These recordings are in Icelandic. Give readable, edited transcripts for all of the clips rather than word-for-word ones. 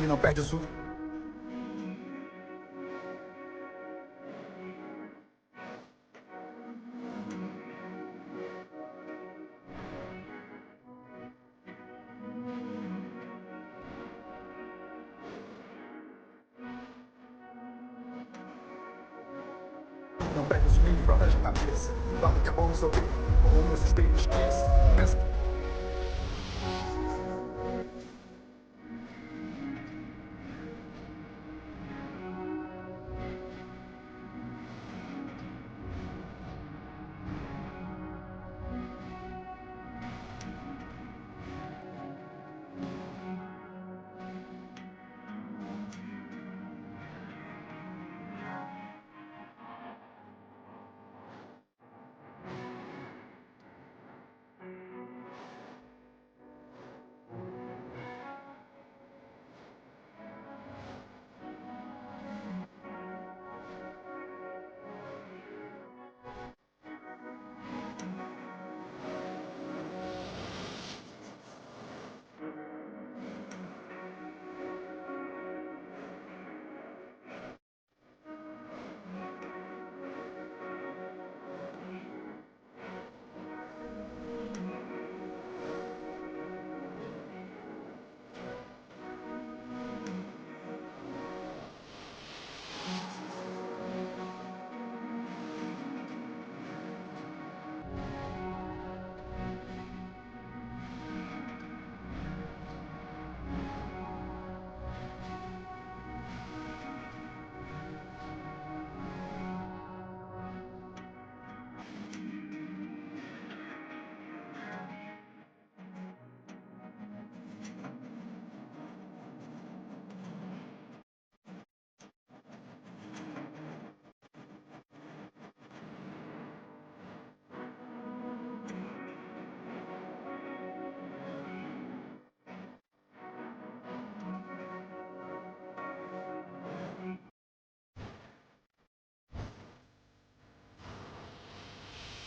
time e não perde o sul. Não perde os livros de cabeça. Dá que é bom sobre como esses peixes pensa.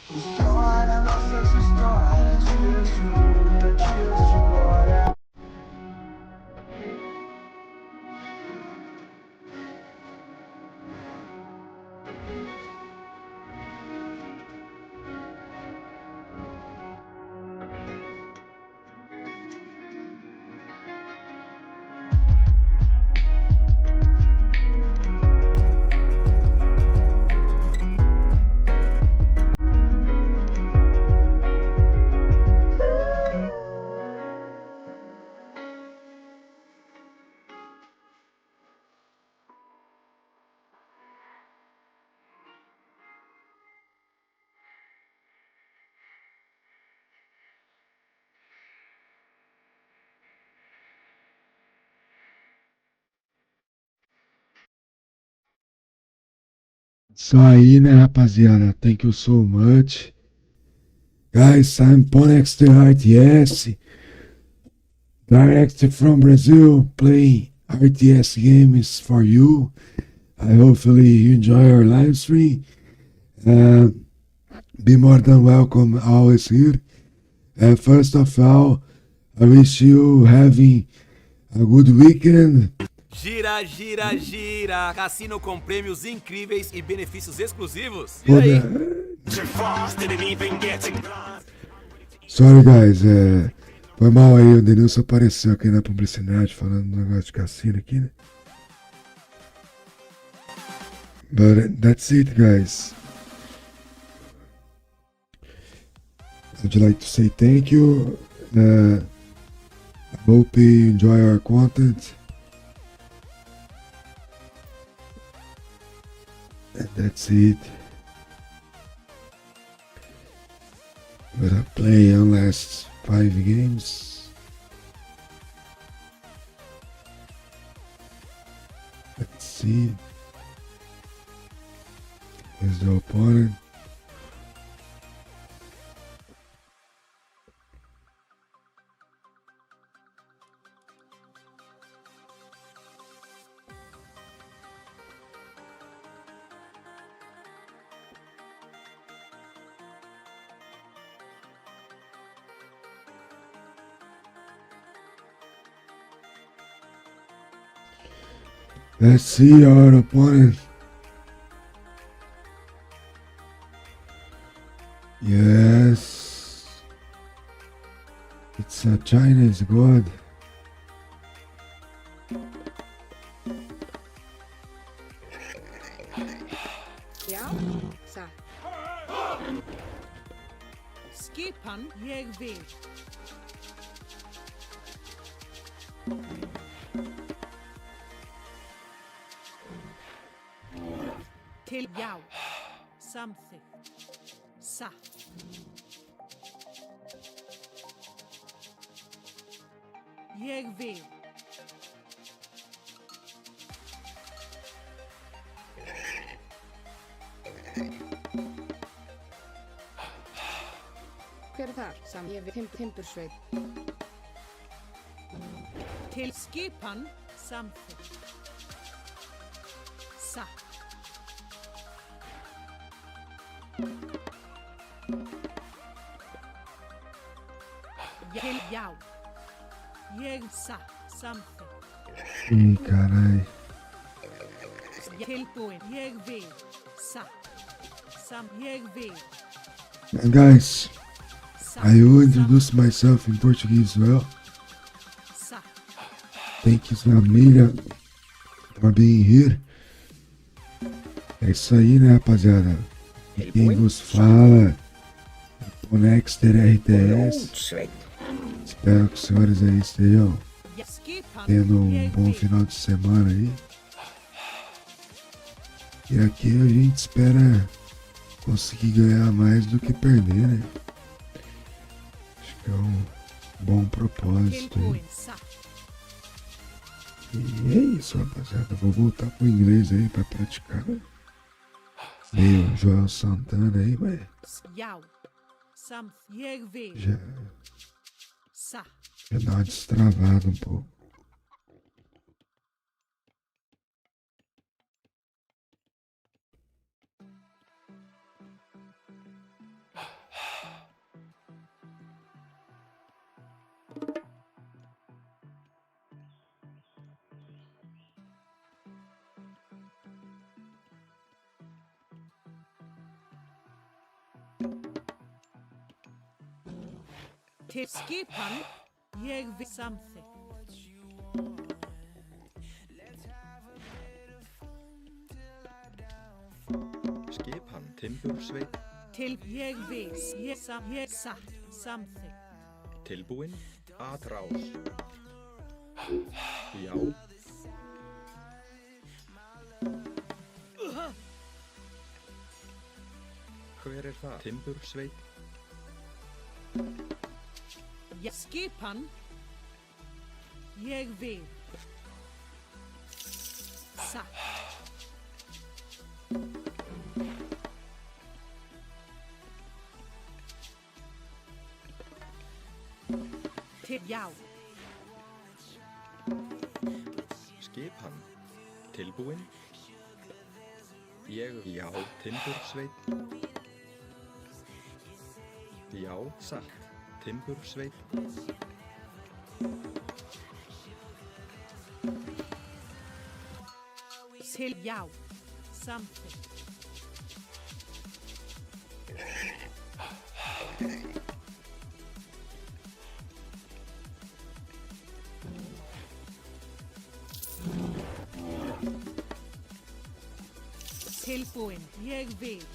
História, nossas histórias, dias de luta, dias de glória. Isso aí, né, rapaziada? Thank you so much. Guys, I'm Ponex the RTS, direct from Brazil, playing RTS games for you. I hopefully you enjoy our live stream. Be more than welcome always here. First of all, I wish you having a good weekend. Gira, gira, gira. Cassino com prêmios incríveis e benefícios exclusivos. E For aí? Sorry, guys. Foi mal aí, o Denilson apareceu aqui na publicidade falando do negócio de cassino aqui, né? But that's it, guys. I'd like to say thank you. I hope you enjoy our content. And that's it. We're gonna play on last 5 games. Let's see. Here's the opponent. Let's see our opponent. Yes. It's a Chinese god. Já, satt. Skipan ég vil. Til já, samþykkt, satt. Ég vil. Hver þar? Ég vil timbursveit. Til skipan, samþykkt, satt. Til já. Ég satt, samþykkt. Carai. Tilbúin. Ég vil. Satt. Ég vil. And guys, I will introduce myself in Portuguese as well. Satt. Thank you, Samira, for being here. É isso aí, né, rapaziada? E quem vos fala é o Nexter RTS. Espero que os senhores aí estejam tendo um bom final de semana aí. E aqui a gente espera conseguir ganhar mais do que perder, né? Acho que é um bom propósito aí. E é isso, rapaziada. Vou voltar pro inglês aí pra praticar. Meio Joel Santana aí, mas já dá uma destravada um pouco. Til skipan, ég vil samþykkt. Skipan timbursveit. Til ég vil, ég satt, samþykkt. Tilbúin að rás. Já. Hver er það? Timbursveit. Skipan, ég vil. Satt. Til já. Skipan. Tilbúin. Ég já. Timbursveit. Já, satt. Timbursveit. Til já, samþykkt. Tilbúin, ég vil.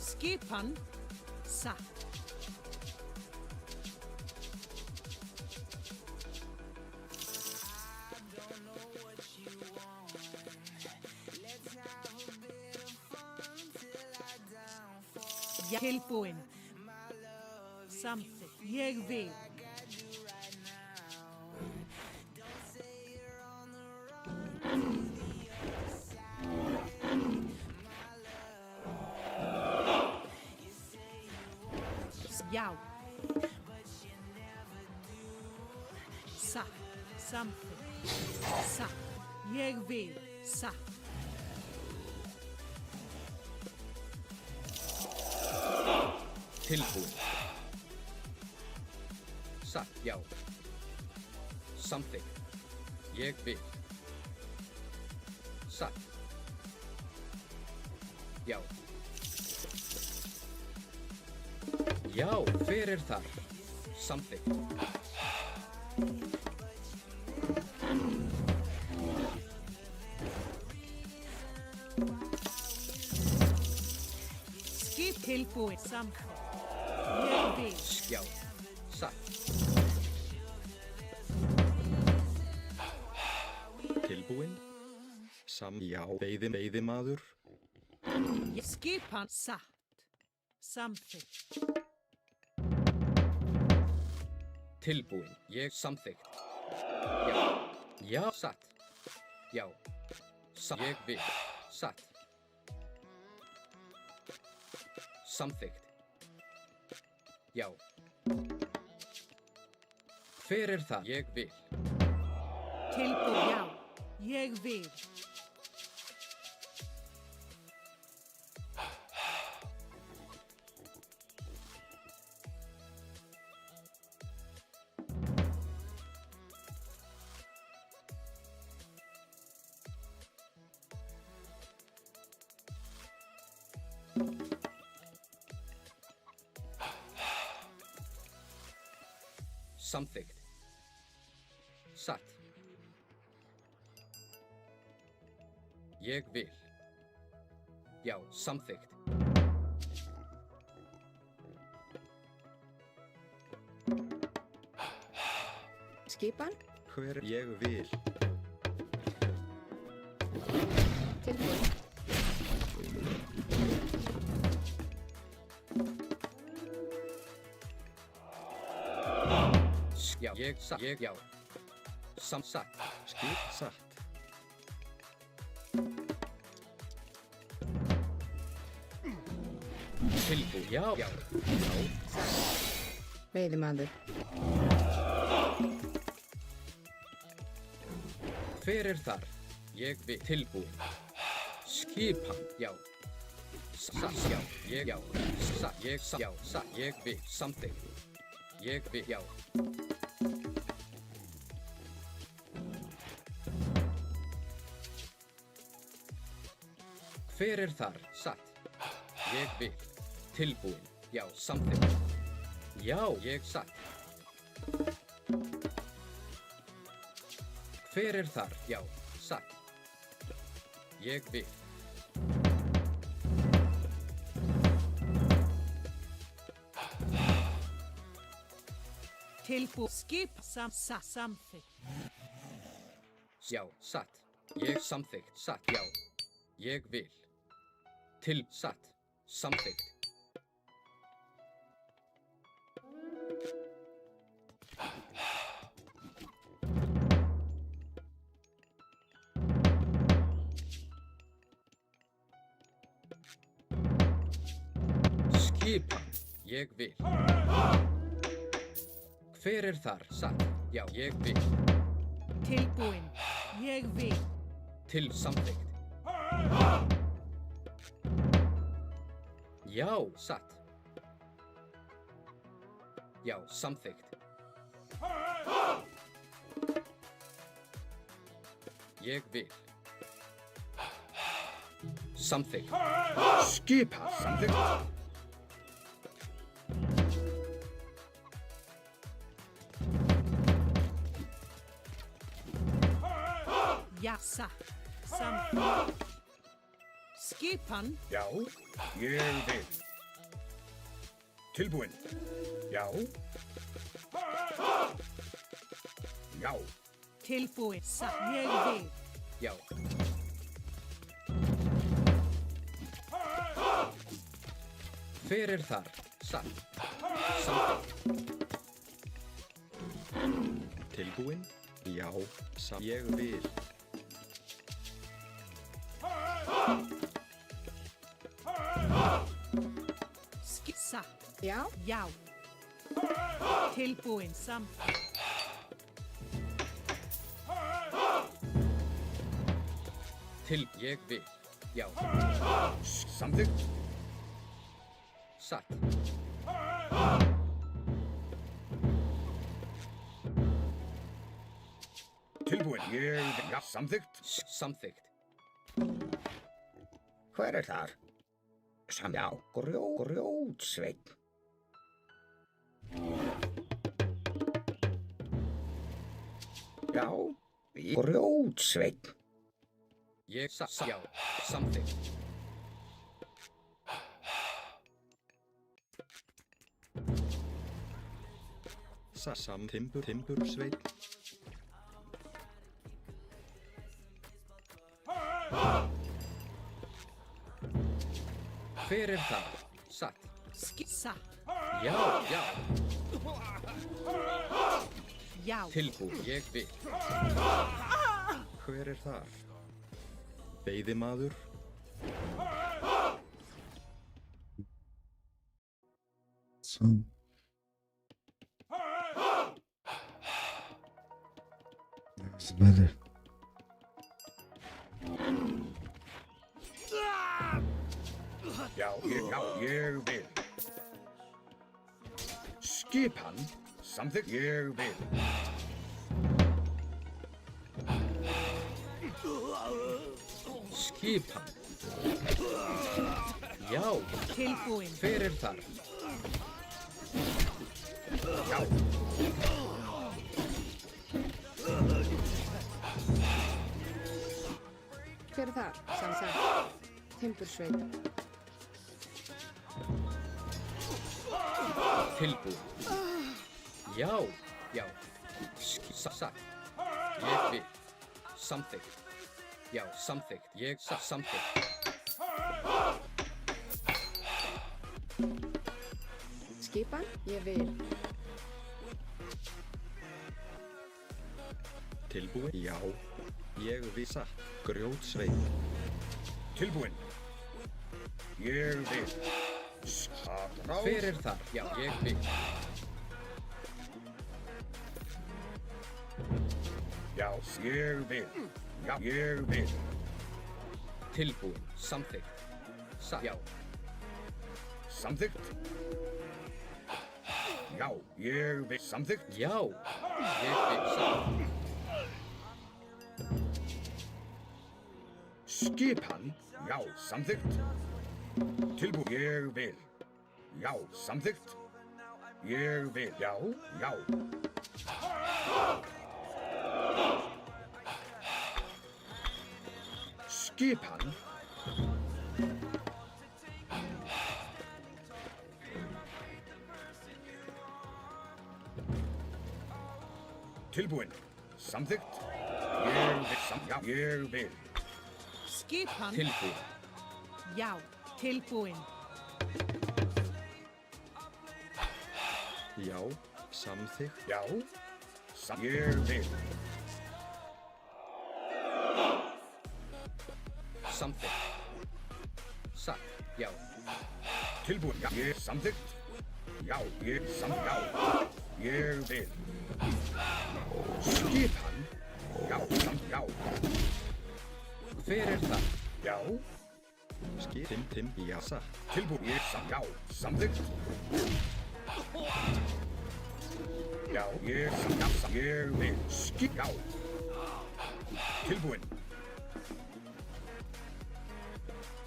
Skipan, satt. Tilbúin. Samþykkt. Ég vil. Já. Satt. Samþykkt. Satt. Ég vil. Satt. Tilbúin. Satt, já. Samþykkt. Ég vil. Satt. Já. Já, hver er þar? Samþykkt. Skip tilbúið. Samþykkt. Ég vil. Já. Satt. Tilbúin. Já. Veiðimaður. Skipan. Satt. Samþykkt. Tilbúin. Ég samþykkt. Já. Já. Satt. Já. Ég vil. Satt. Samþykkt. Já. Hver er það? Ég vil. Tilbúið. Já. Ég vil. Samþykkt. Satt. Ég vil. Já, samþykkt. Skipan. Hver ég vil. Tilbúin. Já, ég satt. Ég, já. Satt. Skip satt. Tilbúin. Já. Já. Já. Veiðimaður. Hver er þar? Ég vil. Tilbúin. Skipan. Já. Satt. Já. Ég, já. Satt. Ég, satt. Já. Satt. Ég vil. Samþykkt. Ég vil. Já. Hver er þar? Satt. Ég vil. Tilbúin. Já, samþykkt. Já, ég satt. Hver er þar? Já, satt. Ég vil. Tilbúið. Skip. Samþykkt. Já, satt. Ég samþykkt. Satt. Já. Ég vil. Til. Satt. Samþykkt. Skipan. Ég vil. Hver er þar? Satt. Já, ég vil. Tilbúin. Ég vil. Til samþykkt. Já, satt. Já, samþykkt. Ég vil. Samþykkt. Skipa samþykkt. Já, satt. Samþykkt. Skipan. Já, ég vil. Tilbúin. Já. Já. Tilbúið. Satt. Ég vil. Já. Hver er þar? Satt. Samþykkt. Tilbúin. Já. Ég vil. Satt. Já. Já. Tilbúin. Samþykkt. Ég vil. Já. Samþykkt. Satt. Tilbúin. Já, samþykkt. Samþykkt. Hver þar? Já, grjótsveinn. Já, grjótsveinn. Já, samþykkt. Timbursveinn. Hver það? Satt. Satt. Já. Já. Tilbúin. Ég vil. Hver þar? Veiðimaður. So. That's better. Já, ég vil. Skipan. Samþykkt. Ég vil. Skipan. Já. Tilbúin. Hver þar? Já. Hver er þar? Samsagt. Timbursveit. Tilbúin. Já. Satt. Ég vil. Samþykkt. Já, samþykkt. Ég samþykkt. Skipan. Ég vil. Tilbúin. Já. Ég vil. Satt. Grjótsveinn. Tilbúin. Ég vil. Satrás. Hver þar? Já, ég vil. Já, ég vil. Já, ég vil. Tilbúin. Samþykkt. Satt. Já. Samþykkt. Já, ég vil. Samþykkt. Já. Ég vil. Satt. Skipan. Já, samþykkt. Tilbúin. Ég vil. Já, samþykkt. Ég vil. Já. Skipan. Tilbúin. Samþykkt. Ég vil. Skipan. Tilbúin. Já. Tilbúin. Já. Samþykkt. Já. Ég vil. Samþykkt. Satt. Já. Tilbúin. Já. Ég samþykkt. Já. Ég Ég vil. Skipan. Já. Hver það? Já. Tim. Já. Satt. Tilbúin. Ég samþykkt. Já. Ég vil. Já. Tilbúin.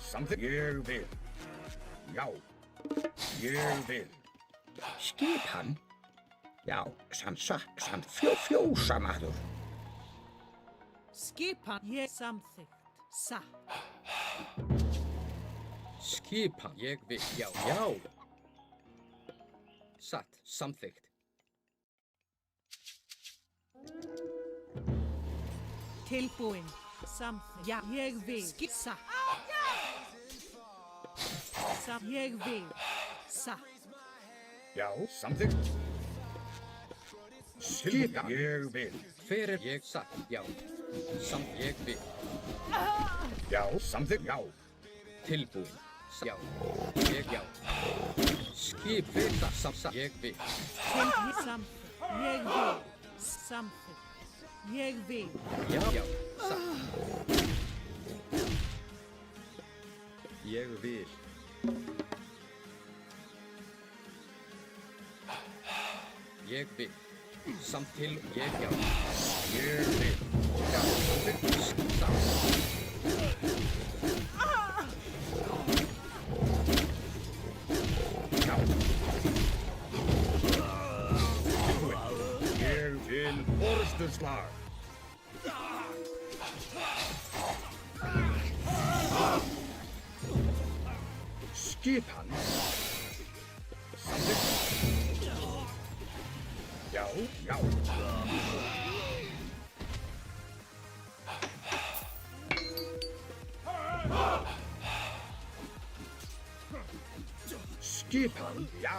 Samþykkt. Ég vil. Já. Ég vil. Skipan. Já, fjósamaður. Skipan. Ég samþykkt. Satt. Skipan. Ég vil. Já. Satt. Samþykkt. Tilbúin. Samþykkt. Já. Ég vil. Satt. Ég vil. Satt. Já, samþykkt. Skipan. Ég vil. Hver ég satt? Já. Ég vil. Já, samþykkt. Já. Tilbúin. Já. Já. Skip þetta satt. Ég vil. Samþykkt. Ég vil. Samþykkt. Ég vil. Já. Satt. Ég vil. Ég vil. Samt til ég já. Ég vil. Já, samþykkt. Já. Tilbúinn. Ég vil orðsturslag. Skipan. Samþykkt. Já, já. Skipan, já.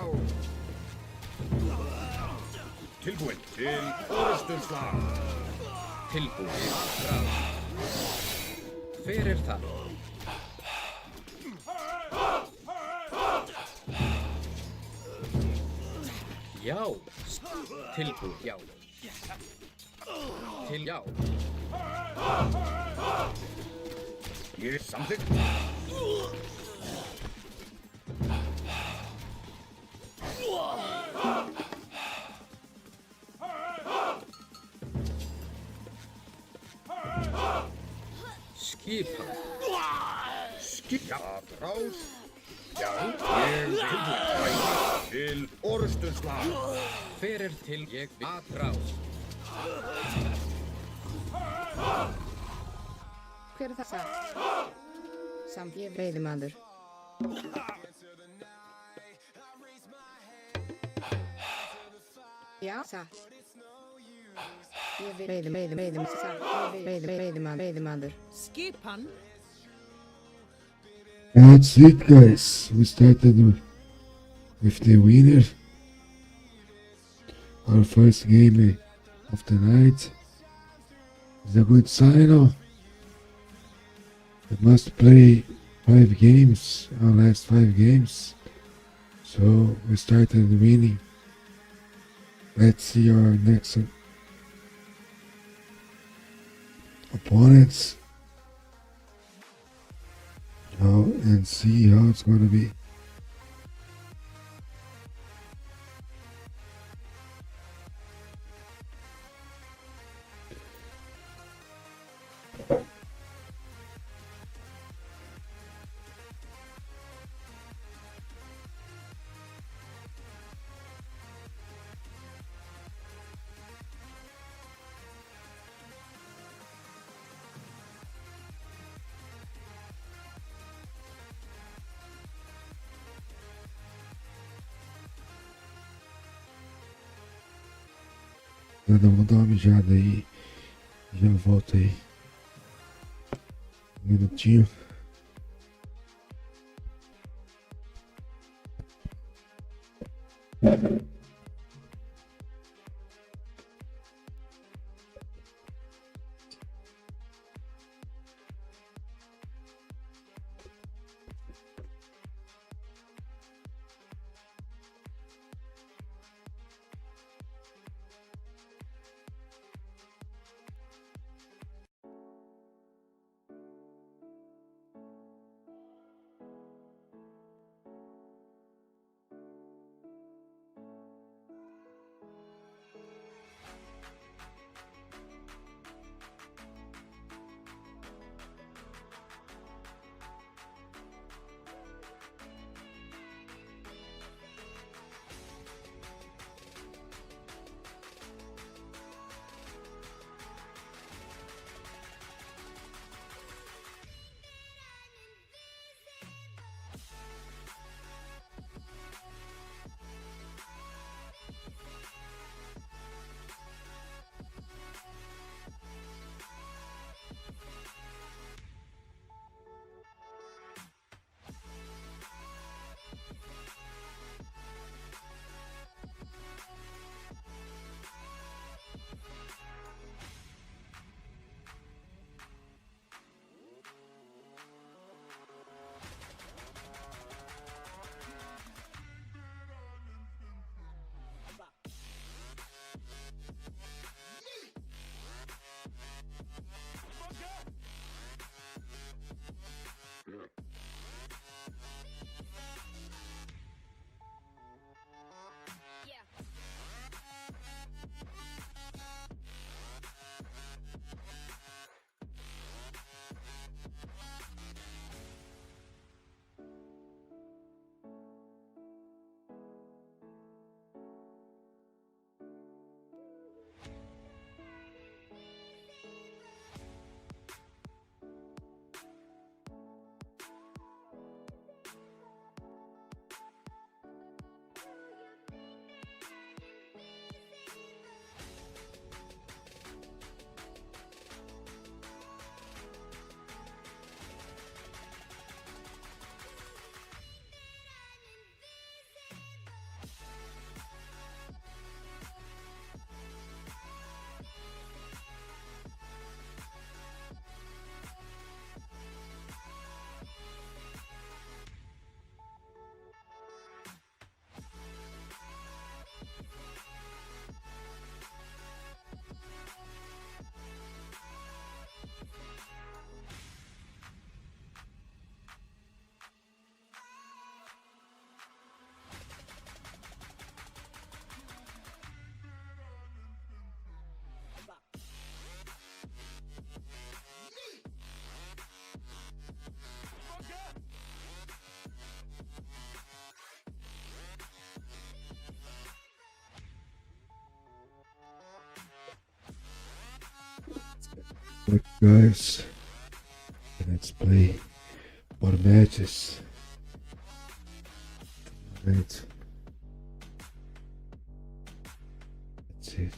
Tilbúinn til orðsturslag. Tilbúið að draga. Hver er það? Já. Tilbúið, já. Til já. Ég samþykkt. Skipan. Skipan, rás. Já, ég tilbúinn. Til orðsturslag. Hver er til ég vil að rás? Hver er það? Satt. Samt ég veiðimaður. Já, satt. Ég veiðimaður. Satt. Veiðimaður. Skipan. That's it, guys. We started with the winner. Our first game of the night. It's a good sign. We must play 5 games, our last 5 games. So we started winning. Let's see our next opponents. And see how it's going to be. Cada um dá uma mijada aí. Já volto aí. Um minutinho. But guys, let's play more matches. Right. That's it.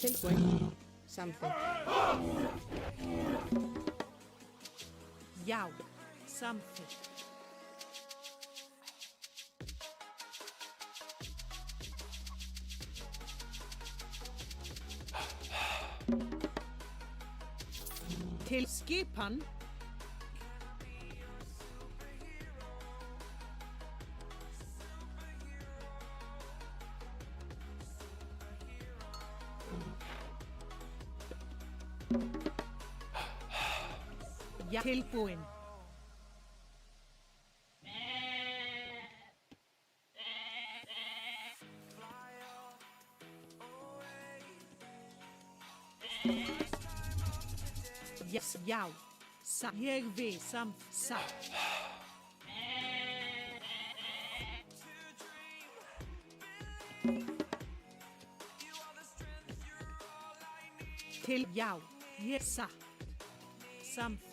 Tilbúin. Samþykkt. Já. Samþykkt. Til skipan. Ja, tilbúin. Yes, já. Ég vil samt. Til já. Ég satt. Samþykkt.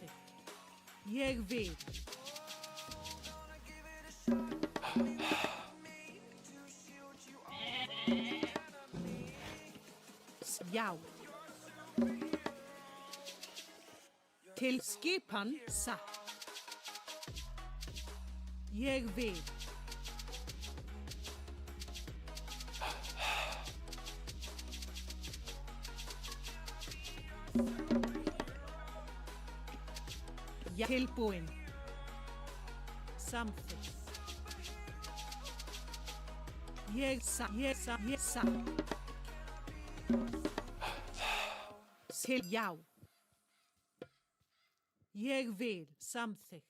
Ég vil. Já. Til skipan satt. Ég vil. Ja, tilbúin. Samþykkt. Ég sa. Til já. Ég vil samþykkt.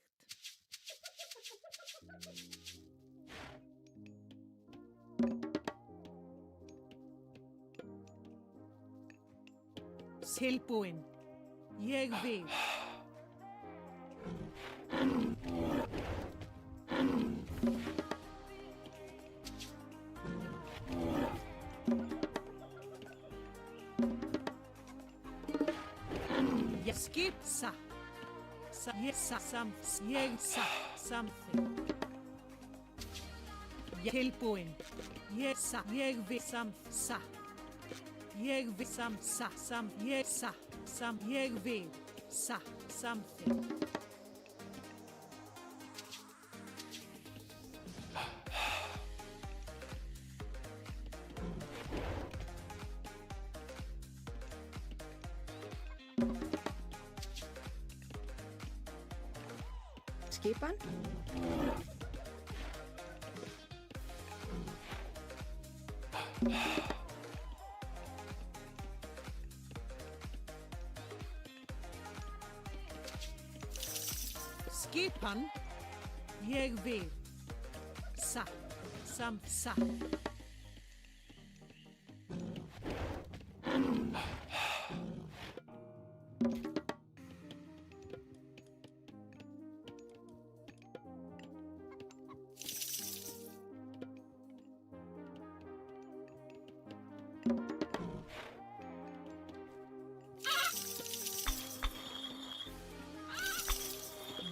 Tilbúin. Ég vil. Jeg skip sa. Jeg sa samþykkt. Tilbúin. Ég vil sa. Ég vil ég vil samþykkt. Skipan. Skipan. Ég vil. Satt.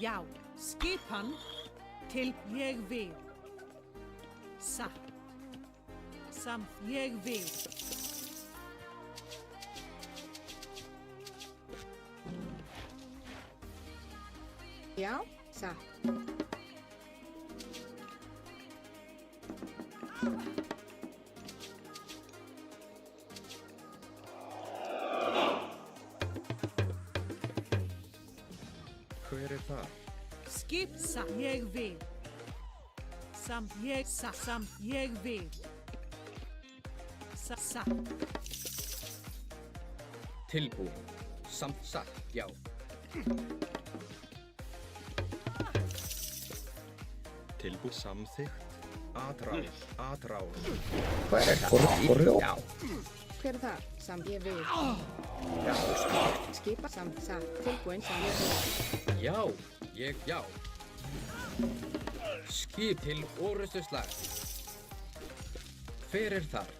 Já. Skipan. Til. Ég vil. Satt. Samt. Ég vil. Já, satt. Hver það? Skip. Satt. Ég vil. Samt. Ég. Satt. Samt. Ég vil. Satt. Tilbúin. Samt satt. Já. Tilbúið samþykkt. Atrás. Já. Hver það? Samt ég vil. Skipa samt satt. Tilbúin sem ég vil. Já. Já. Skip til orustuslag. Hver þar?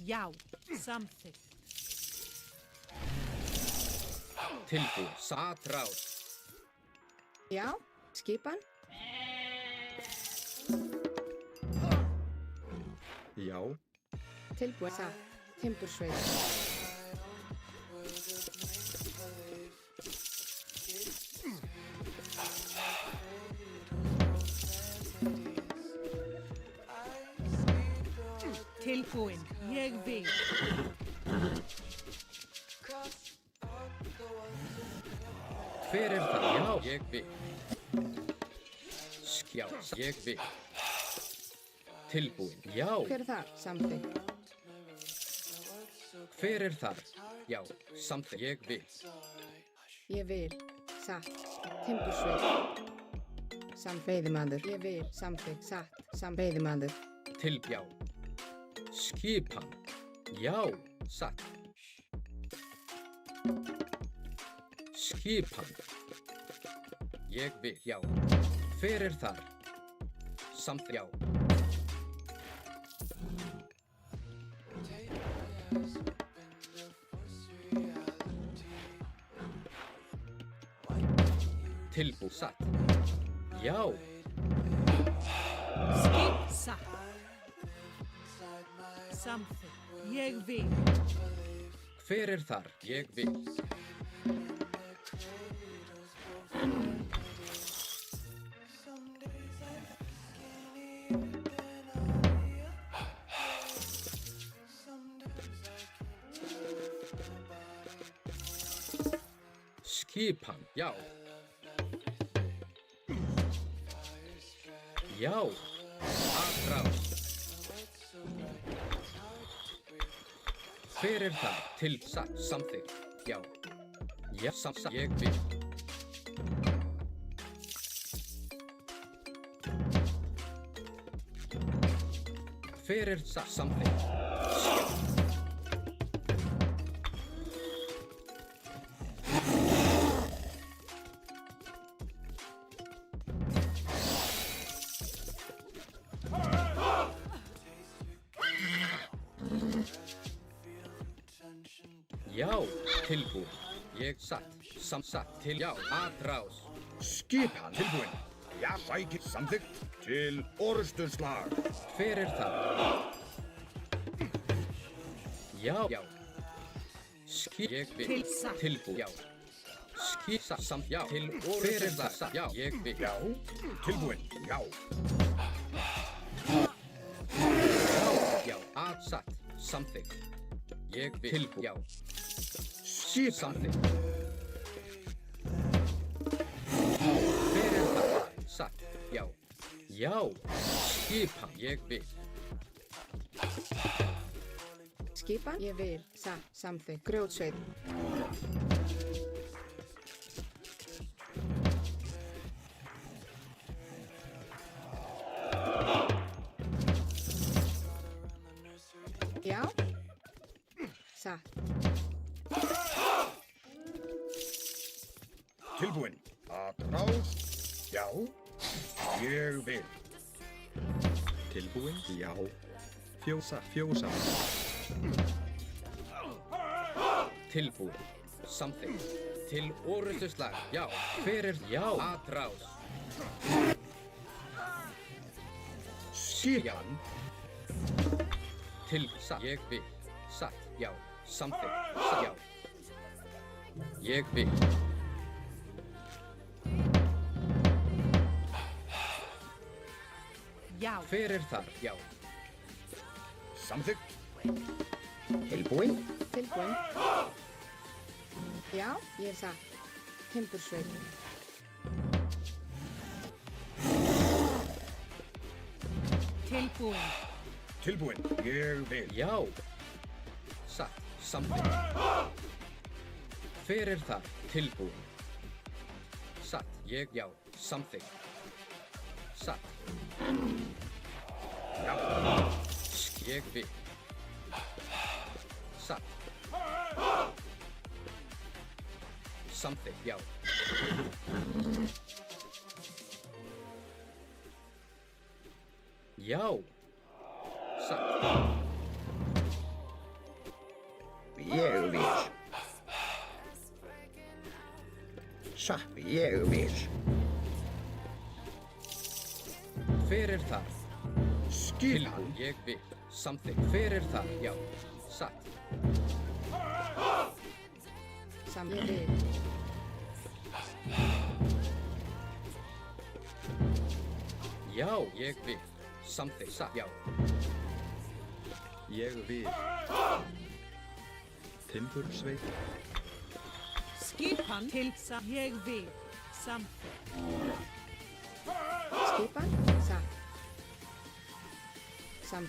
Já. Samþykkt. Tilbúin. Atrás. Já, skipan. Já. Tilbúin satt. Timbursveit. Tilbúin. Ég vil. Hver það? Já. Ég vil. Já. Ég vil. Tilbúin. Já. Hver það? Samþykkt. Hver þar? Já. Samþykkt. Ég vil. Ég vil. Satt. Timbursveit. Samt veiðimaður. Ég vil. Samþykkt. Satt. Samt veiðimaður. Já. Skipan. Já. Satt. Skipan. Ég vil. Já. Hver þar? Samt. Já. Tilbúið. Satt. Já. Skip. Satt. Samþykkt. Ég vil. Hver þar? Ég vil. Skipan. Já. Já. Atrás. Hver það? Til. Satt. Samþykkt. Já. Já. Samt. Ég vil. Hver það? Samþykkt. Já, tilbúin. Ég satt. Satt. Til. Já, atrás. Skipan. Tilbúin. Já, sækir samþykkt. Til orustuslag. Hver það? Já. Já. Ég vil. Til. Satt. Tilbúin. Já. Samt. Já. Til orustuslag. Satt. Já. Ég vil. Já. Tilbúin. Já. Já. Satt. Samþykkt. Ég vil. Tilbúin. Já. Skipan. Samþykkt. Hver það? Satt. Já. Já. Skipan. Ég vil. Skipan. Ég vil. Satt. Samþykkt. Grjótsveit. Já. Satt. Tilbúin. Atrás. Já. Ég vil. Tilbúin? Já. Fjósa. Tilbúin. Samþykkt. Til orrustuslag. Já. Hver er já? Atrás. Skipan. Til ég vil. Satt. Já. Samþykkt. Já. Ég vil. Já. Hver er þar? Já. Samþykkt. Tilbúin. Já, ég er satt. Timbursveit. Tilbúin. Tilbúin. Ég vil. Já. Satt. Samþykkt. Hver er þar? Tilbúin. Satt. Ég, já. Samþykkt. Satt. Já. Ég vil. Satt. Samþykkt, já. Já. Satt. Ég vil. Satt. Ég vil. Hver er þar? Skipan. Tilbúin, ég vil. Samþykkt. Hver er þar? Já. Satt. Ég vil. Já, ég vil. Samþykkt, satt, já. Ég vil. Timbursveit. Skipan til ég vil. Samþykkt. Skipan. Satt.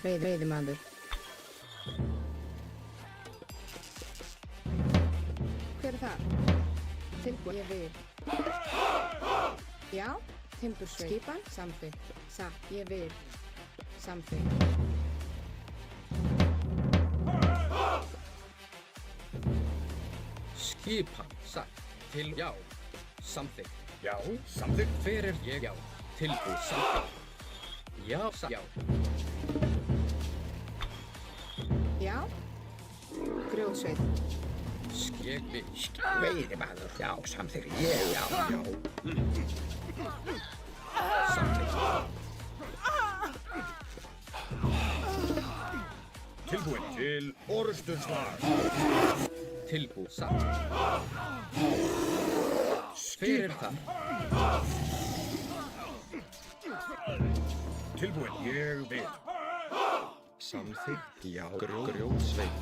Veiðimaður. Hver er það? Tilbúin. Ég vil. Já. Timbursveit. Skipan. Samþykkt. Satt. Ég vil. Samþykkt. Skipan, satt. Til, já. Samþykkt. Já. Samþykkt. Hver er ég? Já. Tilbúin, samþykkt. Já, satt, já. Já. Grjótsveit. Ég vil. Veiðimaður. Já. Samþykkt. Ég. Já. Samþykkt. Tilbúin. Til orrustuslag. Tilbúin, satt. Hver er það? Tilbúin. Ég vil. Samþykkt. Já. Grjótsveit.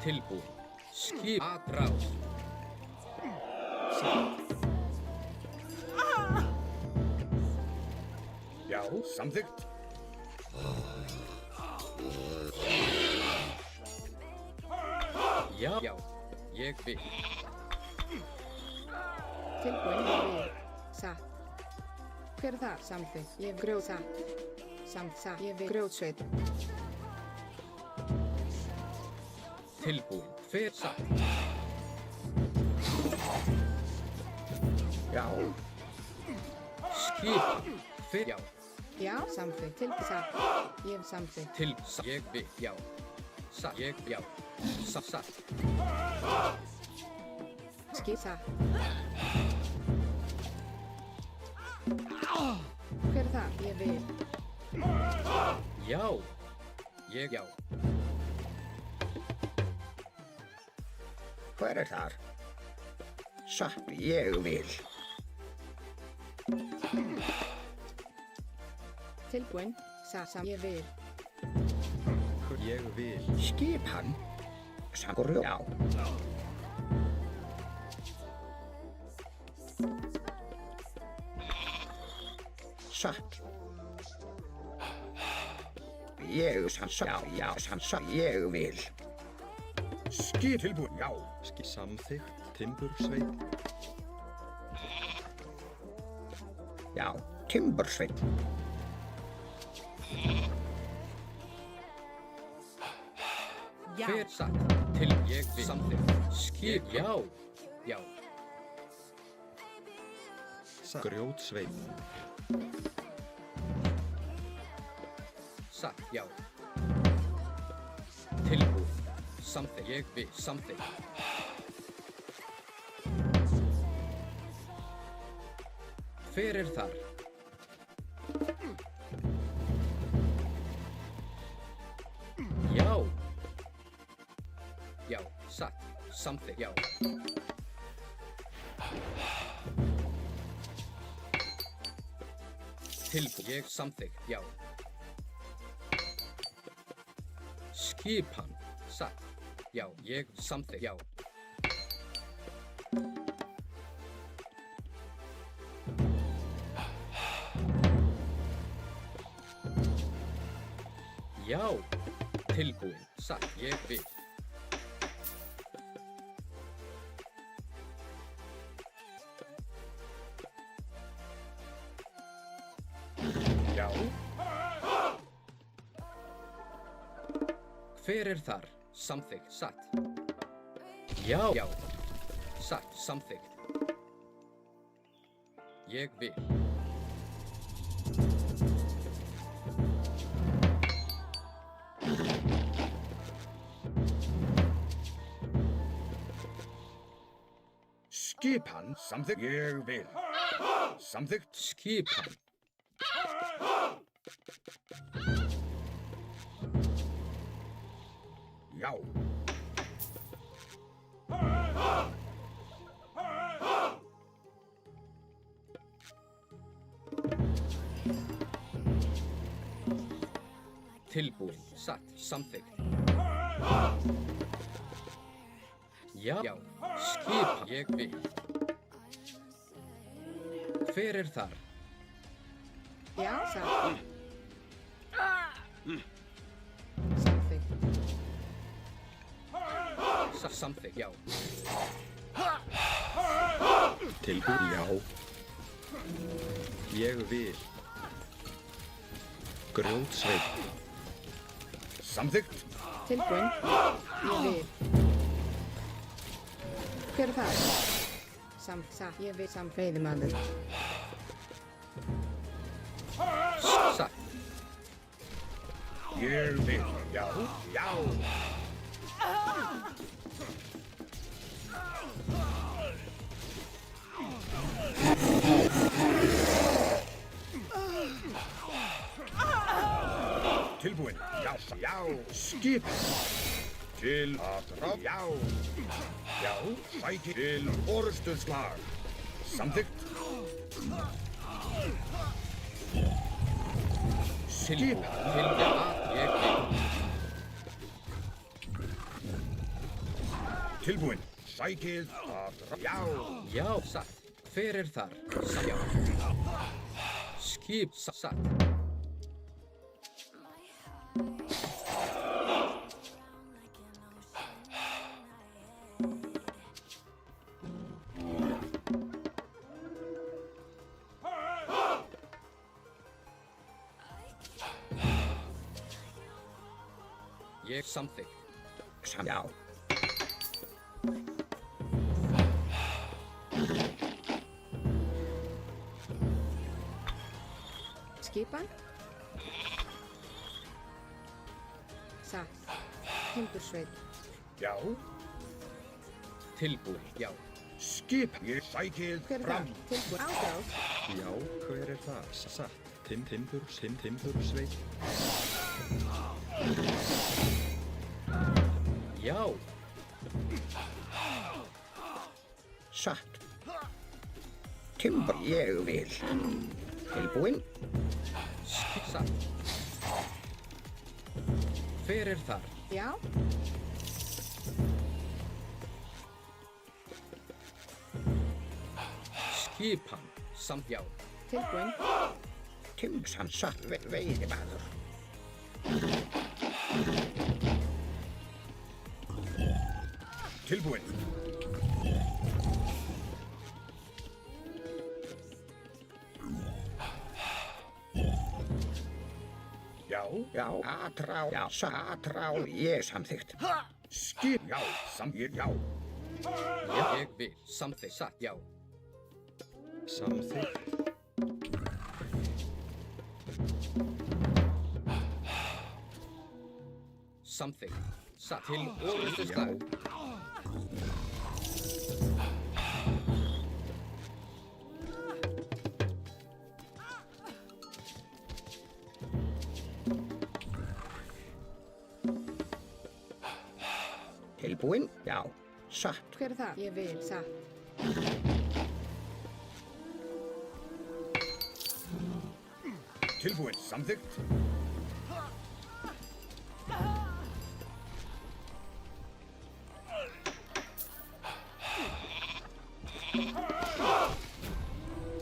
Tilbúin. Skip. Atrás. Satt. Já. Samþykkt. Já. Já. Ég vil. Tilbúin. Ég vil. Satt. Hver er það? Samþykkt. Ég vil. Grjótsatt. Satt. Ég vil. Grjótsveit. Tilbúin. Hver satt? Já. Skipan. Hver, já. Já. Samþykkt. Satt. Ég vil. Samþykkt. Til, satt. Ég vil, já. Satt. Ég, já. Satt. Skip. Satt. Hver er það? Ég vil. Já. Ég, já. Hver er þar? Satt. Ég vil. Tilbúin. Satt. Ég vil. Ég vil. Skipan. Samgur. Já. Satt. Ég sansa. Já. Sansa. Ég vil. Skip. Tilbúin. Já. Samþykkt. Timbursveit. Já, timbursveit. Já. Hver satt til ég vil samþykkt. Skip, já, já. Grjótsveit. Satt, já. Tilbúið. Samþykkt, ég vil samþykkt. Hver þar? Já. Já, satt, samþykkt, já. Tilbúið, ég samþykkt, já. Skipan, satt, já, ég samþykkt, já. Já, tilbúið, satt, ég vil. Já, Hver þar? Samþykkt, satt. Já, já, satt, samþykkt. Ég vil. skipan, samþykkt. Ég vil. Samþykkt. Skipan. Já. Tilbúin, satt, samþykkt. Já, já, skipan, ég vil. Hver þar? Já, satt. Samþykkt. Samþykkt, já. Tilbúið, já. Ég vil. Grjótsveit. Samþykkt. Tilbúin. Ég vil. Hver það? Satt. Ég vil samfeyðimaður. Satt. Ég vil. Já. Já. Tilbúin. Já. Já. Skip. Til að ráð. Já. Já. Sæki til orustuslag. Samþykkt. Tilbúin, fylgja að ég vil. Tilbúin. Sækið að ráð. Já. Já, satt. Hver þar? Já. Skip, satt. Ég samþykkt. Já. Skipan. Satt. Timbursveit. Já. Tilbúin, já. Skip. Ég sækið Hver það? fram. Tilbúin. Átráð. Já, hver það? Satt. Timbursveit. Já. Satt. Timbur. Ég vil. Tilbúin. Satt. Hver þar? Já. Skipan, samt já. Tilbúin. Timsan satt veiðimaður. Tilbúin. Já, atrá, já, atrá, ég samþykkt. Skip, já, já. Ég vil. Samþykkt. Satt. Já. Samþykkt. Samþykkt. Satt. Til orrustuslag. Tilbúinn? Já, satt. Hver er það? Ég vil. Satt. Tilbúinn, samþykkt.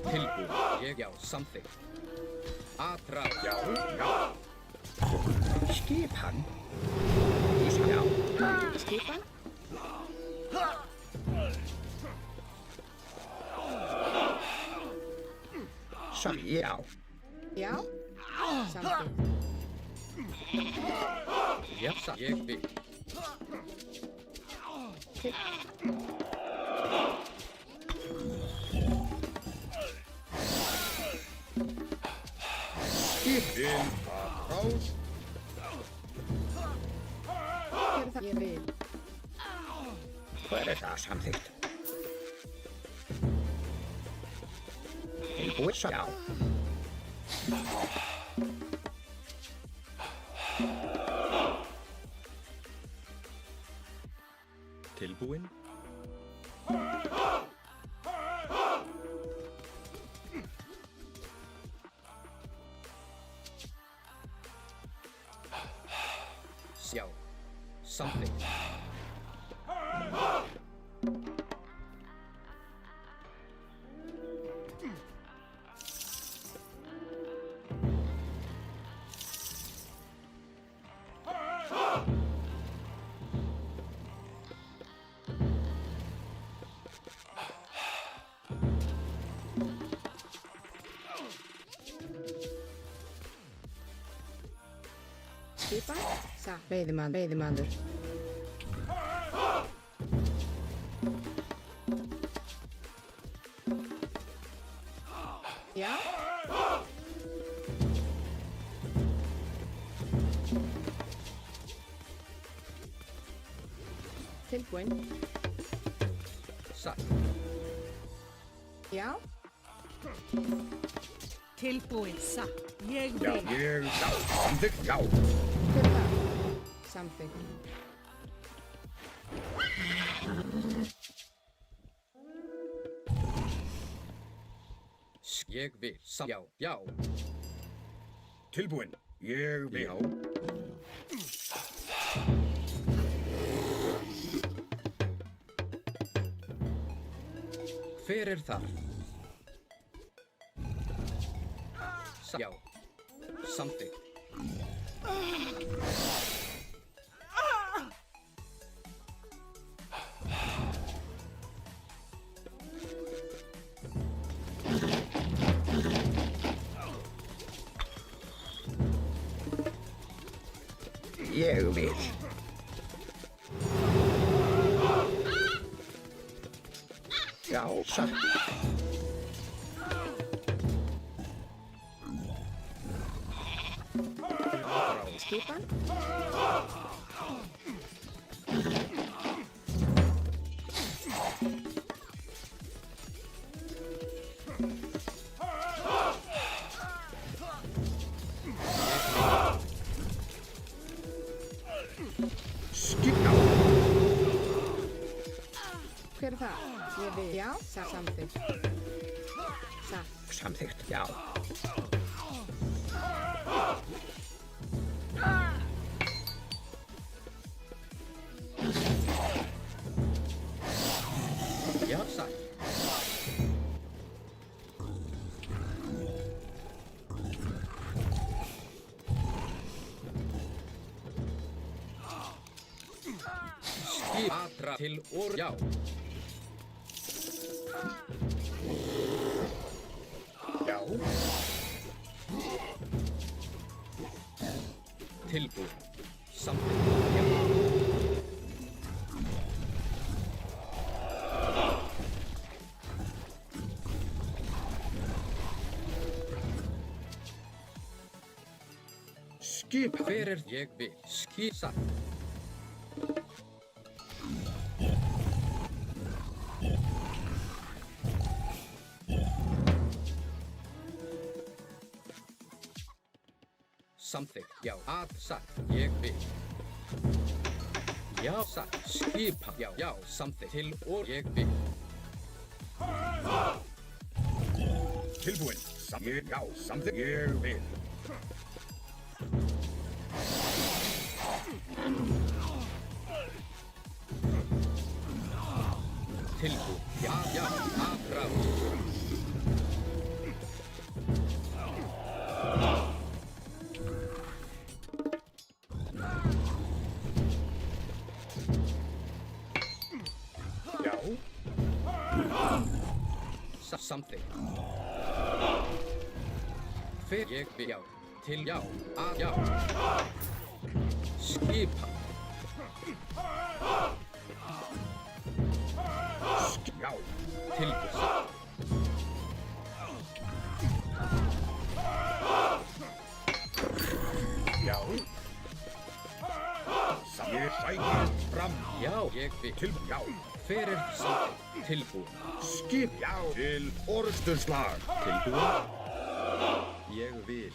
Tilbúin. Ég. Já. Samþykkt. Atrá. Já, já. Skipan? Já. Skipan? Satt, já. Já. Samþykkt. Já. Satt. Ég vil. Til. Skipin, atrás. Hver er það? Ég vil. Hver er það samþykkt? Tilbúinn, já. Tilbúin. Já. Samþykkt. Skipan? Satt. Veiðimaður. Já. Tilbúin. Satt. Já. Tilbúin. Satt. Ég Já, vil. ég, já, samþykkt, já. Hver er það? Samþykkt. Ég vil. Já. Já. Tilbúinn, ég vil. Já. Hver er þar? Já. Samþykkt. Ég vil. Já, satt. Skipan? Skipta. Hver er það? Ég vil. Já. Samþykkt. Satt. Samþykkt, já. Já, satt. Skip atra til orð. Já. Já. tilbúin. Samþykkt. Já. Skipan. Hver er ég vil? Satt. Samþykkt. Já. Satt. Ég vil. Já. Satt. Skipan. Já. Já. Samþykkt. Til og ég vil. Tilbúin. Já, samþykkt. Ég vil. Tilbúin. Já. Já. Ráð. Já. Samþykkt. Hver ég vil. Já. Til já. Já. Skipan. Já. Tilbúin. Já. Ég sækir fram. Já. Ég vil. Tilbúin. Já. Hver er samþykkt? Tilbúin. Skip. Já. Til orðstunslag. Tilbúin. Ég vil.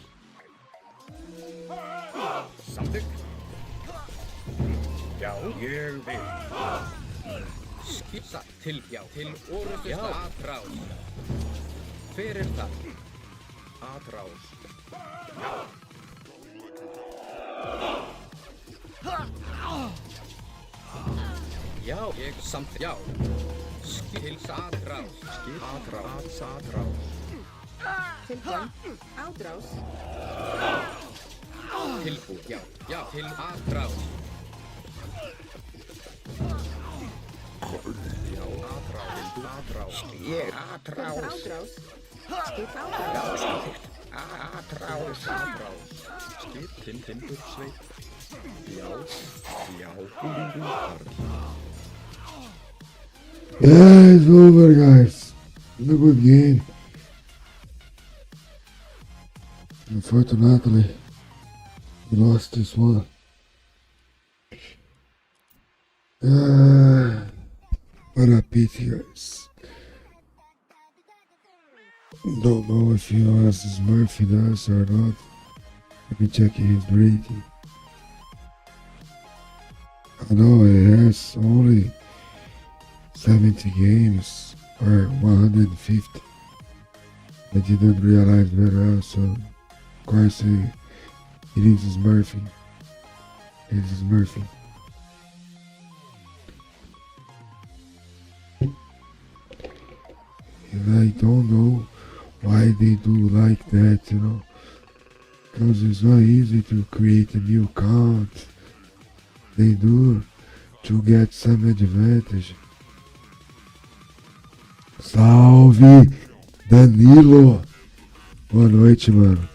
Samþykkt. Já. Ég vil. Skipsa til, já, til orðustust atrás. Hver er það? Atrás. Já. Já, ég samt, já. Skils atrás. Atrás. Tilbúin. Ádrás. Tilbúin, já. Já, til atrás. Já, atrás. Ég Hver er atrás. ádrás? Skip Já, ádrás. samþykkt. Atrás. Skip til timbursveit. Já. Já. Karl. Yeah, it's over, guys. It's a good game. Unfortunately, we lost this one. What a pity, guys. Don't know if he has his Murphy does or not. Let me check his rating. I know it has only 70 games or 150. I didn't realize very well, so of course it is his Murphy. It is his Murphy. And I don't know why they do like that, you know, because it's not easy to create a new count. They do to get some advantage. Salve, Danilo! Boa noite, mano.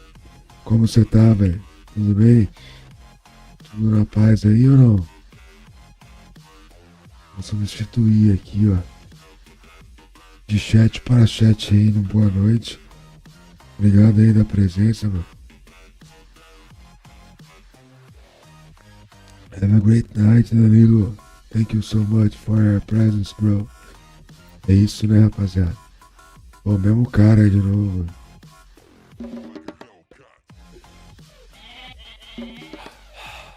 Como você tá, velho? Tudo bem? Tudo na paz aí ou não? Vou substituir aqui, ó. De chat para chat aí no boa noite. Obrigado aí da presença, mano. Have a great night, Danilo. Thank you so much for your presence, bro. É isso, né, rapaziada? O mesmo cara aí de novo.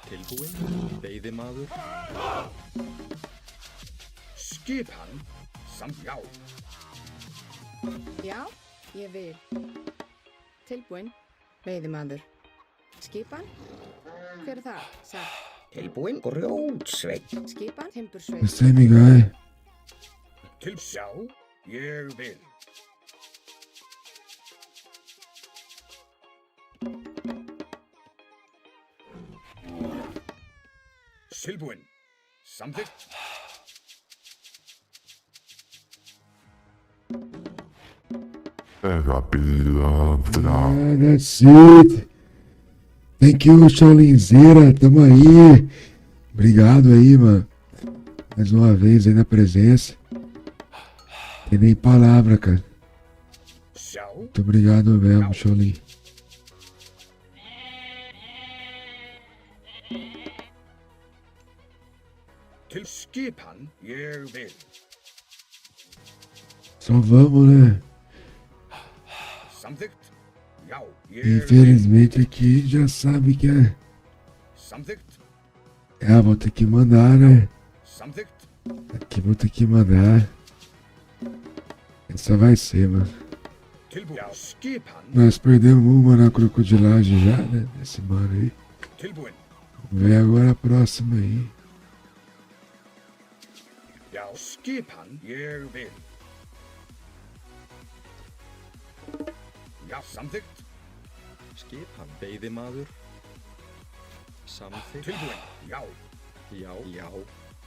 Tilbúin. Veiðimaður. Skipan. Já. Já, ég vil. Tilbúin. Veiðimaður. Skipan. Hver er það? Satt. Tilbúin. Grjótsveit. Skipan. The Timbursveit. same guy. Já. Ég vil. Tilbúin. Samþykkt. That's it. Thank you, Shaolinzeira. Tamo aí. Obrigado aí, mano. Mais uma vez aí na presença. Tem nem palavra, cara. Xiao. Muito obrigado mesmo, Shaolin. Til skipan ég vil. Só vamos, né? Samþykkt. Já, ég vil. Infelizmente aqui já sabe que é. Samþykkt. Vou ter que mandar, né? Samþykkt. Aqui vou ter que mandar. Essa vai ser, mano. Tilbúin. Já, skipan. Nós perdemos uma na crocodilagem já, né? Desse mano aí. Tilbúin. Vamos ver agora a próxima aí. Já, skipan ég vil. Já, samþykkt. Skipan. Veiðimaður. Samþykkt. Tilbúin. Já. Já. Já.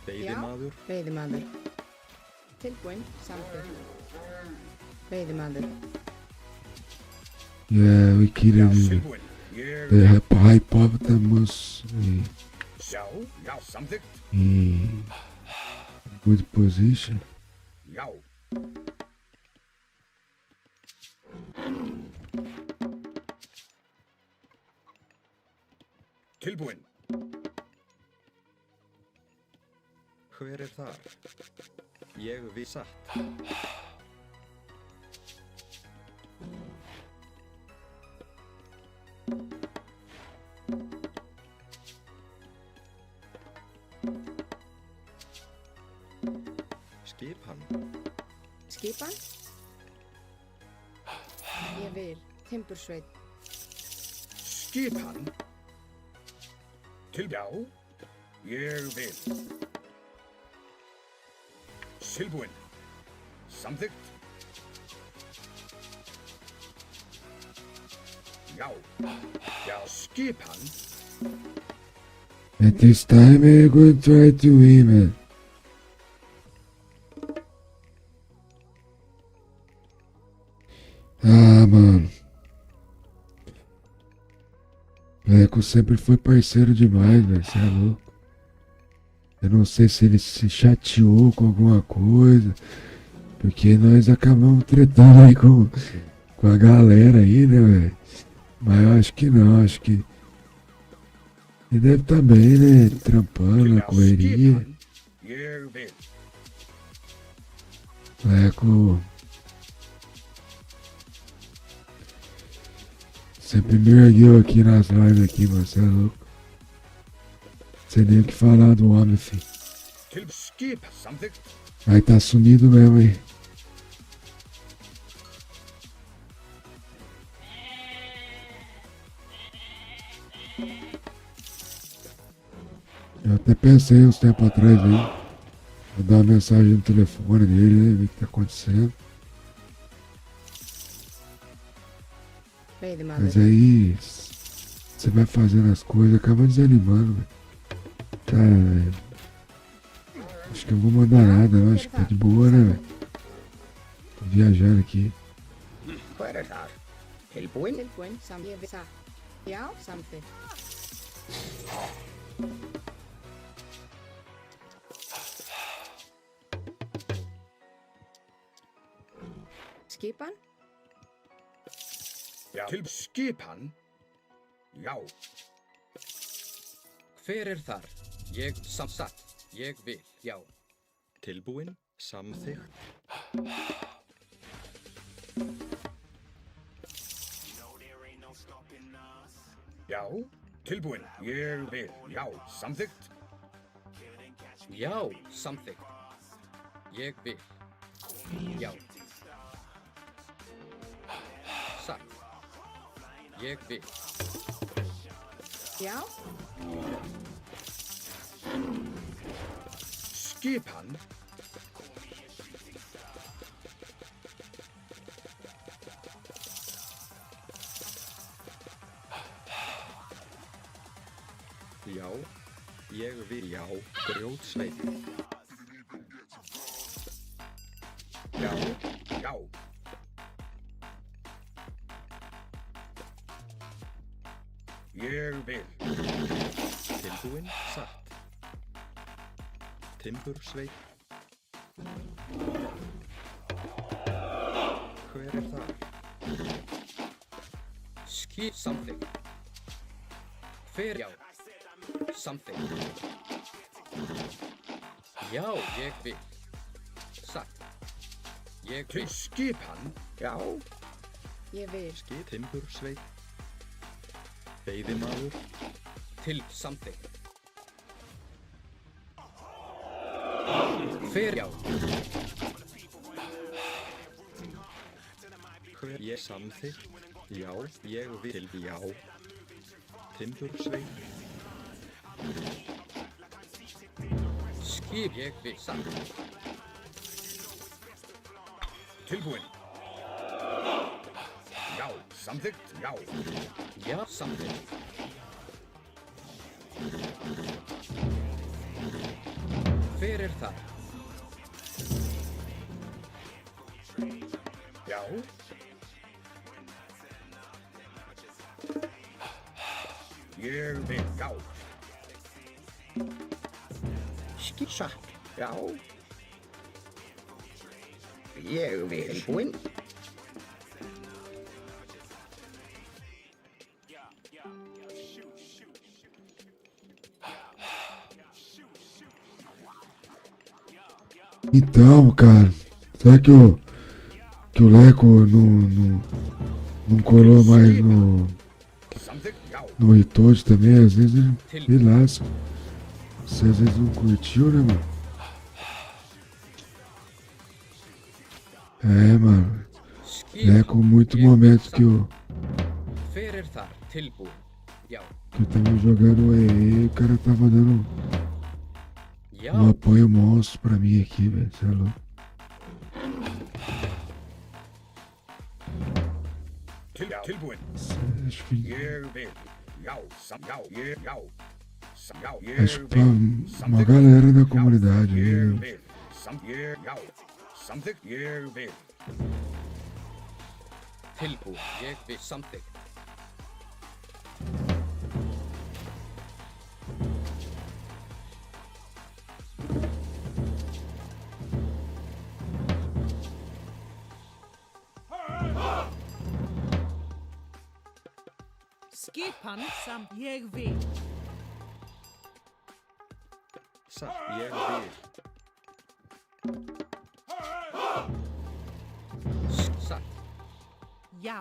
Veiðimaður. Veiðimaður. Tilbúinn, samþykkt. Veiðimaður. Yeah, we killed Já, him. tilbúin. Ég The vil. hippopotamus Já, já, samþykkt. in good position. Já. Tilbúin. Hver er þar? Ég vil satt. Skipan. Skipan? Ég vil. Timbursveit. Skipan. Til já. Ég vil. Tilbúin. Samþykkt. Já. Já, skipan. At this time, we're going to try to win, man. Ah, mano. Leco sempre foi parceiro demais, velho. Você é louco. Eu não sei se ele se chateou com alguma coisa. Porque nós acabamos tretando aí com a galera aí, né, velho? Mas eu acho que não, acho que ele deve estar bem, né? Trampando na Já, correria. skipan. Ég vil. Leco sempre me ergueu aqui nas lives aqui, mano. Você é louco. Sem nem o que falar do homem, filho. Til skip. Samþykkt. Aí tá sumido mesmo, hein? Eu até pensei uns tempos atrás aí. Vou dar uma mensagem no telefone dele, né? Ver o que tá acontecendo. Mas Veiðimaður. aí você vai fazendo as coisas, acaba desanimando, velho. Tá, velho. Acho que eu vou mandar nada, eu acho que tá de boa, né, velho? Tô viajando aqui. Hver er þar? Tilbúin. Tilbúinn, ég vil satt. Já, samþykkt. Skipan? Já. Til skipan. Já. Hver er þar? Ég satt. Ég vil. Já. Tilbúin. Samþykkt. Já. Tilbúin. Ég vil. Já, samþykkt. Já, samþykkt. Ég vil. Já. Satt. Ég vil. Já, Skipan. Já. Ég vil. Já. Grjótsveit. Já. Já. ég vil. Tilbúinn, satt. Timbursveit. Hver þar? Samþykkt. Hver já. Samþykkt. Já, ég vil. Satt. Ég Til vil. skipan, já. Ég vil. Timbursveit. Veiðimaður. Til samþykkt. Hver já. Hver ég samþykkt. Já, ég vil. Já. Timbursveit. Ég vil. Satt. Tilbúinn. Já, samþykkt, já. Já, samþykkt. Hver þar? Já. Ég vil, já. Satt, já. Ég vil. Tilbúinn. Então, cara, será que o Leco não colou mais Samþykkt, já. no Itoad também? Às vezes ele lasca. Você às vezes não curtiu, né, mano? É, mano. Leco, muito momento que eu Hver þar? Tilbúinn. Já. tava jogando o EE e o cara tava dando Já. um apoio monstro pra mim aqui, velho. Você é louco. Tilbúinn. Acho que, Ég vil, já. Já, ég, já. Já, acho ég que pra vil. uma galera da comunidade Ég aí. vil. Ég, já. Samþykkt, ég vil. Tilbúinn. Ég vil. Samþykkt. Skipan samt ég vil. Satt, ég vil. Satt. Já.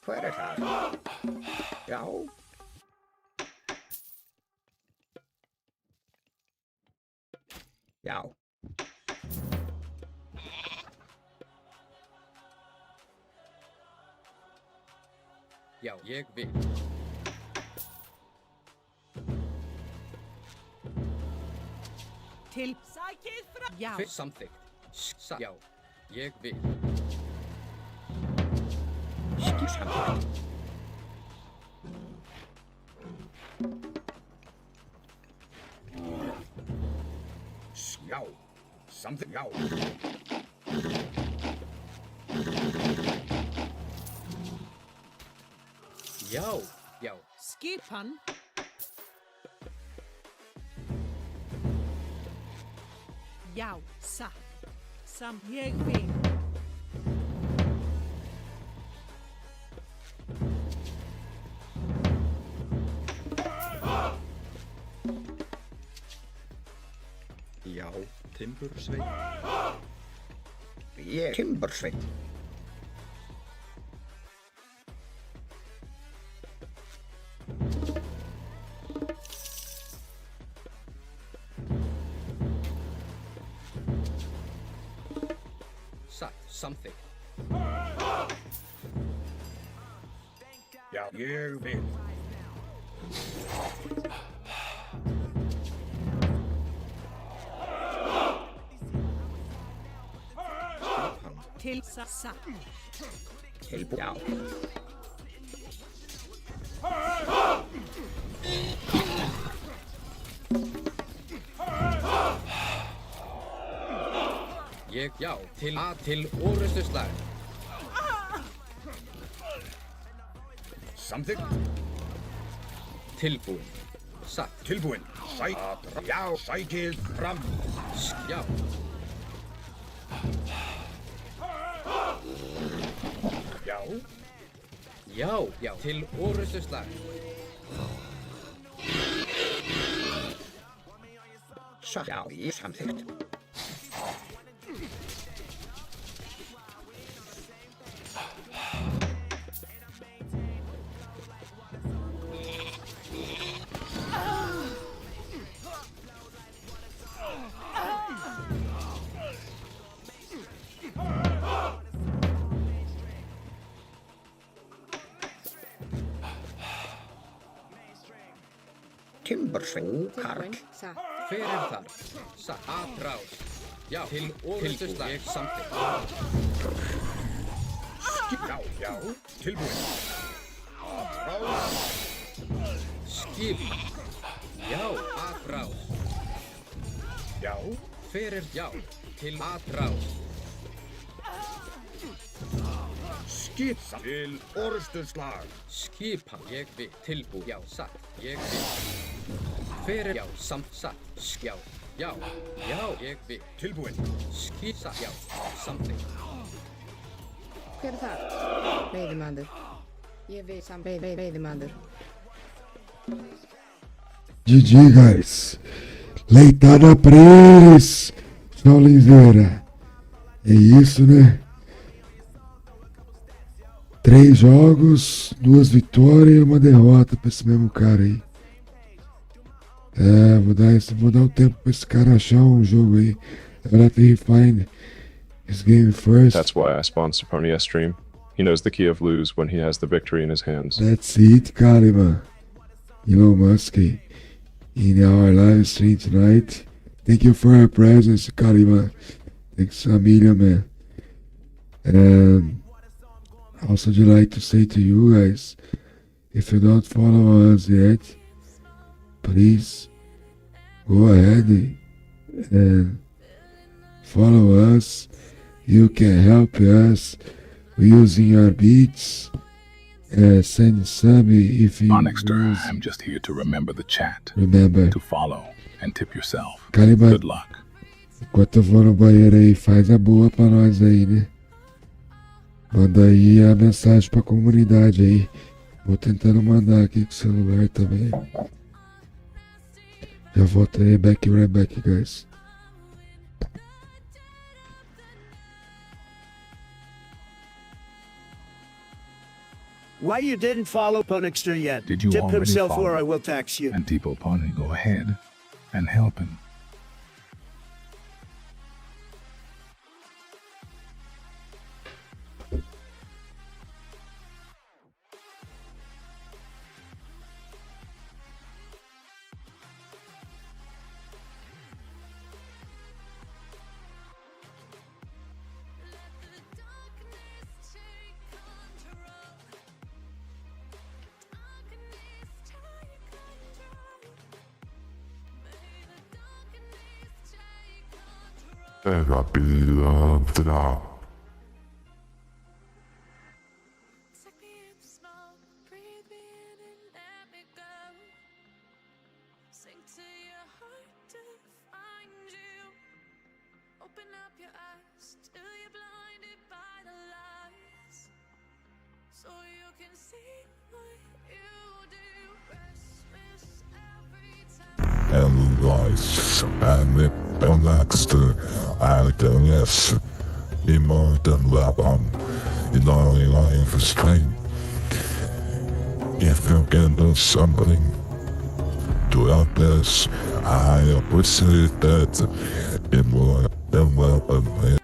Hver það? Já. Já. Já, ég vil. Til sækið frá. Já. Hver samþykkt. Já, ég vil. Samþykkt. Já. Samþykkt, já. Já. Já. Skipan. Já, satt. Samt ég vil. Já, timbursveit. Ég. Timbursveit. Satt. Samþykkt. Já, ég vil. Til satt. Tilbúinn. Já. Ég, já. Til orrustuslag. samþykkt. Tilbúin. Satt. Tilbúin. Já, sækið fram. Já. Já, Já. Já. Til orrustuslag. já, samþykkt. Timbersving, Karl. Tilbúin. Satt. Hver þar? Satt. Atrás. Já. Til orrustuslag. Ég samþykkt. Já, tilbúin. Skipan. Já. Atrás. Já, Hver já. Til atrás. skip til orrustuslag. Skipan. Ég við. Tilbúin. Já. Satt. Ég við. Hver já. Satt. Já. Já. Já. Ég við. Tilbúin. Satt. Já. Samþykkt. Hver þar? Veiðimaður. Ég veit veiðimaður. GG, guys. Leitada pra eles. Tchau, Oliveira. É isso, né? 3 jogos, 2 vitórias e 1 derrota pra esse mesmo cara aí. É, vou dar um tempo pra esse cara achar um jogo aí. I'll let him find his game first. That's why I sponsored Pony's stream. He knows the key of lose when he has the victory in his hands. That's it, Kalima. Elon Musk in our live stream tonight. Thank you for your presence, Kalima. Thanks a million, man. And also, I'd like to say to you guys, if you don't follow us yet, please go ahead and follow us. You can help us using your beats. Send some if you Onyxter, use. I'm just here to remember the chat, Remember, to follow, and tip yourself. Kalima, Good luck. enquanto eu vou no banheiro aí, faz a boa pra nós aí, né? Manda aí a mensagem pra comunidade aí. Vou tentando mandar aqui com o celular também. Já volto aí, right back, guys. Why you didn't follow Ponixter yet? Did you Tip already himself follow? or I will tax you. And Tipo Pony, go ahead and help him. 내가 빌런드라 and life and the Onyxter and yes, more than weapon in our life is pain. If you can do something to help us, I appreciate that in more than weapon.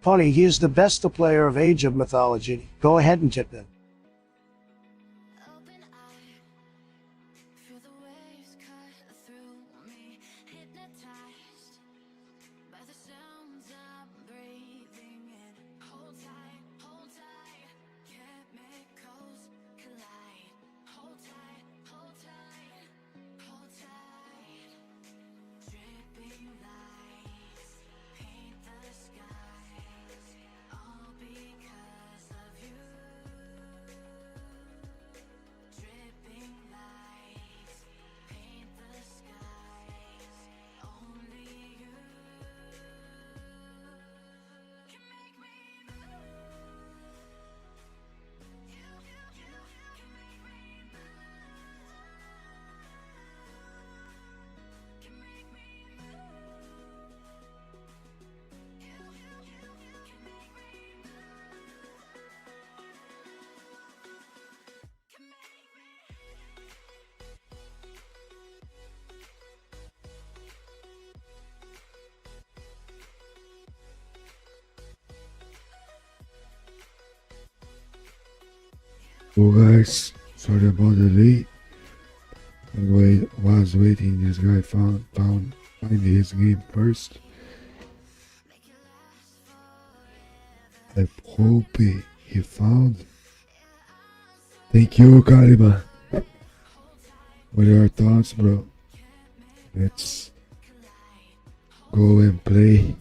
Pony, he is the best player of Age of Mythology. Go ahead and tip him. Oh guys, sorry about the late. I was waiting. This guy find his game first. I hope he found. Thank you, Kalima. What are your thoughts, bro? Let's go and play.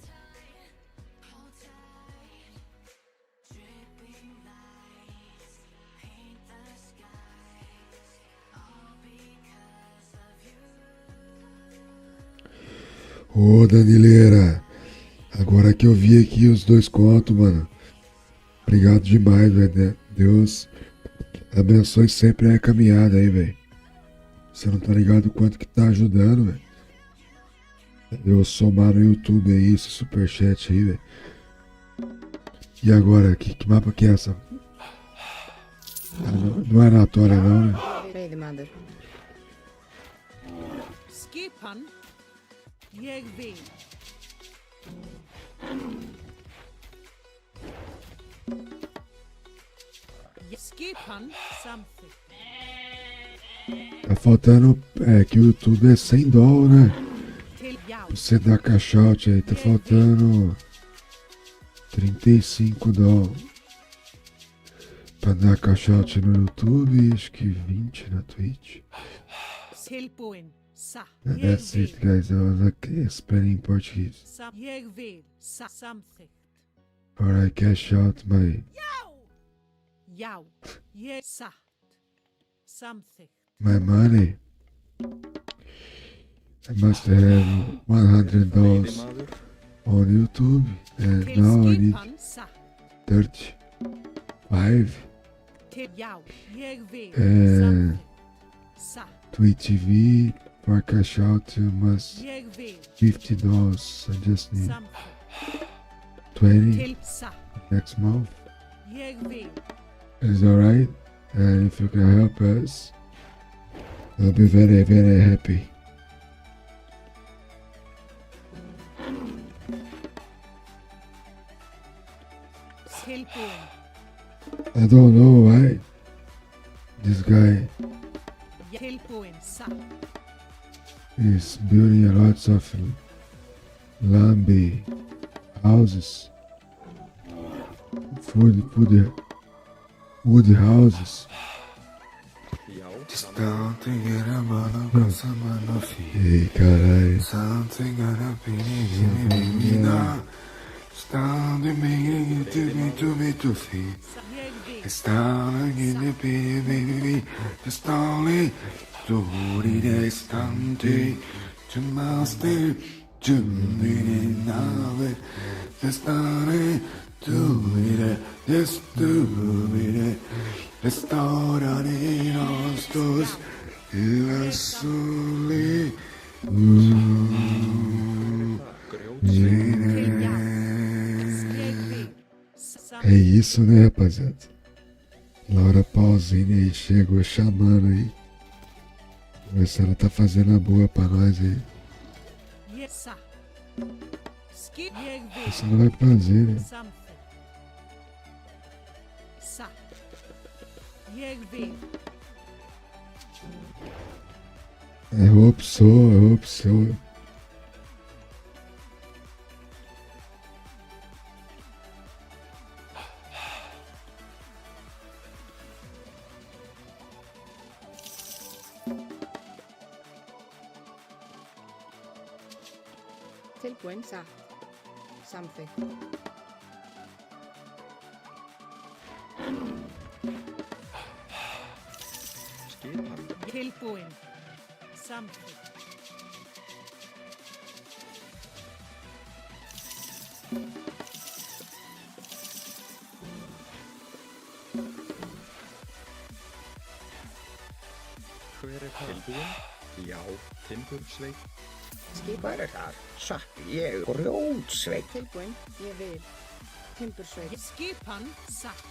Ô, Danileira, agora que eu vi aqui os 2 contos, mano. Obrigado demais, velho. Deus abençoe sempre a caminhada aí, velho. Você não tá ligado o quanto que tá ajudando, velho. Eu somar no YouTube aí, esse superchat aí, velho. E agora, que mapa que é essa? Não é aleatória não, né? Skipan. Jag vill. Skipan something. Tá faltando, que o YouTube é $100, né? Você dá caixote aí, tá faltando $35 pra dar caixote no YouTube, acho que 20 na Twitch. That's it, guys. I was explaining in Portuguese. Or I cash out my my money. I must have $100 on YouTube, and now I need 35. And Twitch TV for cash out must $50. I just need 20 next month. Is alright? And if you can help us, I'll be very, very happy. I don't know why this guy is building a lot of lambi houses, wood houses. Ei, caralho. É isso, né, rapaziada? Laura Pausini aí chegou chamando aí. Vamos ver se ela tá fazendo a boa pra nós aí. Skip. Ég Isso vil. ela vai fazer. Something. Satt. Ég vil. É opção. Tilbúin, satt. Samþykkt. Skipan. Tilbúin. Samþykkt. Hver er það? Tilbúin? Já, timbursveit. Hver er það? Satt, ég grjótsveit. Tilbúin, ég vil. Timbursveit. Skipan satt.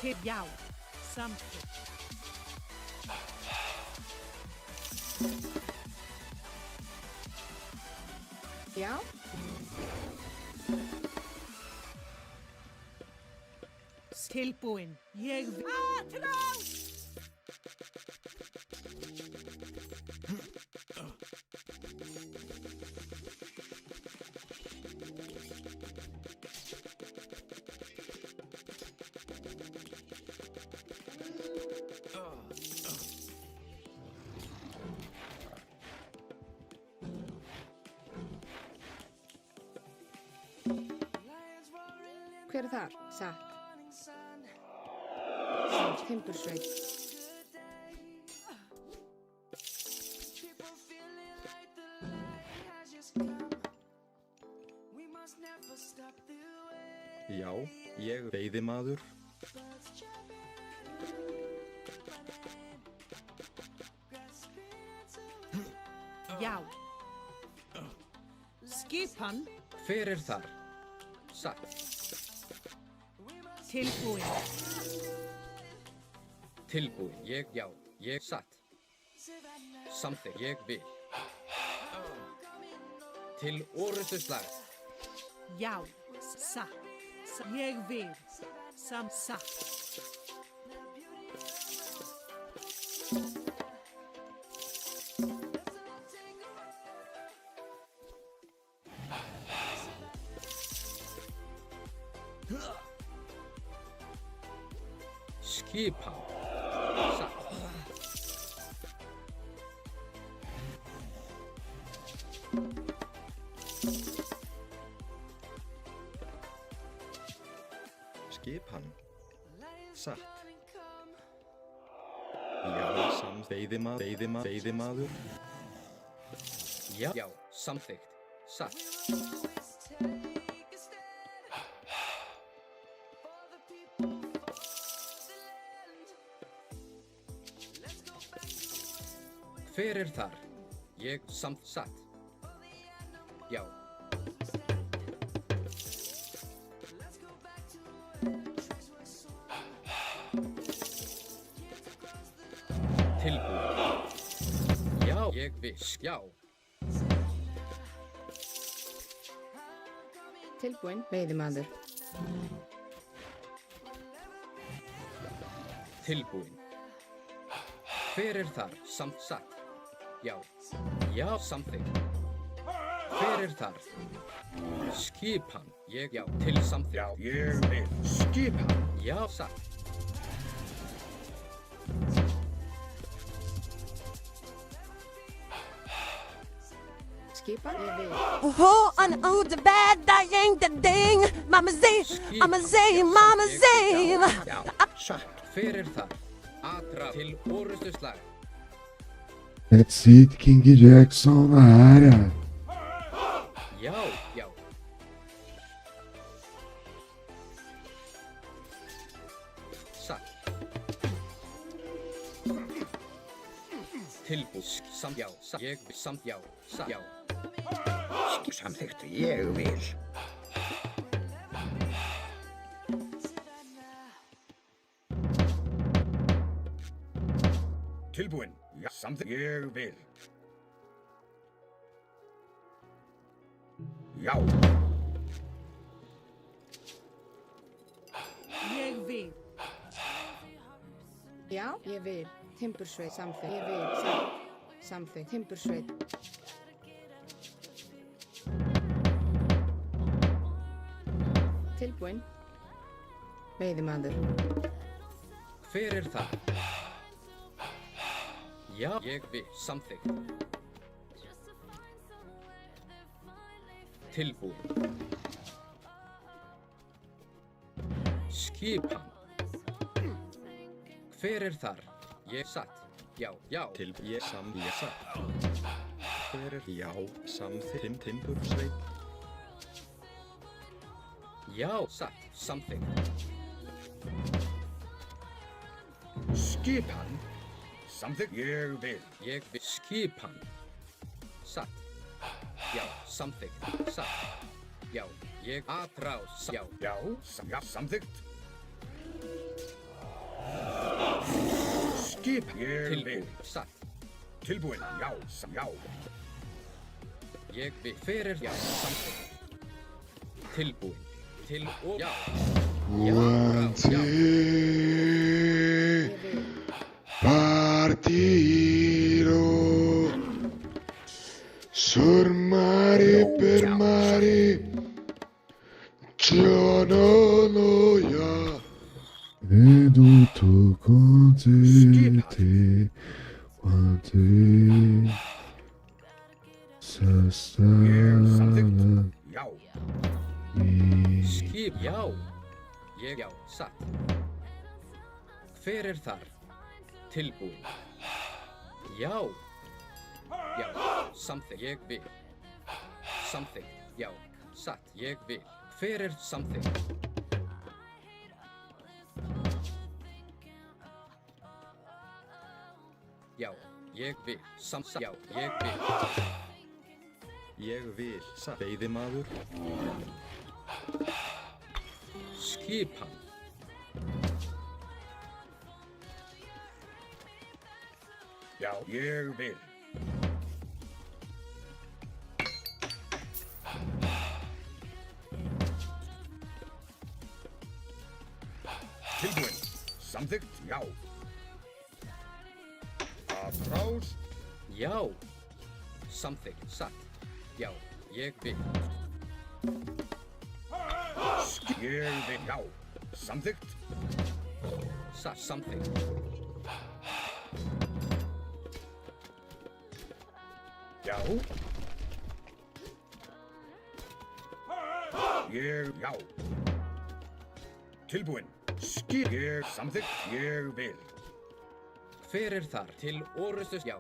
Til já. Samþykkt. Já. Tilbúin. Ég vil. Atrás! Hver er þar? Satt. Timbursveit. Já, ég veiðimaður. Já. Skipan Hver er þar? Satt. tilbúin. Tilbúin, ég satt. Samþykkt, ég vil. Til orrustuslag. Já, satt. Ég vil. Satt. Skipan. Satt. Skipan. Satt. Já, veiðimaður. Já, samþykkt. Satt. Hver er þar? Ég satt. Já. Tilbúin. Já, ég viss, já. Tilbúin, veiðimaður. Tilbúin. Hver er þar? Satt. Já. Já, samþykkt. Hver er þar? Skipan. Já, til samþykkt. Já, ég vil. Skipan. Já, satt. Skipan, ég vil. Oh, an old bad dying the ding. Mama say, Mama say. Já, satt. Hver er þar? Atra til orrustuslag. That's it, King Jackson na área. Já. Satt. Tilbúin. Já. Ég samt já. Já. Samþykkt, ég vil. Tilbúin. Já, samþykkt, ég vil. Já. Ég vil. Já, ég vil. Timbursveit, samþykkt. Ég vil, samþykkt. Timbursveit. Tilbúinn. Veiðimaður. Hver er það? Já, ég vil, samþykkt. Tilbúinn. Skipan. Hver er þar? Ég satt. Já, já. Ég satt. Hver er já, samþykkt. Timbursveit. Já, satt, samþykkt. Skipan. Samþykkt. Ég vil. Ég vil. Skipan. Satt. Já, samþykkt. Satt. Já, ég atrás. Já. Já, samþykkt. Skipan. Ég vil. Tilbúinn. Satt. Tilbúinn. Já, já. Ég vil. Hver er já, samþykkt. Tilbúinn. Til og já. Guanti partiro sur mare per mare noia veduto con te quante sassana Já. Skip, já. Ég, já, satt. Hver er þar? Tilbúinn. Já. Já, samþykkt. Ég vil. Samþykkt. Já, satt. Ég vil. Hver er samþykkt? Já, ég vil. Já, ég vil. Ég vil, satt. Veiðimaður. Skipan. Já, ég vil. Tilbúinn. Samþykkt. Já. Atrás. Já. Samþykkt. Satt. Já, ég vil. Ég vil. Já. Samþykkt. Satt. Samþykkt. Já. Ég, já. Tilbúinn. Skip. Ég, samþykkt. Ég vil. Hver er þar? Til orustus. Já.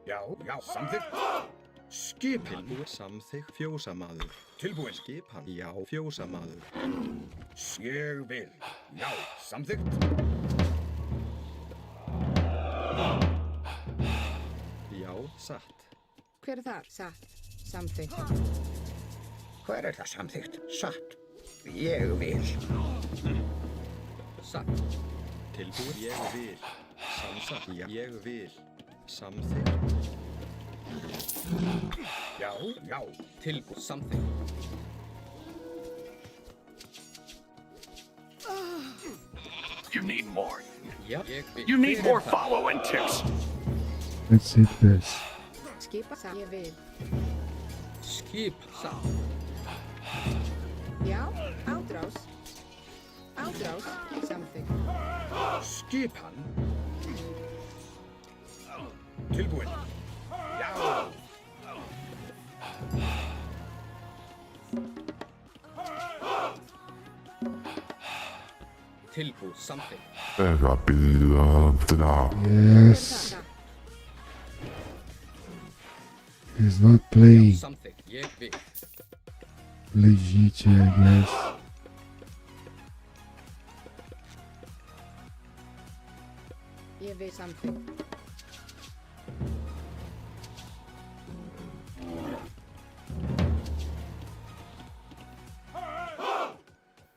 Já, já, samþykkt. Skipan. Tilbúinn. Samþykkt. Fjósamaður. Tilbúinn. Skipan. Já, fjósamaður. Ég vil. Já, samþykkt. Já, satt. Hver er þar? Satt. Samþykkt. Hver er það samþykkt? Satt. Ég vil. Satt. Tilbúinn. Ég vil. Samsatt. Já, ég vil. Samþykkt. Já, já. Tilbúinn. Samþykkt. You need more. Já, ég vil. You need Hver er more þar? following ticks. Let's hit this. Skipa. Satt. Ég vil. Skip. Satt. Já. Átrás. Átrás. Samþykkt. Skipan. Tilbúinn. Já. Tilbúinn. Samþykkt. Era bidantna. Yes. He's not playing Samþykkt. Ég vil. legit, I guess. Ég vil. Samþykkt.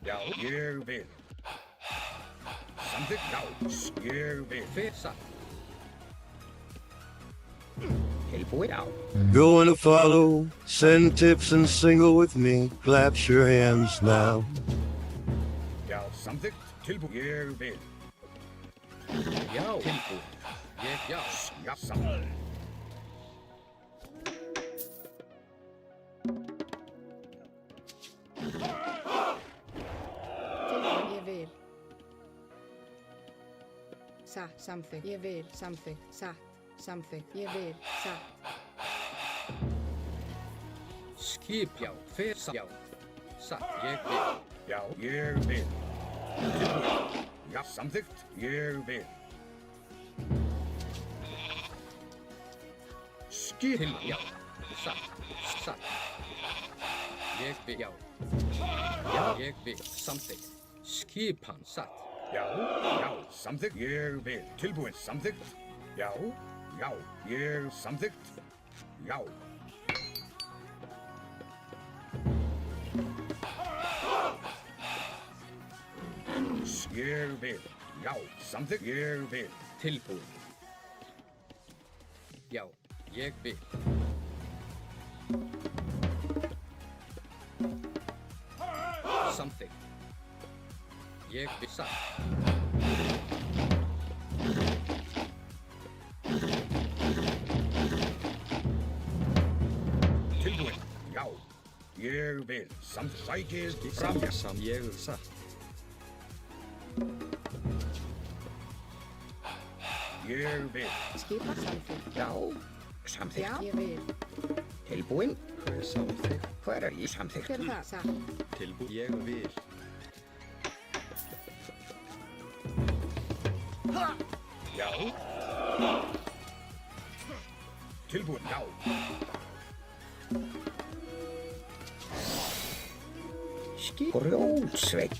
Já, ég vil. Samþykkt. Já, ég vil. Hver satt? Tilbúin, já. Going to follow, send tips and single with me. Clap your hands now. Já, samþykkt. Tilbúin, ég vil. Já, tilbúin. Já, samþykkt. Tilbúin, ég vil. Satt, samþykkt, ég vil, samþykkt, satt, samþykkt, ég vil, satt. Skip, já, já. Satt, ég vil. Já, ég vil. Tilbúin. Já, samþykkt, ég vil. Skip, já. Satt. Ég vil, já. Já, ég vil, samþykkt. Skipan, satt. Já, samþykkt, ég vil. Tilbúin, samþykkt. Já, ég samþykkt. Já. Ég vil. Já, samþykkt, ég vil. Tilbúin. Já, ég vil. Samþykkt. Ég vil, satt. Tilbúin, já. Ég vil. Sækið fram. Ég vil, satt. Ég vil. Skipa, samþykkt. Já, samþykkt. Já, ég vil. Tilbúin. Hver samþykkt? Hver ég samþykkt? Hver það, satt. Tilbúin, ég vil. Já. Tilbúin, já. Grjótsveit.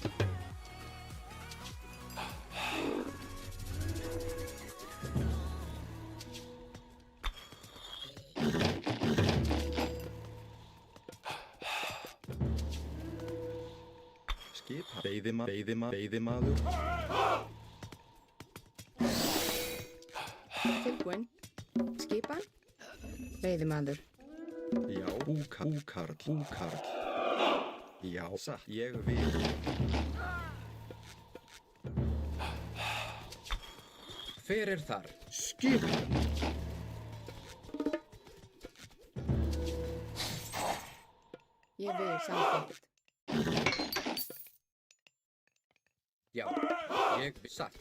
Skipa. Veiðimaður. Tilbúin. Skipan. Veiðimaður. Já, búkarl. Já, satt, ég vil. Hver þar? Skipan. Ég vil, samþykkt. Já, ég vil, satt.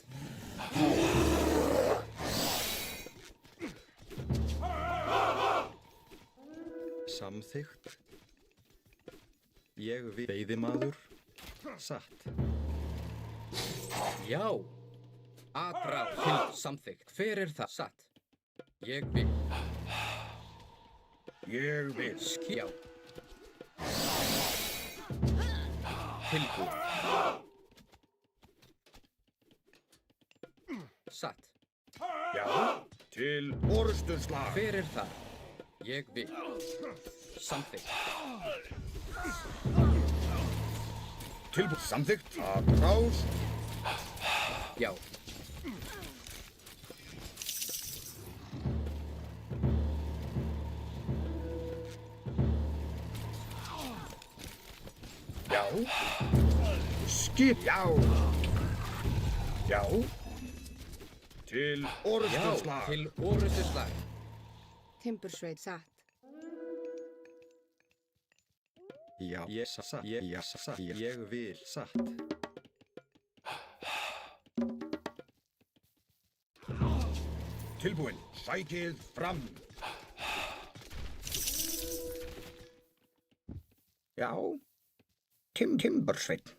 Samþykkt. Ég vil. Veiðimaður. Satt. Já. Aðrá, samþykkt. Hver það? Satt. Ég vil. Ég vil. Já. Tilbúin. Satt. Já, til orusturslag. Hver það? Ég vil. Samþykkt. Tilbúin, samþykkt. Aðrás. Já. Já. Skip. Já. Já. Til orusturslag. Já, til orusturslag. Timbursveit, satt. Já, ég vil, satt. Tilbúin, sækið fram. Já, timbursveit.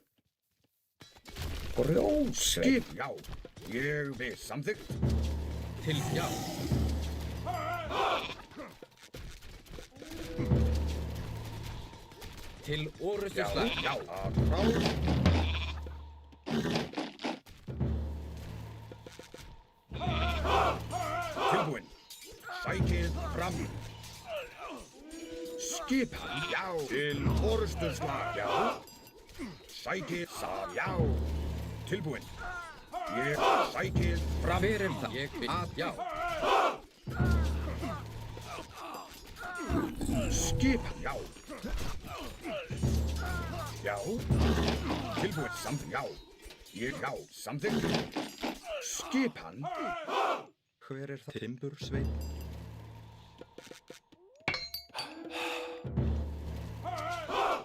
Grjótsveit. Skip, já. Ég vil, samþykkt. Til, já. Til orusturslag. Já, aðrás. Tilbúin, sækið fram. Skipan, já. Til orusturslag, já. Sækið, já. Tilbúin. Ég sækið fram. Hver það? Ég vil, já. Skipan, já. Já. Tilbúið, samþykkt, já. Já, samþykkt. Skipan. Hver það? Timbursveit.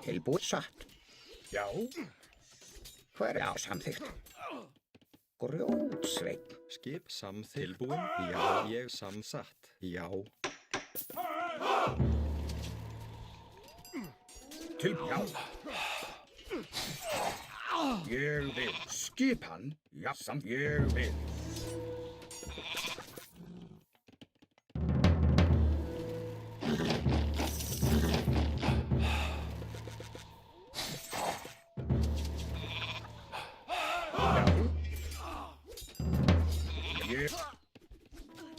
Tilbúið, satt. Já. Hver samþykkt? Grjótsveit. Skip samþykkt. Tilbúin? Já, ég samsatt. Já. Já. Ég vil. Skipan. Já, ég vil.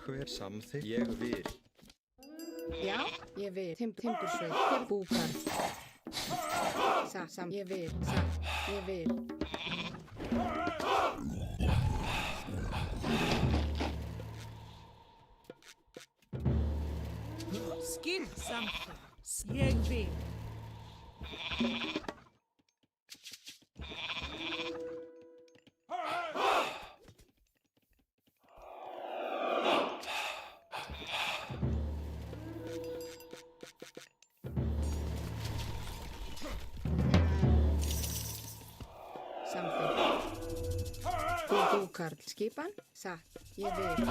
Hver samþykkt? Ég vil. Já, ég vil. Timbursveit. Hér búkar. Ég vil. Ég vil. Skip samþykkt. Ég vil. Karl, skipan, satt, ég vil.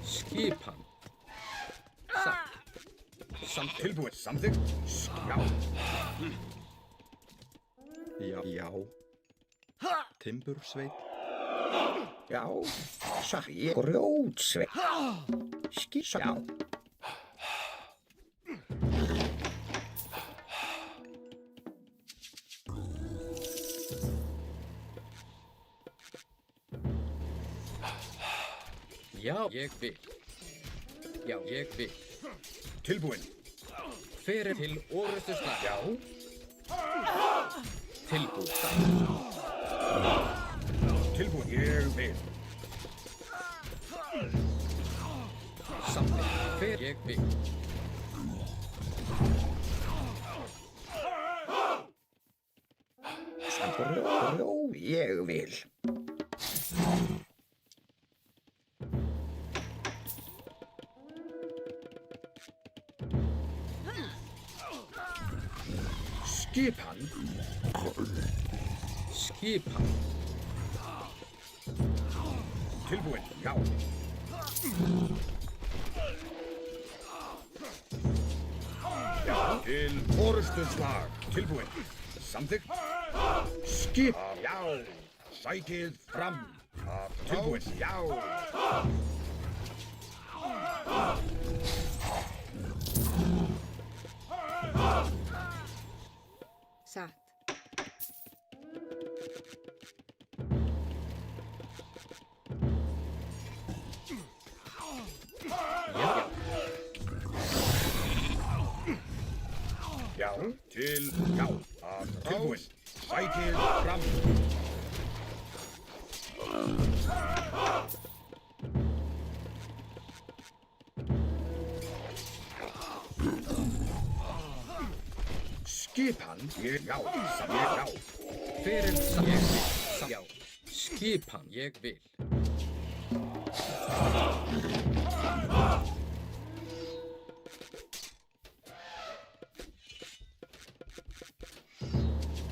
Skipan. Satt. Tilbúið, samþykkt. Já. Já. Timbursveit. Já. Satt. Grjótsveit. Skissa. Já. Já, ég vil. Já, ég vil. Tilbúin. Fyrir til orrustuslag. Já. Tilbúið. Tilbúin. Ég vil. Samþykkt. Fyrir ég vil. Grjó, ég vil. Skipan. Skipan. Tilbúin, já. Já. Til orustuslag. Tilbúin. Samþykkt. Skip. Já. Sækið fram. Tilbúin, já. Satt. Já. Já. Til, já. Tilbúin. Sækið fram. Skipan. Já. Já. Fyrir ég vil. Já. Skipan ég vil.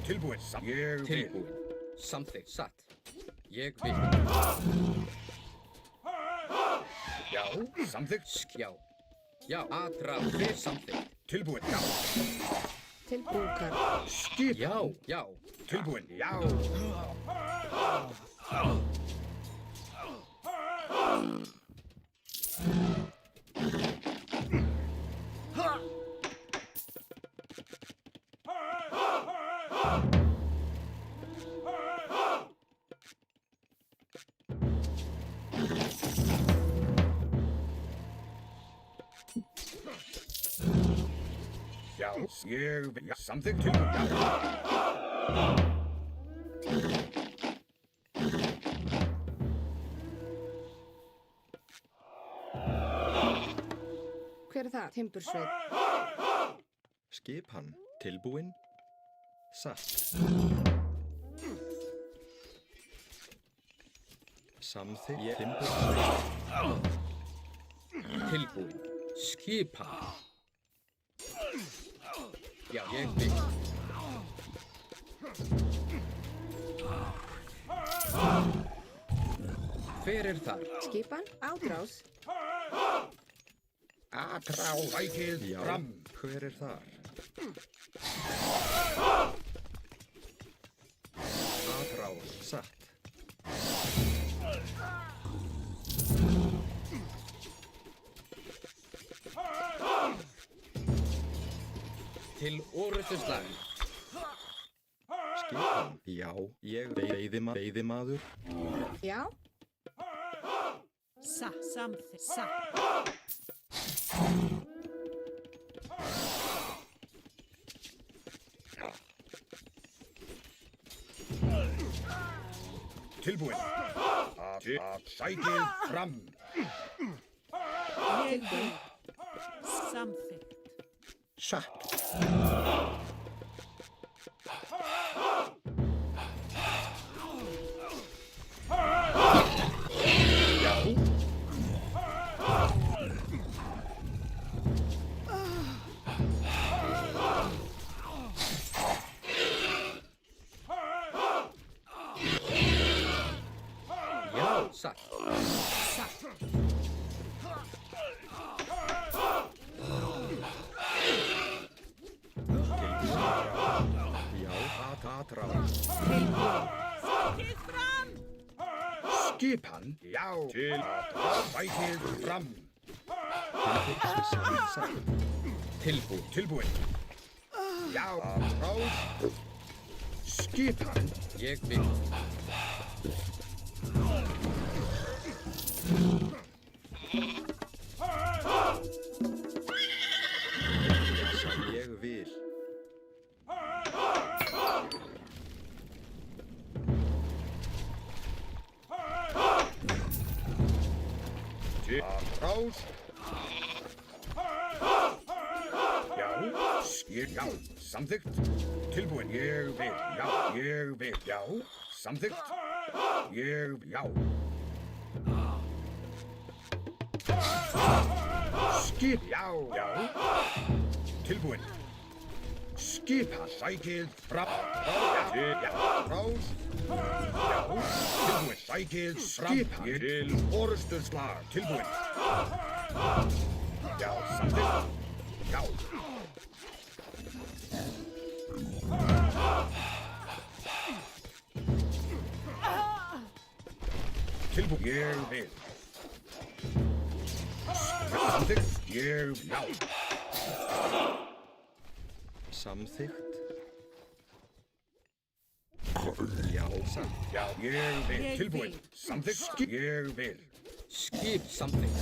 Tilbúin. Ég vil. Tilbúin. Samþykkt. Satt. Ég vil. Já. Samþykkt. Já. Já. Aðra fyrir samþykkt. Tilbúin. Já. Til búkar. Skip. Já. Já. Tilbúin. Já. Já, ég samþykkt tilbúin. Já. Hver er það? Timbursveit. Skipan tilbúin. Satt. Samþykkt timbursveit. Tilbúin. Skipan. Já, ég vil. Hver er þar? Skipan, ádrás. Atrá, rækið, Já, fram. hver er þar? Atrás, satt. Til orrustuslag. Skipan, já, ég veiðimaður. Já. Samþykkt. Sa. Tilbúin. Sækið fram. Ég vil. Samþykkt. Satt. Já. Já, satt. Já, atrás. Sækið fram! Skipan, já. Til sækið fram. Satt. Tilbúin. Tilbúin. Já, atrás. Skipan. Ég vil. Ég vil. Til atrás. Já, samþykkt. Tilbúin, ég vil. Já, ég vil. Já, samþykkt. Já. Skip, já. Tilbúin. Skipa, sækið, fram. Já, rás. Já, tilbúin, sækið, skipa. Til orrustuslag, tilbúin. Já, samþykkt. Já. Tilbúin, ég vil. Samþykkt, já. Samþykkt. Já, satt. Já, ég vil. Tilbúin. Samþykkt, ég vil. Skip samþykkt.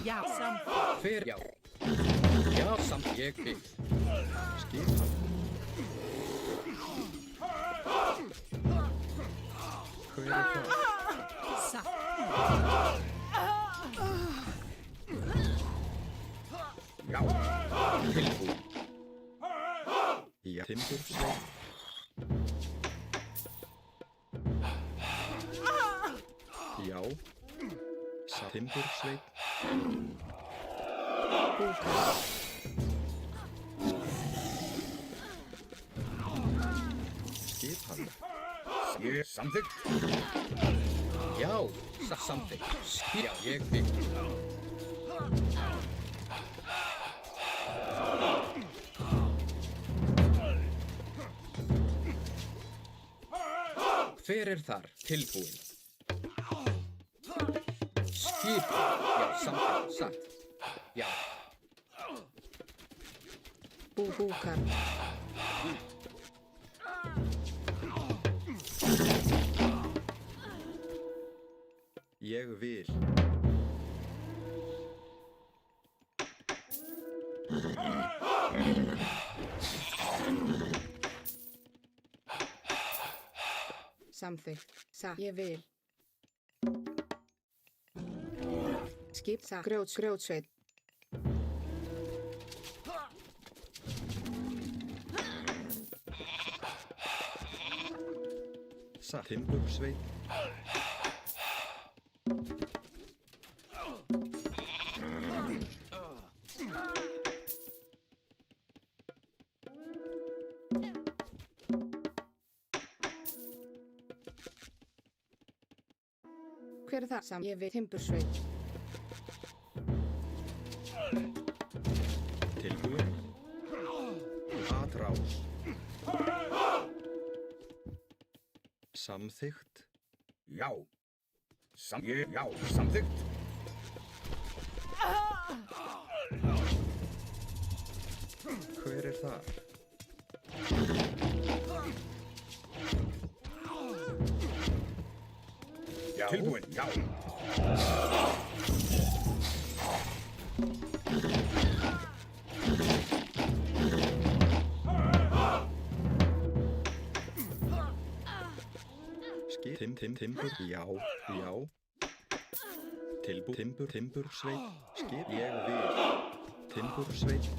Já, samþykkt. Hver já? Já, samt ég vil. Skipan. Hver er það? Sa. Já. Tilbúin. Já, timbursveit. Já. Timbursveit. Skipan. Ég samþykkt. Já, samþykkt. Já, ég vil. Hver er þar? Tilbúin. Skip. Já, samþykkt. Satt. Já. Búkar. Ég vil. Samþykkt. Ég vil. Skip. Grjótsveit. Timbursveit. Hver það? Ég vil. Timbursveit. Tilbúin. Atrás. Samþykkt. Já. Já, samþykkt. Hver þar? Já. Tilbúin, já. Timbur, já. Timbursveit. Skip. Ég vil. Timbursveit.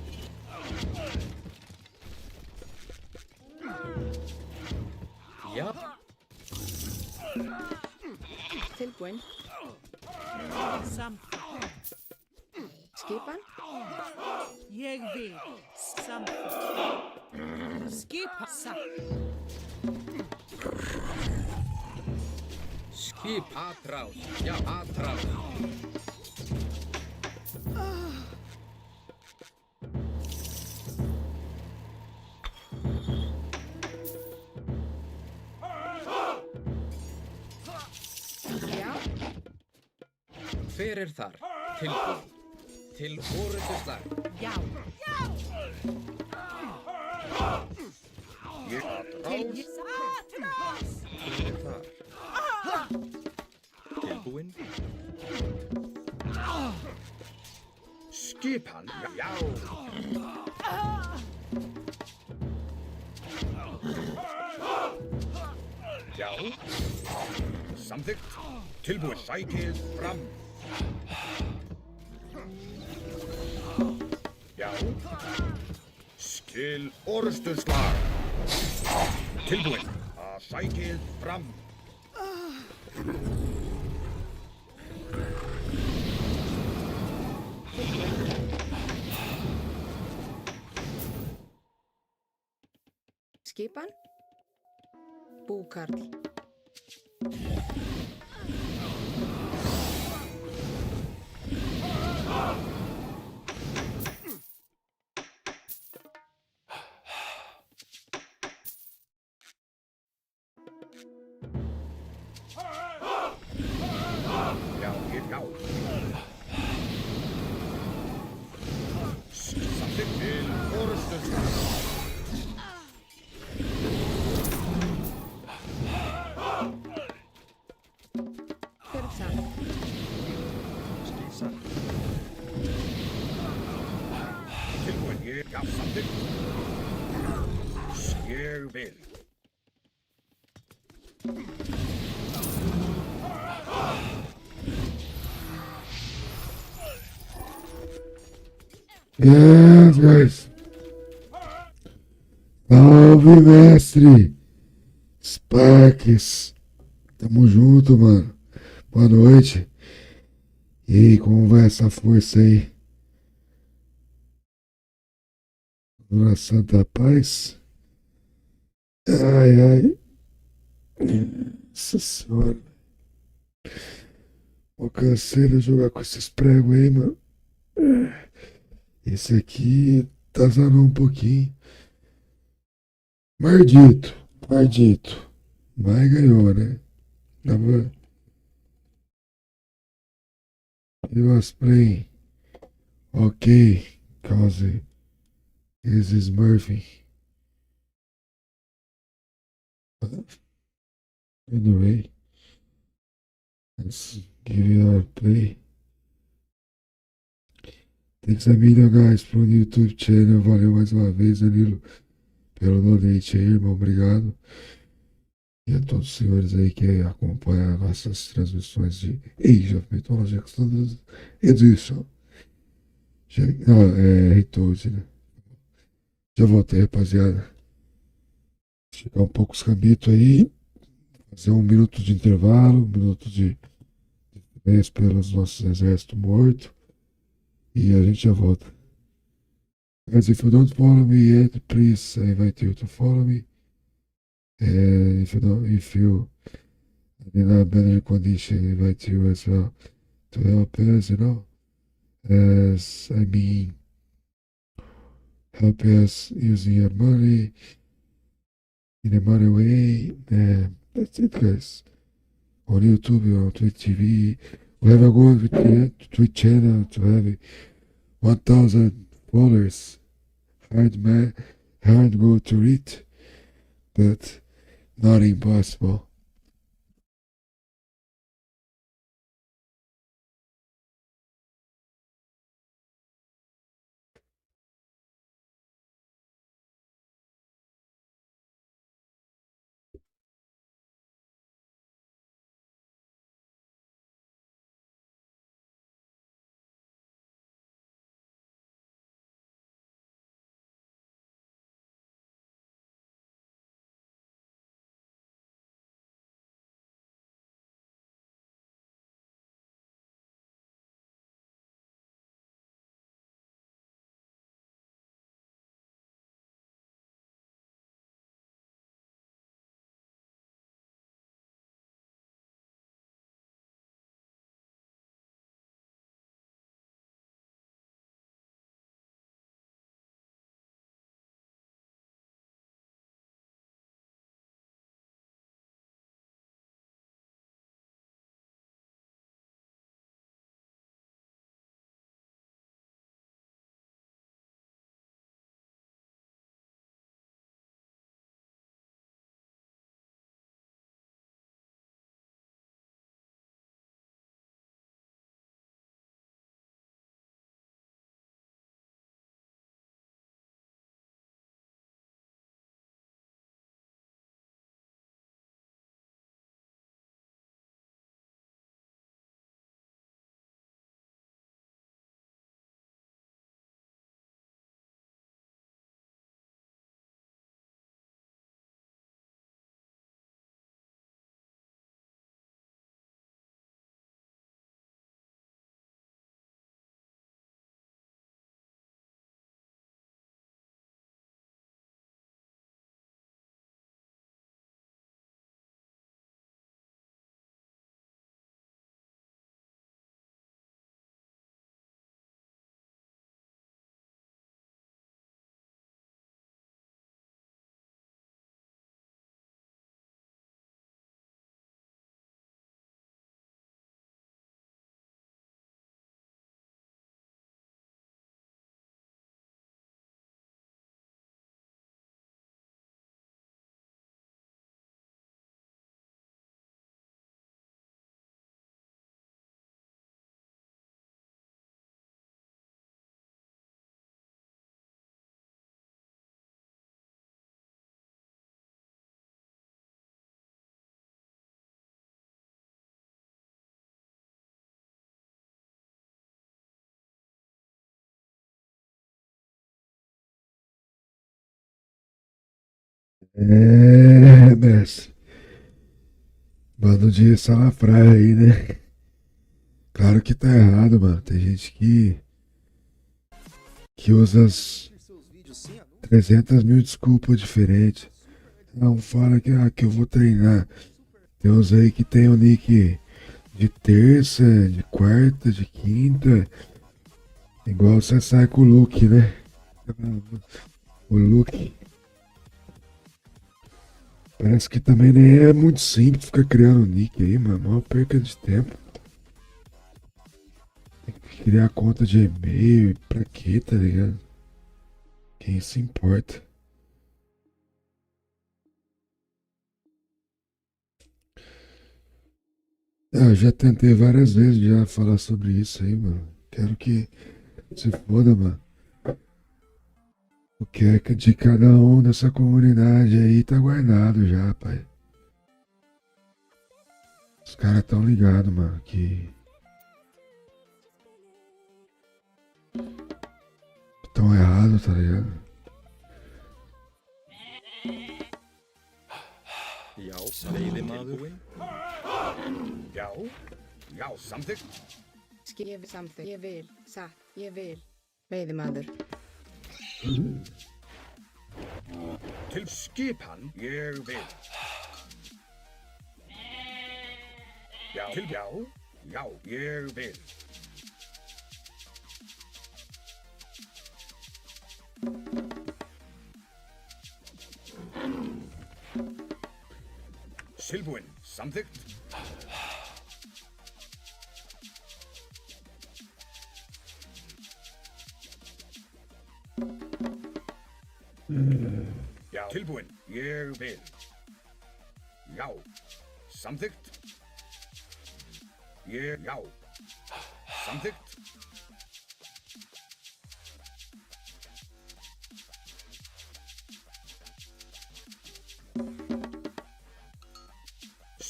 Já. Tilbúin. Skipan. Ég vil. Skipa. Skip. Atrás. Já, atrás. Hver þar? Tilbúin. Til orðusslag. Já. Atrás. Hver þar? Tilbúin. Skipan, já. Já. Samþykkt. Tilbúin. Sækið fram. Já. Skil orðsturslag. Tilbúin. Sækið fram. Skipan. Búkarl. Já. Samþykkt til orðsturslag. Tilbúin, já, samþykkt. Ég vil. Yes, guys. Salve, mestre. Sparks. Tamo junto, mano. Boa noite. E aí, como vai essa força aí? Na Santa Paz? Ai. Nossa senhora. Eu cansei de jogar com esses pregos aí, mano. Esse aqui tazanou um pouquinho. Mardito. Mas ganhou, né? Tava... It was playing okay, cause this is Murphy. Anyway, give it a play. Thanks a million, guys, pro YouTube channel. Valeu mais uma vez, Danilo, pelo donate aí, irmão. Obrigado. E a todos os senhores aí que acompanham nossas transmissões de Age of Mythology Extended Edition. Não, Retold, né? Já voltei, rapaziada. Chegar um pouco os cambitos aí. Fazer 1 minuto de intervalo, 1 minuto de silêncio pelos nossos exércitos mortos. E a gente já volta. Guys, if you don't follow me yet, please I invite you to follow me. If you are in a better condition, I invite you as well to help us, as I mean, help us using your money in a money way. That's it, guys. On YouTube, on Twitch TV, we have a goal with the Twitch channel to have 1,000 followers. Hard goal to reach, but not impossible. Mestre. Bando de salafrário aí, né? Claro que tá errado, mano. Tem gente que usa as 300 mil desculpas diferentes. Não, fala que eu vou treinar. Tem uns aí que tem o nick de terça, de quarta, de quinta. Igual você sai com o Luke, né? O Luke. Parece que também nem é muito simples ficar criando nick aí, mano. Uma perca de tempo. Tem que criar conta de e-mail. Pra quê, tá ligado? Quem se importa? Eu já tentei várias vezes já falar sobre isso aí, mano. Quero que se foda, mano. O que é que de cada um dessa comunidade aí tá guardado já, pai. Os caras tão ligados, mano, que tão errado, tá ligado? Já, veiðimaður. Já, já, samþykkt. Skif samþykkt. Ég vil. Satt. Ég vil. Veiðimaður. Til skipan. Ég vil. Já, til já. Já, ég vil. Tilbúin. Samþykkt. Já, tilbúin. Ég vil. Já. Samþykkt. Já. Samþykkt.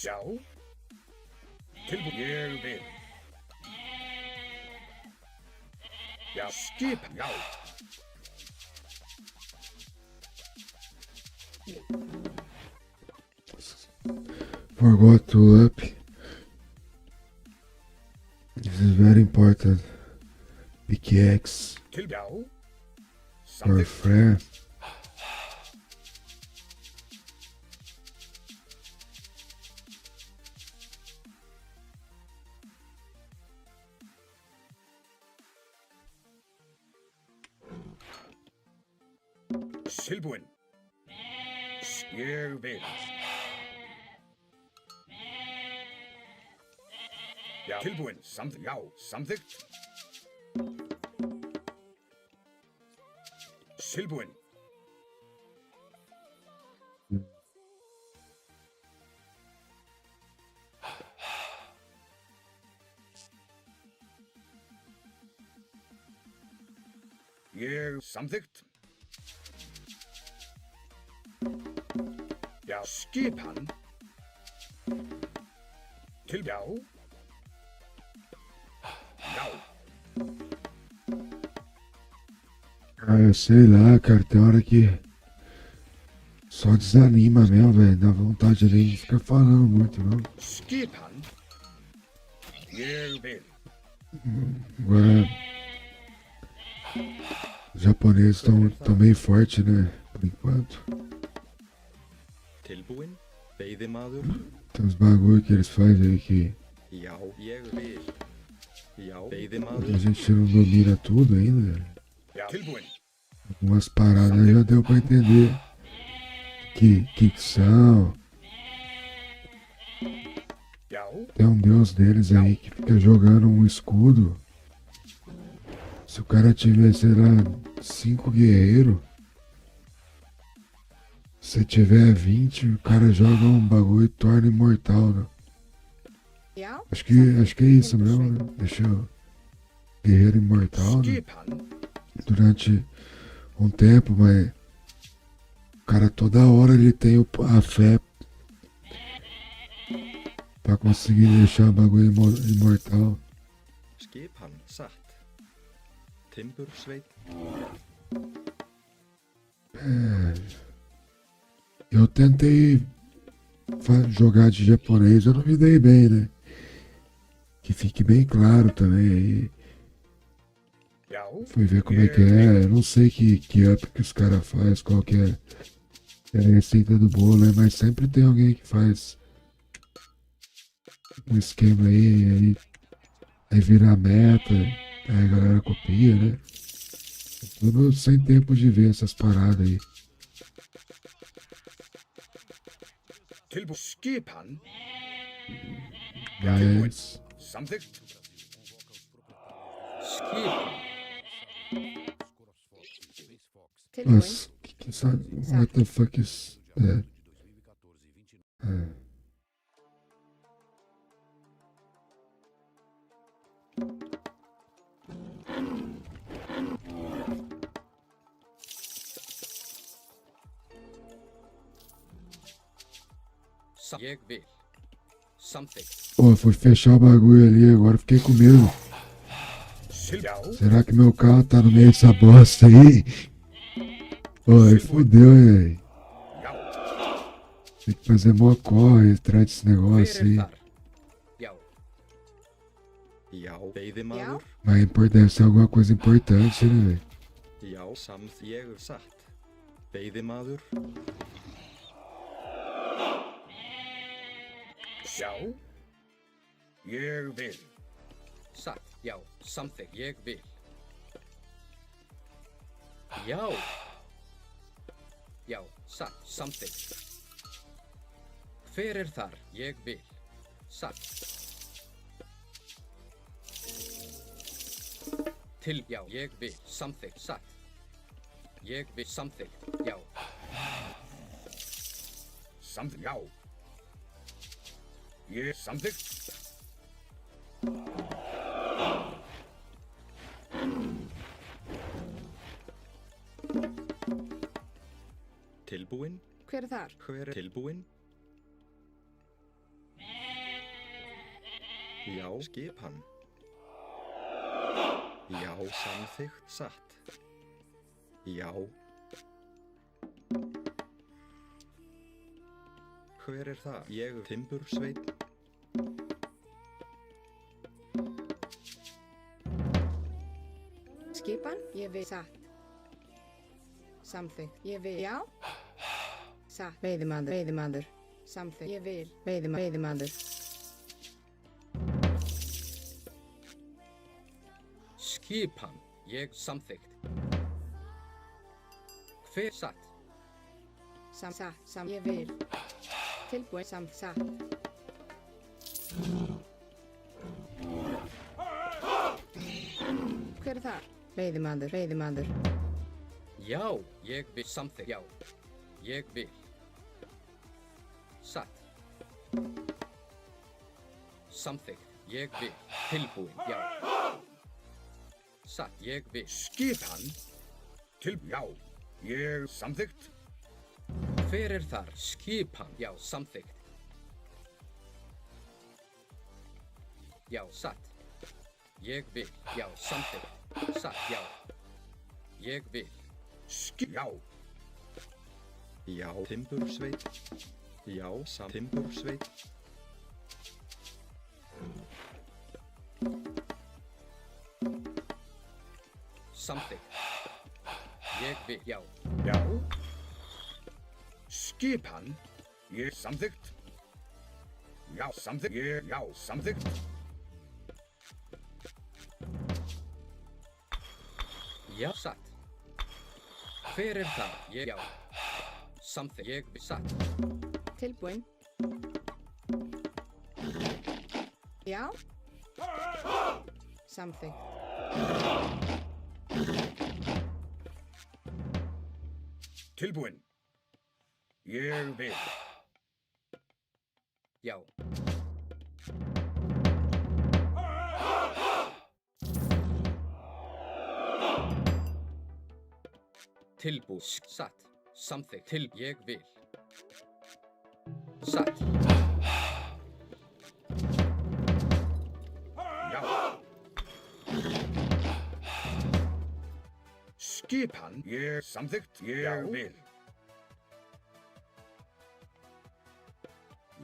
Já. Tilbúin. Ég vil. Já, skip. Já. Forgot to up. This is very important. Pickaxe Já. or flare. Tilbúin. Ég vil. Já, tilbúin. Já, samþykkt. Tilbúin. Ég samþykkt. Já, skipan. Til já. Já. Ah, eu sei lá, cara, tem hora que só desanima mesmo, velho. Dá vontade nem de ficar falando muito, não. Skipan. Ég vil. Agora, os japoneses estão meio fortes, né? Por enquanto. Tilbúin. Veiðimaður. Tem uns bagulho que eles fazem aí que Já, ég vil. Já, a veiðimaður. gente não domina tudo ainda, velho. Já, tilbúin. Algumas paradas já deu pra entender que são. Já. Tem um deus deles aí que fica jogando um escudo. Se o cara tiver, sei lá, 5 guerreiros, se tiver 20, o cara joga um bagulho e torna imortal, né? Já. Acho que é isso mesmo, né? Deixa o guerreiro imortal, né? Durante um tempo, mas o cara toda hora ele tem a fé pra conseguir deixar o bagulho imortal. Skipan. Satt. Timbursveit. Eu tentei jogar de japonês, eu não me dei bem, né? Que fique bem claro também aí. Fui ver como é que é, eu não sei que up que os caras fazem, qual que é a receita do bolo, né? Mas sempre tem alguém que faz um esquema aí vira a meta, aí a galera copia, né? Tudo sem tempo de ver essas paradas aí. Skipan. Mas Samþykkt. Skipan. Mas, que sabe? What the fuck is that? Ég vil. Samþykkt. Pô, foi fechar o bagulho ali, agora eu fiquei com medo. Será que meu carro tá no meio dessa bosta aí? Pô, aí fodeu, velho. Tem que fazer mó corre atrás desse negócio aí. Já, veiðimaður. Mas deve ser alguma coisa importante, né, velho? Já, ég satt. Veiðimaður. Já. Ég vil. Satt, já, samþykkt, ég vil. Já. Já, satt, samþykkt. Hver þar? Ég vil. Satt. Til, já, ég vil, samþykkt, satt. Ég vil, samþykkt, já. Samþykkt, já. Ég samþykkt. Tilbúin? Hver þar? Hver tilbúin? Já, skipan. Já, samþykkt, satt. Já. Hver það? Ég timbursveinn. Skipan, ég vil. Satt. Samþykkt, ég vil. Já. Satt. Veiðimaður. Samþykkt, ég vil. Veiðimaður. Skipan, ég samþykkt. Hver satt? Ég vil. Tilbúin, satt. Hver þar? Veiðimaður. Já, ég vil, samþykkt, já. Ég vil. Satt. Samþykkt, ég vil. Tilbúin, já. Satt, ég vil. Skipan. Já. Ég samþykkt. Hver þar? Skipan, já, samþykkt. Já, satt. Ég vil, já, samþykkt. Satt, já. Ég vil. Já. Já, timbursveinn. Já, timbursveinn. Samþykkt. Ég vil, já. Já. Skipan. Ég samþykkt. Já, samþykkt. Já, samþykkt. Já, satt. Hver það? Ég, já. Samþykkt, ég vil, satt. Tilbúin. Já. Samþykkt. Tilbúin. Ég vil. Já. Tilbúin, satt. Samþykkt, ég vil. Satt. Já. Skipan. Ég samþykkt. Ég vil.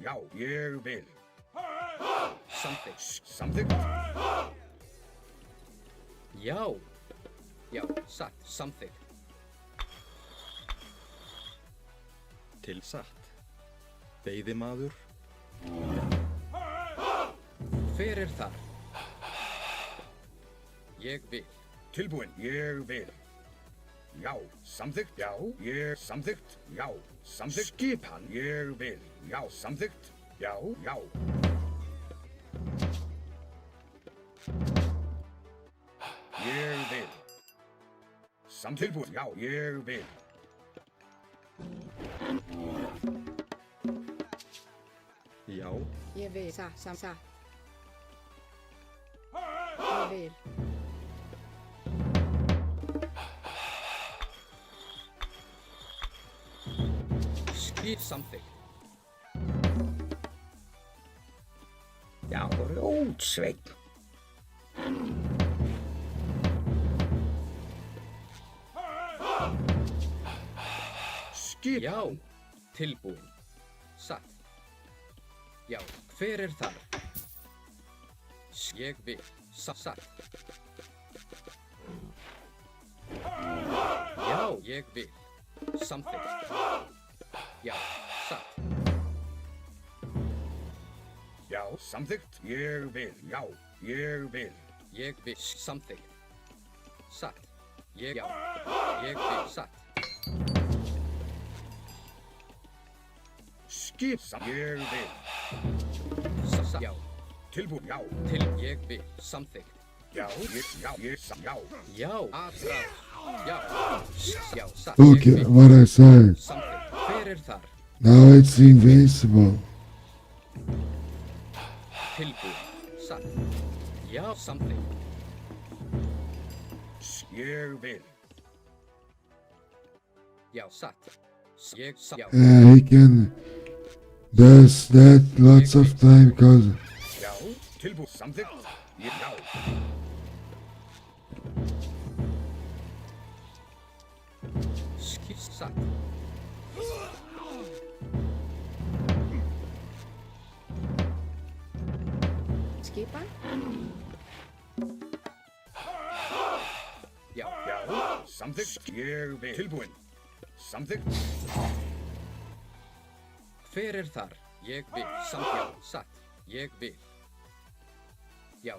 Já, ég vil. Samþykkt. Samþykkt. Já. Já, satt. Samþykkt. Til satt. Veiðimaður. Hver þar? Ég vil. Tilbúin. Ég vil. Já, samþykkt. Já, ég samþykkt. Já, samþykkt. Skipan. Ég vil. Já, samþykkt. Já, já. Ég vil. Samþykkt. Já, ég vil. Já. Ég vil. Satt. Ég vil. Skip samþykkt. Já, Grjótsveinn. Skip. Já, tilbúin. Satt. Já, hver þar? Ég vil. Satt. Já, ég vil. Samþykkt. Já, satt. Já, samþykkt. Ég vil. Já, ég vil. Ég vil. Samþykkt. Satt. Já, ég vil. Satt. Skip. Ég vil. Já. Tilbúin. Já. Ég vil. Samþykkt. Já, já. Já, aðráð. Já, satt. Look at what I said. Samþykkt. Hver þar? Now it's invincible. Tilbúin. Satt. Já, samþykkt. Ég vil. Já, satt. Já. Yeah, he can does that lots of time because Já, tilbúin. Samþykkt. Já. Satt. Skipan. Já. Já, samþykkt. Ég vil. Tilbúin. Samþykkt. Hver þar? Ég vil. Já, satt. Ég vil. Já.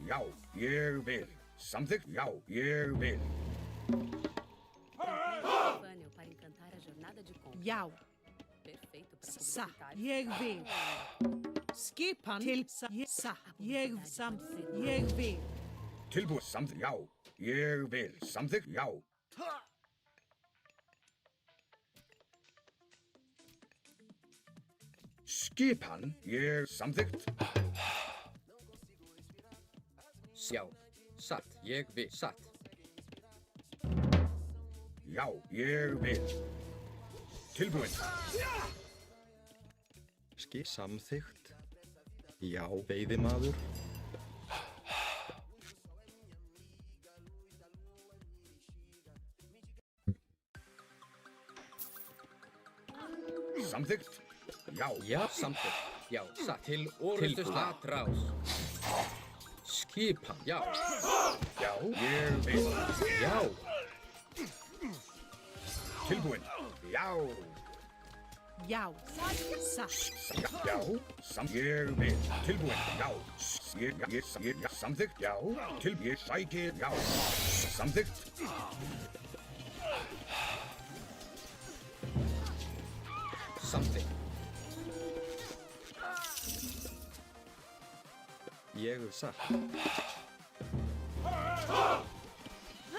Já, ég vil. Samþykkt. Já, ég vil. Já. Sa. Ég vil. Skipan. Til. Sa. Ég samþykkt. Ég vil. Tilbúin. Samþykkt. Já, ég vil. Samþykkt. Já. Skipan. Ég samþykkt. Já, satt. Ég vil. Satt. Já, ég vil. Tilbúin. Skip samþykkt. Já, veiðimaður. Samþykkt. Já. Já, samþykkt. Já, satt. Til orðustus atrás. Skipan. Já. Já, ég vil. Já. Tilbúin. Já. Já. Sa. Já. Ég vil. Tilbúin. Já. Ég samþykkt. Já. Ég sæki. Já. Samþykkt. Samþykkt. Ég vil satt.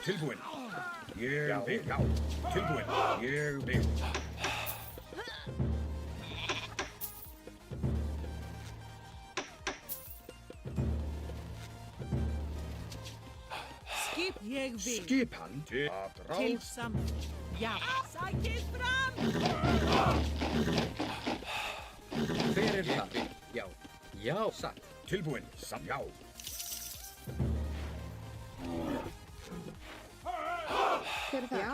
Tilbúin. Ég vil. Já. Tilbúin. Ég vil. Skip. Ég vil. Skipan. Til aðráð. Til samþykkt. Já. Sækið fram. Hver þar? Já. Já, satt. Tilbúin. Já. Hver það? Já.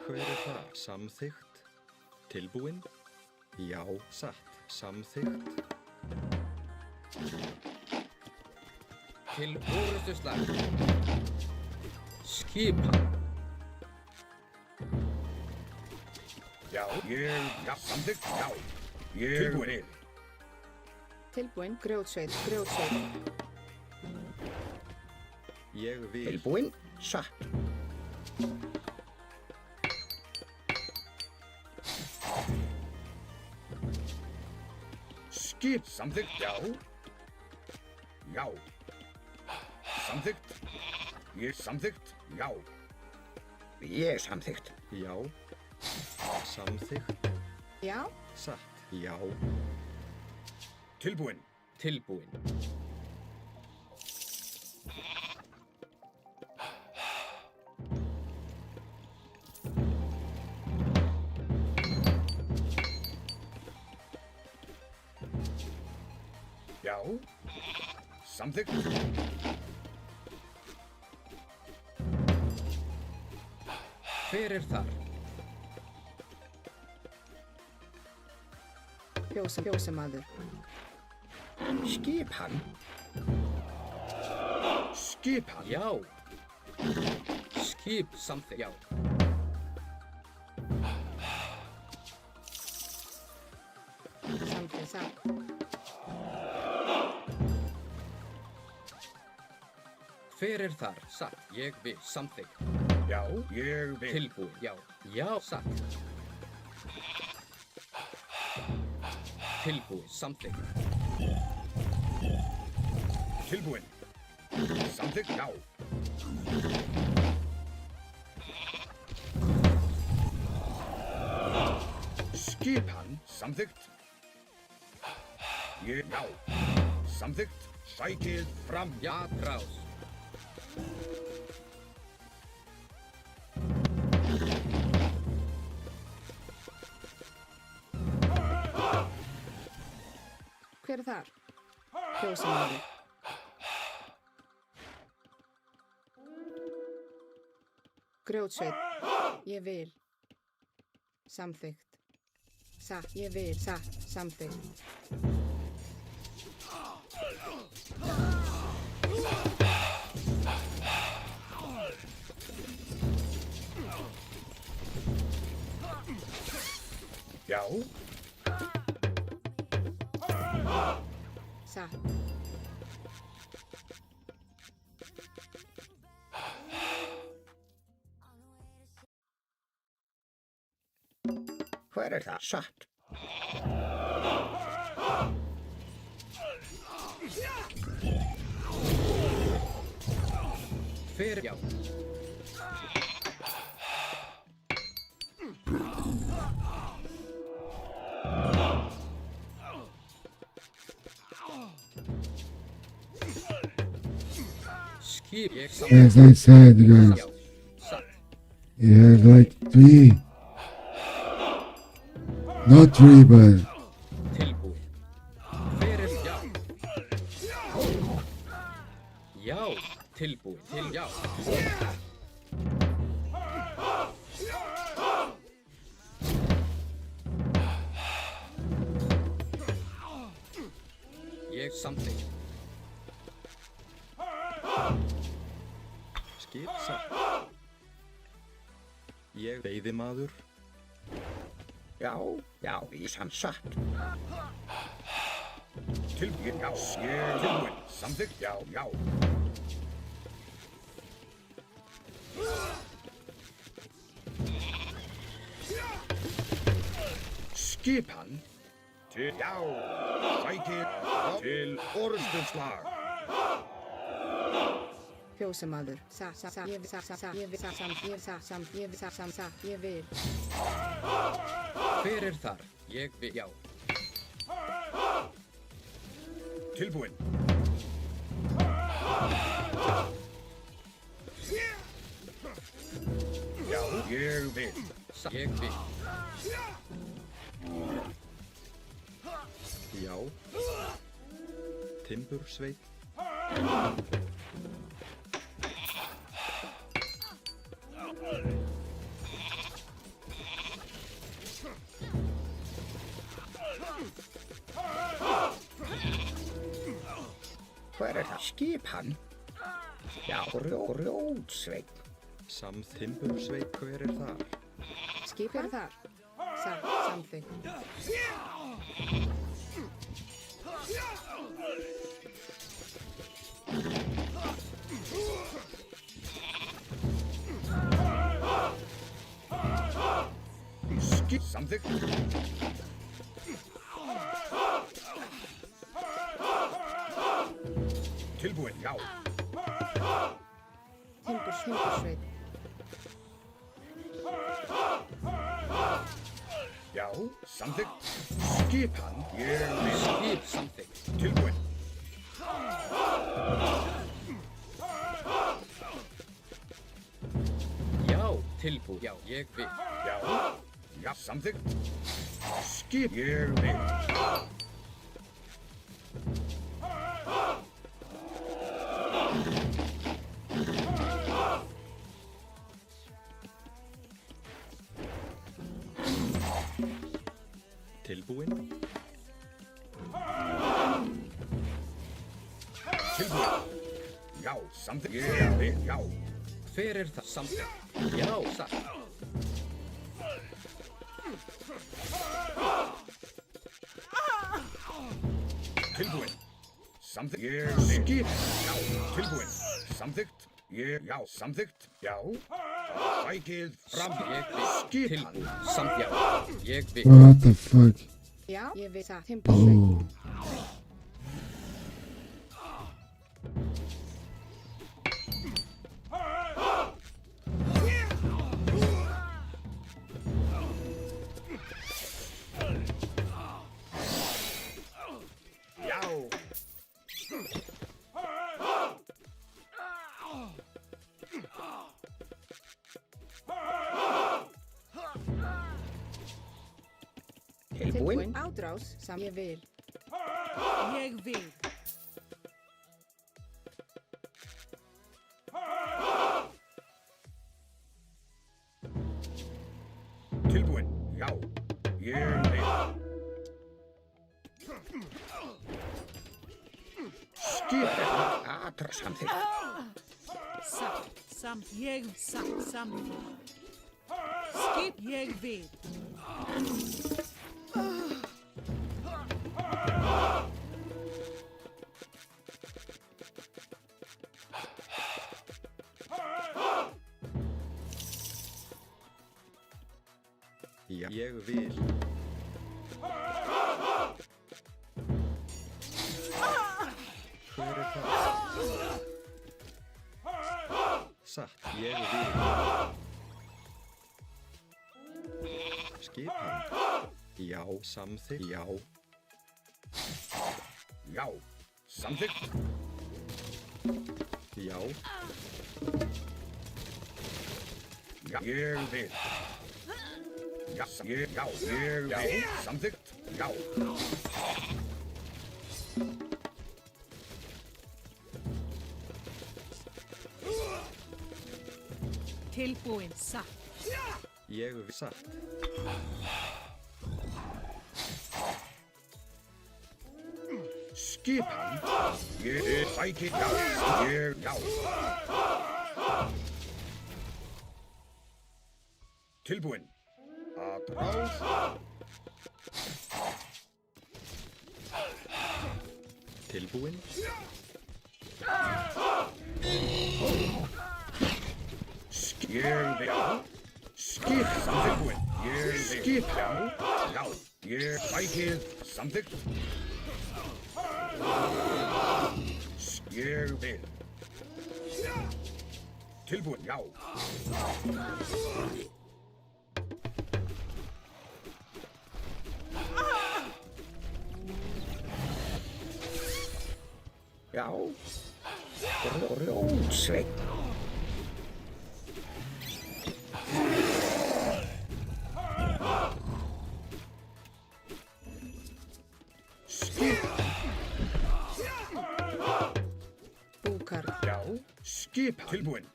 Hver þar? Samþykkt. Tilbúin. Já, satt. Samþykkt. Til orðustusslag. Skipan. Já, samþykkt. Já. Ég vil. Tilbúin. Grjótsveit. Grjótsveit. Ég vil. Tilbúin. Satt. Skip. Samþykkt. Já. Já. Samþykkt. Ég samþykkt. Já. Ég samþykkt. Já. Samþykkt. Já. Satt. Já. Tilbúin. Tilbúin. Já. Samþykkt. Hver er þar? Fjósamaður. Skipan. Skipan. Já. Skip samþykkt. Já. Samþykkt, satt. Hver er þar? Satt. Ég vil samþykkt. Já, ég vil. Tilbúin. Já. Já, satt. Tilbúin. Samþykkt. Tilbúin. Samþykkt. Já. Skipan. Samþykkt. Já. Samþykkt. Sækið fram. Já, trás. Hver er þar? Fjósamaður. Grjótsveit. Ég vil. Samþykkt. Satt. Ég vil. Satt. Samþykkt. Já. Satt. Hver er það? Satt. Hver? Já. Skip. As I said, guys, you have like 3, not 3, but Tilbúin. Hver er já? Já. Tilbúin. Til já. Ég samþykkt. Skip satt. Ég veiðimaður. Já, já, vísan satt. Tilbúin, já, ég tilbúin. Samþykkt, já, já. Skipan. Til, já, sækir til orðstunslag. Fjósamaður. Satt. Ég vil. Satt. Ég vil. Satt. Ég vil. Satt. Ég vil. Satt. Ég vil. Hver er þar? Ég vil. Já. Tilbúin. Já, ég vil. Ég vil. Já. Timbursveit. Hver er það? Skipan? Já, grjótsveit. Timbursveit, hver er þar? Skip er þar. Satt. Samþykkt. Skip samþykkt. Tilbúin, já. Timbursveit. Já, samþykkt. Skipan, ég vil. Skip samþykkt. Tilbúin. Já, tilbúin. Já, ég vil. Já, já, samþykkt. Skip, ég vil. Tilbúin. Tilbúin. Já, samþykkt. Ég vil, já. Hver er það? Samþykkt. Já, satt. Tilbúin. Samþykkt. Ég skip. Já, tilbúin. Samþykkt. Ég, já, samþykkt. Já. Sækið fram. Ég vil. Skipan. Tilbúin. Samt já. Ég vil. What the fuck? Já, ég vil það. Oh. Já. Tilbúin. Ádrás, ég vil. Ég vil. Tilbúin. Já. Ég vil. Skipan. Ádrás, samþykkt. Samt ég samt. Skip ég vil. Já, ég vil. Hver er það? Satt, ég vil. Skipan. Já, samþykkt. Já. Já, samþykkt. Já. Já, ég vil. Já, ég vil. Samþykkt. Já. Tilbúin satt. Ég vil satt. Skipan. Ég sækir. Já. Ég, já. Tilbúin. Ádrás. Tilbúin. Ég vil. Skip. Tilbúin. Ég skip. Já. Já. Ég sækir. Samþykkt. Ég vil. Tilbúin. Já. Já. Grjótsveinn. Skip. Búkar. Já. Skip. Tilbúin.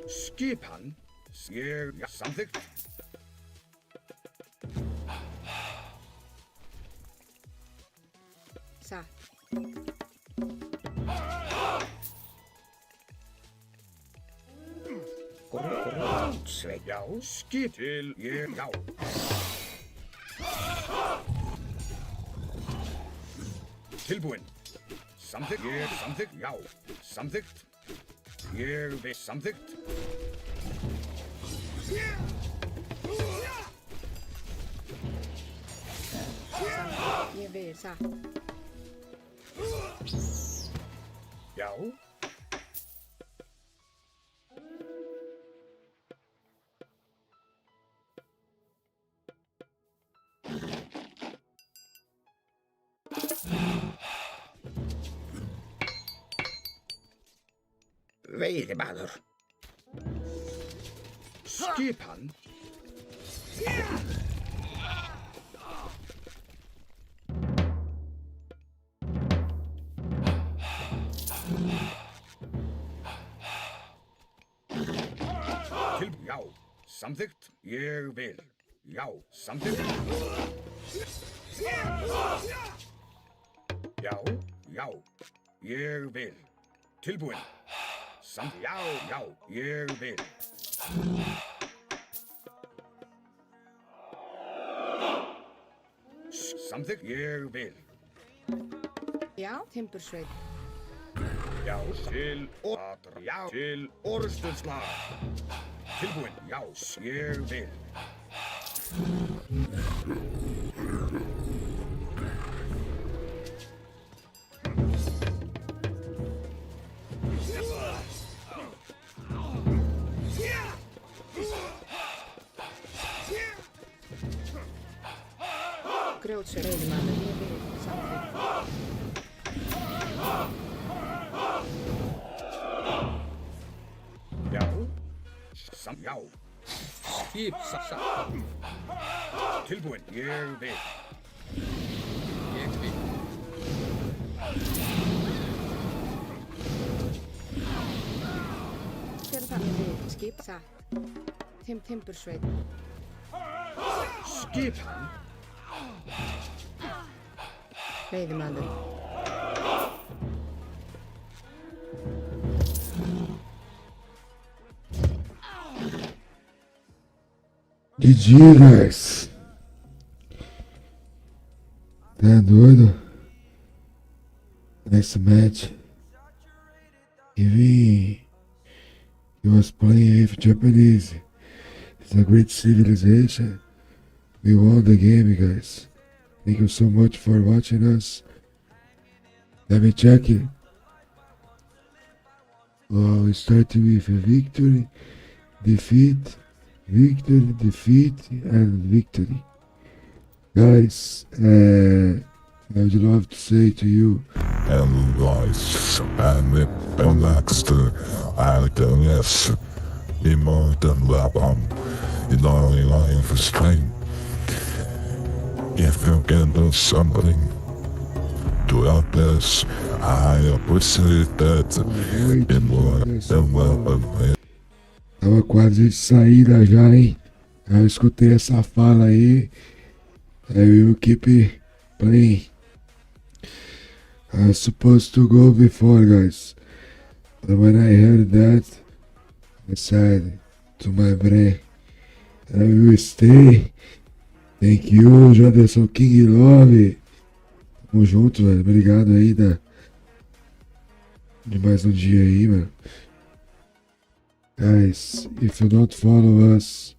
Skipan. Ég, já, samþykkt. Satt. Grjótsveinn. Já, skip. Til, ég, já. Tilbúin. Samþykkt. Ég, samþykkt. Já. Samþykkt. Ég vil samþykkt. Ég vil satt. Já. Veiðimaður. Skipan. Já, samþykkt. Ég vil. Já, samþykkt. Já, já. Ég vil. Tilbúin. Já, já. Ég vil. Samþykkt. Ég vil. Já, timbursveit. Já, til orðra. Já, til orðstöðslag. Tilbúin. Já, ég vil. Grjótsveit. Veiðimaður. Ég vil. Samþykkt. Já. Já. Skip. Tilbúin. Ég vil. Ég vil. Hver það? Ég vil. Skip. Satt. Timbursveit. Skipan. Veiðimaður. GG, guys. Tá doido? Next match. Even he was playing with Japanese. It's a great civilization. We won the game, guys. Thank you so much for watching us. Let me check it. We started with a victory, defeat, victory, defeat, and victory. Guys, I would love to say to you, and guys, and the next items, more than weapon, in only line for strength. If you can do something to help us, I appreciate that. In more than weapon. Tava quase de saída já, hein? Eu escutei essa fala aí. I will keep playing. I was supposed to go before, guys. But when I heard that, I said to my brain, I will stay. Thank you, Janderson King Love. Tamo junto, velho. Obrigado aí de mais um dia aí, mano. Guys, if you don't follow us,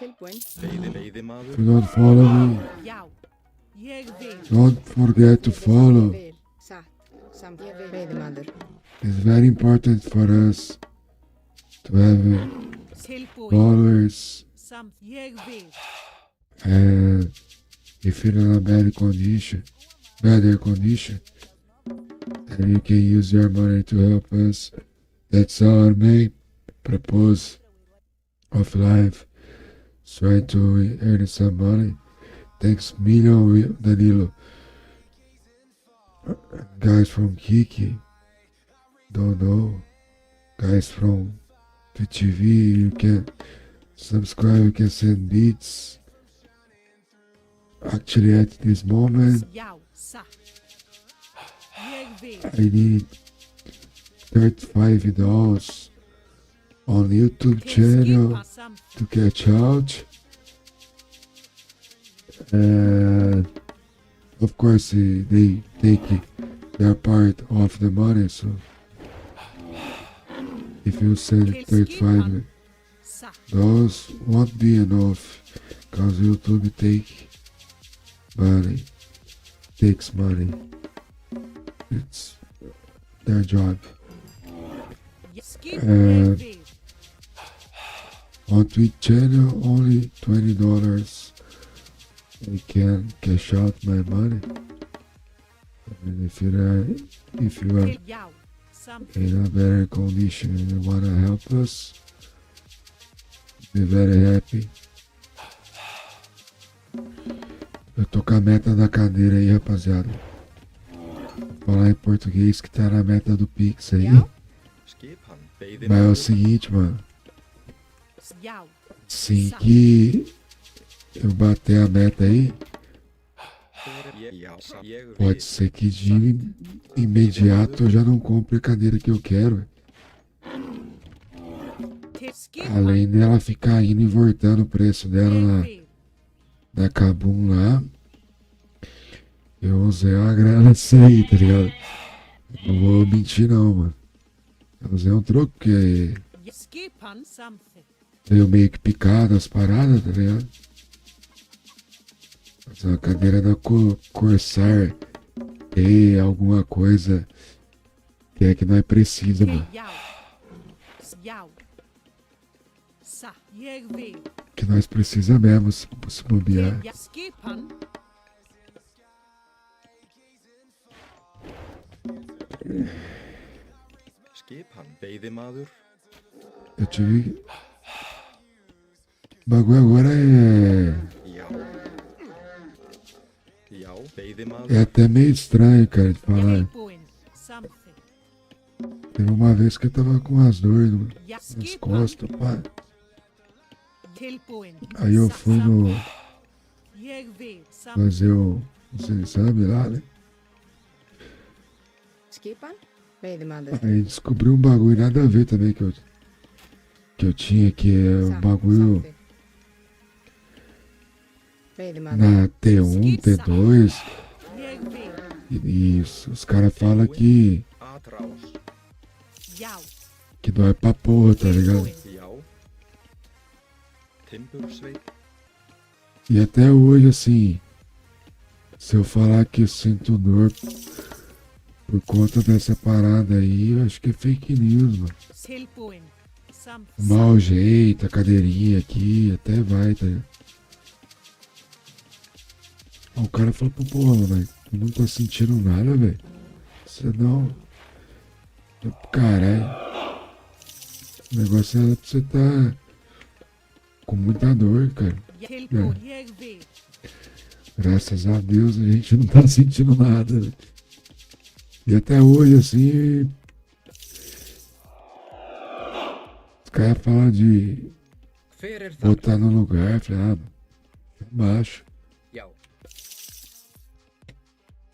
if you don't follow me, don't forget to follow. It's very important for us to have followers. And if you're in a better condition, and you can use your money to help us. That's our main purpose of life. Trying to earn some money. Thanks million, Danilo. Guys from Kiki, don't know. Guys from VTV, you can subscribe, you can send beats. Actually, at this moment, I need $35 on YouTube channel to catch out, and of course they take their part of the money, so if you send $35 won't be enough, because YouTube takes money. their job. Skip And Yegvi. on Twitch channel, only $20. I can cash out my money. And if you are Yao. Some in a better condition and you wanna help us, be very happy. Eu tô com a meta da cadeira aí, rapaziada. Vou falar em português que tá na meta do Pix aí. Skipan beði Mas é o maður. seguinte, mano. Yao. Assim que eu bater a meta aí, Já, ég vil. pode ser que de imediato eu já não compre a cadeira que eu quero. Skip Além dela ficar indo e voltando o preço dela na Kabum lá, eu usei uma grana assim aí, tá ligado? Não vou mentir não, mano. Eu usei um troco porque Skip on something. veio meio que picado as paradas, tá ligado? Mas uma cadeira da Corsair tem alguma coisa que é que nós precisa, mano. Yao. Yao. Sa Yegvi. Que nós precisa mesmo se bobear. Skip on. Skipan beði maður. Eu tive. O bagulho agora Já. Já, beði é maður. até meio estranho, cara, de falar. Tilbúin. Something. Teve uma vez que eu tava com as dores nas Skip costas, pá. Tilbúin. Aí eu fui no Yegvi. Some fazer os exames lá, né? Skipan veiðimaður. Aí descobri um bagulho nada a ver também que eu tinha, que é um bagulho Veiðimaður. na T1, T2. Yegvi. E os caras falam que Atrás. Yao. dói pra porra, tá ligado? Já. Timbursveit. E até hoje, assim, se eu falar que eu sinto dor por conta dessa parada aí, eu acho que é fake news, mano. Tilbúin. Some O mau jeito, a cadeirinha aqui, até vai, tá ligado? Aí o cara falou, pô, mano, tu não tá sentindo nada, velho. Você não. Eu, caralho. O negócio é pra você tá com muita dor, cara. Tilbúin. Yegvi. Graças a Deus a gente não tá sentindo nada, velho. E até hoje, assim. Os caras falam de Hver er það? botar no lugar. Eu falei, ah, baixo. Já.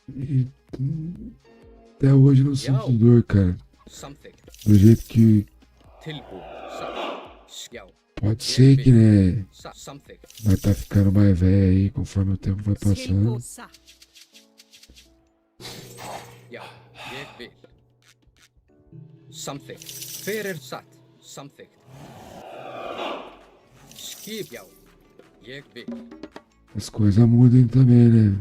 E até hoje não sinto dor, cara. Samþykkt. Do jeito que Tilbúin. Satt. Já. pode ser que, né? Samþykkt. Vai tá ficando mais velho aí conforme o tempo vai passando. Tilbúin. Sa. Já. Ég vil. Samþykkt. Hver er satt? Samþykkt. Skip. Já. Ég vil. As coisas mudam também, né?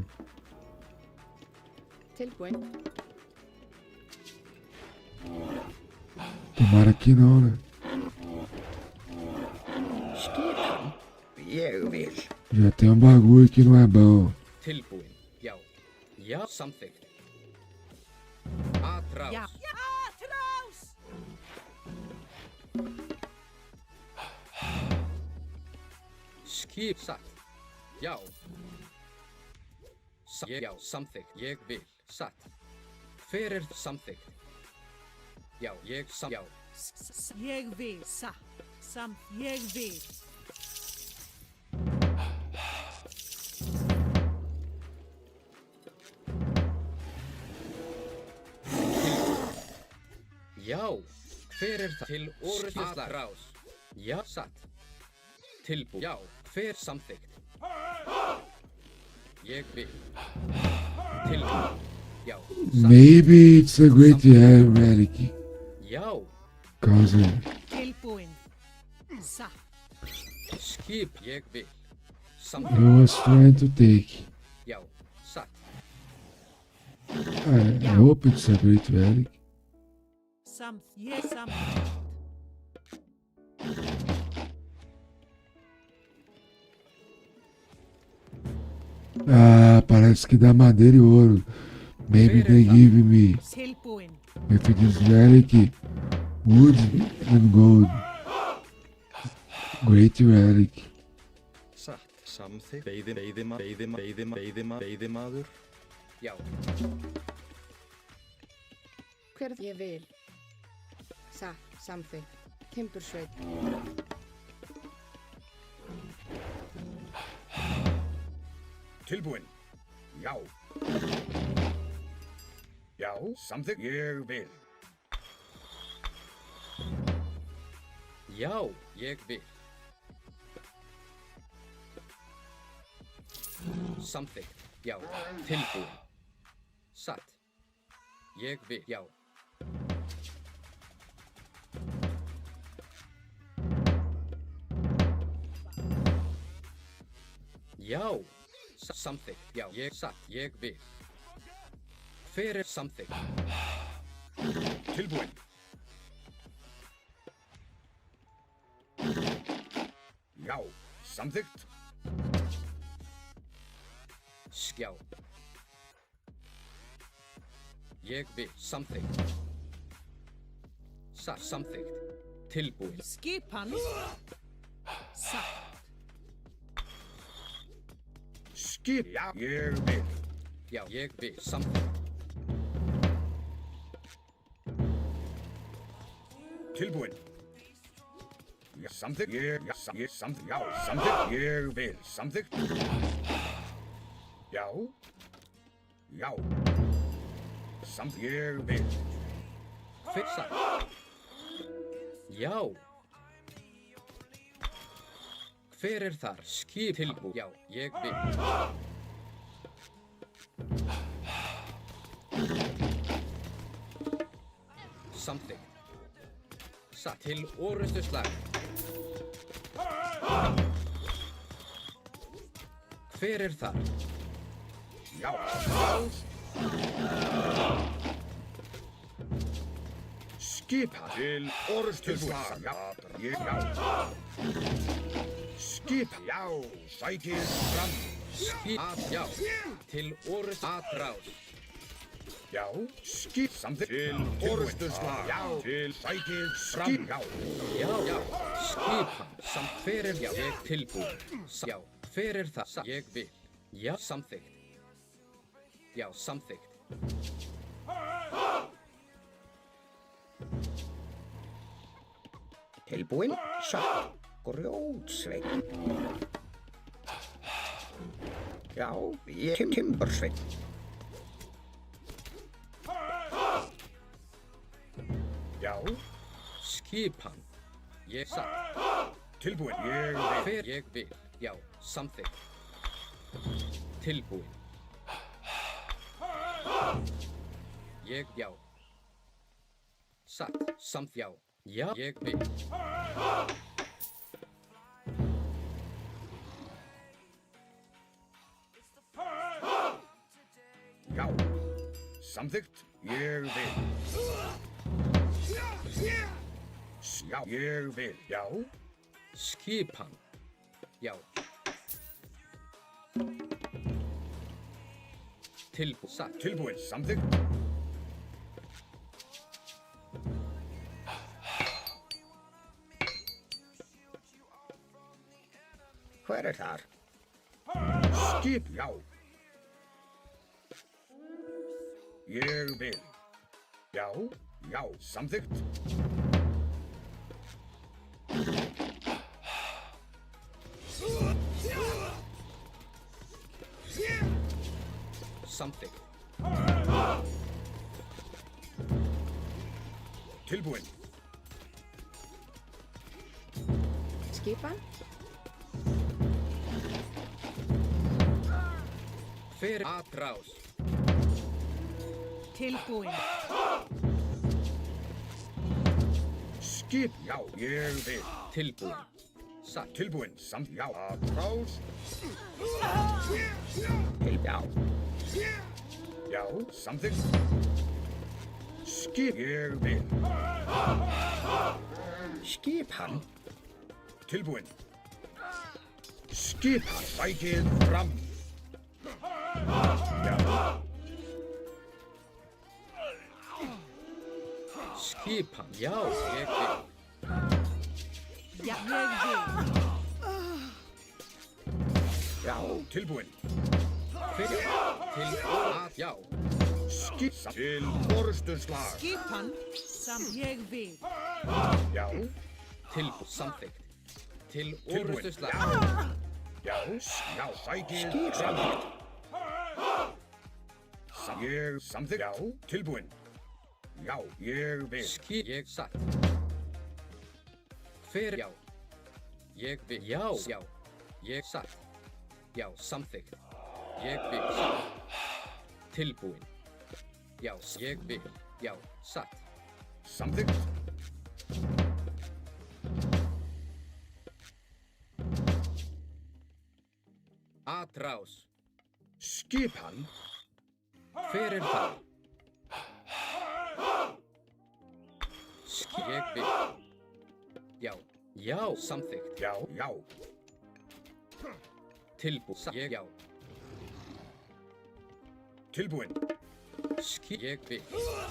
Tilbúin. Tomara que não, né? Skipan. Ég vil. Já tem um bagulho que não é bom. Tilbúin. Já. Já. Samþykkt. Atrás. Ja. Atrás. Skip. Satt. Já. Já. Samþykkt. Ég vil. Satt. Hver er samþykkt? Já. Ég já. Yegvi. Sa. Some Yegvi. Já. Hver er það? Til orðislega. Atrás. Já. Satt. Tilbúin. Já. Hver samþykkt? Ég vil. Tilbúin. Já. Maybe it's a great relic. Já. Cause Tilbúin. Sa. Skip. Ég vil. I Samþykkt. was trying to take. Já. Satt. I hope it's a great relic. Ah, parece que dá madeira e ouro. Maybe they give me if it is relic, wood and gold. Great relic. Satt, samþykkt, veiðimaður. Já. Hver ég vil. Satt, samþykkt. Timbursveit. Tilbúin. Já. Já, samþykkt. Ég vil. Já, ég vil. Samþykkt. Já. Tilbúin. Satt. Ég vil. Já. Já. Samþykkt. Já, ég satt. Ég vil. Hver er samþykkt? Tilbúin. Já, samþykkt. Skjá. Ég vil. Samþykkt. Satt. Samþykkt. Tilbúin. Skipan. Satt. Skip. Já, ég vil. Já, ég vil. Samþykkt. Tilbúin. Já, samþykkt. Ég samþykkt. Já, samþykkt. Ég vil. Samþykkt. Já. Já. Samþykkt. Ég vil. Fyrsta. Já. Hver er þar? Skip. Tilbúin. Já, ég vil. Samþykkt. Satt. Til orustu slag. Hver er þar? Já. Skipa til orðstilslag. Já. Skipa. Já. Sækir fram. Skip. Já. Til orustu atrás. Já. Skip. Samþykkt. Til orðstilslag. Já. Til sækir fram. Já. Já. Skipan. Samt. Hver er já? Ég tilbúin. Já. Hver er það? Ég vil. Já. Samþykkt. Já. Samþykkt. Tilbúin. Satt. Grjótsveit. Já, ég timbursveit. Já. Skipan. Ég satt. Tilbúin. Ég vil. Hver ég vil. Já. Samþykkt. Tilbúin. Ég já. Satt. Samt já. Já. Ég vil. Já. Samþykkt. Ég vil. Já. Ég vil. Já. Skipan. Já. Tilbúin. Satt. Tilbúin. Samþykkt. Hver er þar? Skip. Já. Ég vil. Já. Já. Samþykkt. Samþykkt. Tilbúin. Skipan. Hver atrás. Tilbúin. Skip. Já. Ég vil. Tilbúin. Satt. Tilbúin. Samt. Já. Atrás. Til já. Já. Samþykkt. Skip. Skip, ég vil. Skipan. Tilbúinn. Skipan, sækið fram. Já. Skipan, já, ég vil. Ja, ég vil. Já, tilbúinn. Til að, já. Skipan til orustuslag. Skipan sem ég vil. Já. Samþykkt. Til orustuslag. Já, sækið fram. Ég samþykkt. Já, tilbúinn. Já, ég vil. Ég satt. Hver, já. Ég vil, já, já. Ég satt. Já, samþykkt. Ég vil, satt. Tilbúinn. Já, ég vil, já, satt. Samþykkt. Atrás. Skipan. Hver það? Ég vil. Já, já, samþykkt. Já, já. Ég, já. Tilbúinn. Ég vil.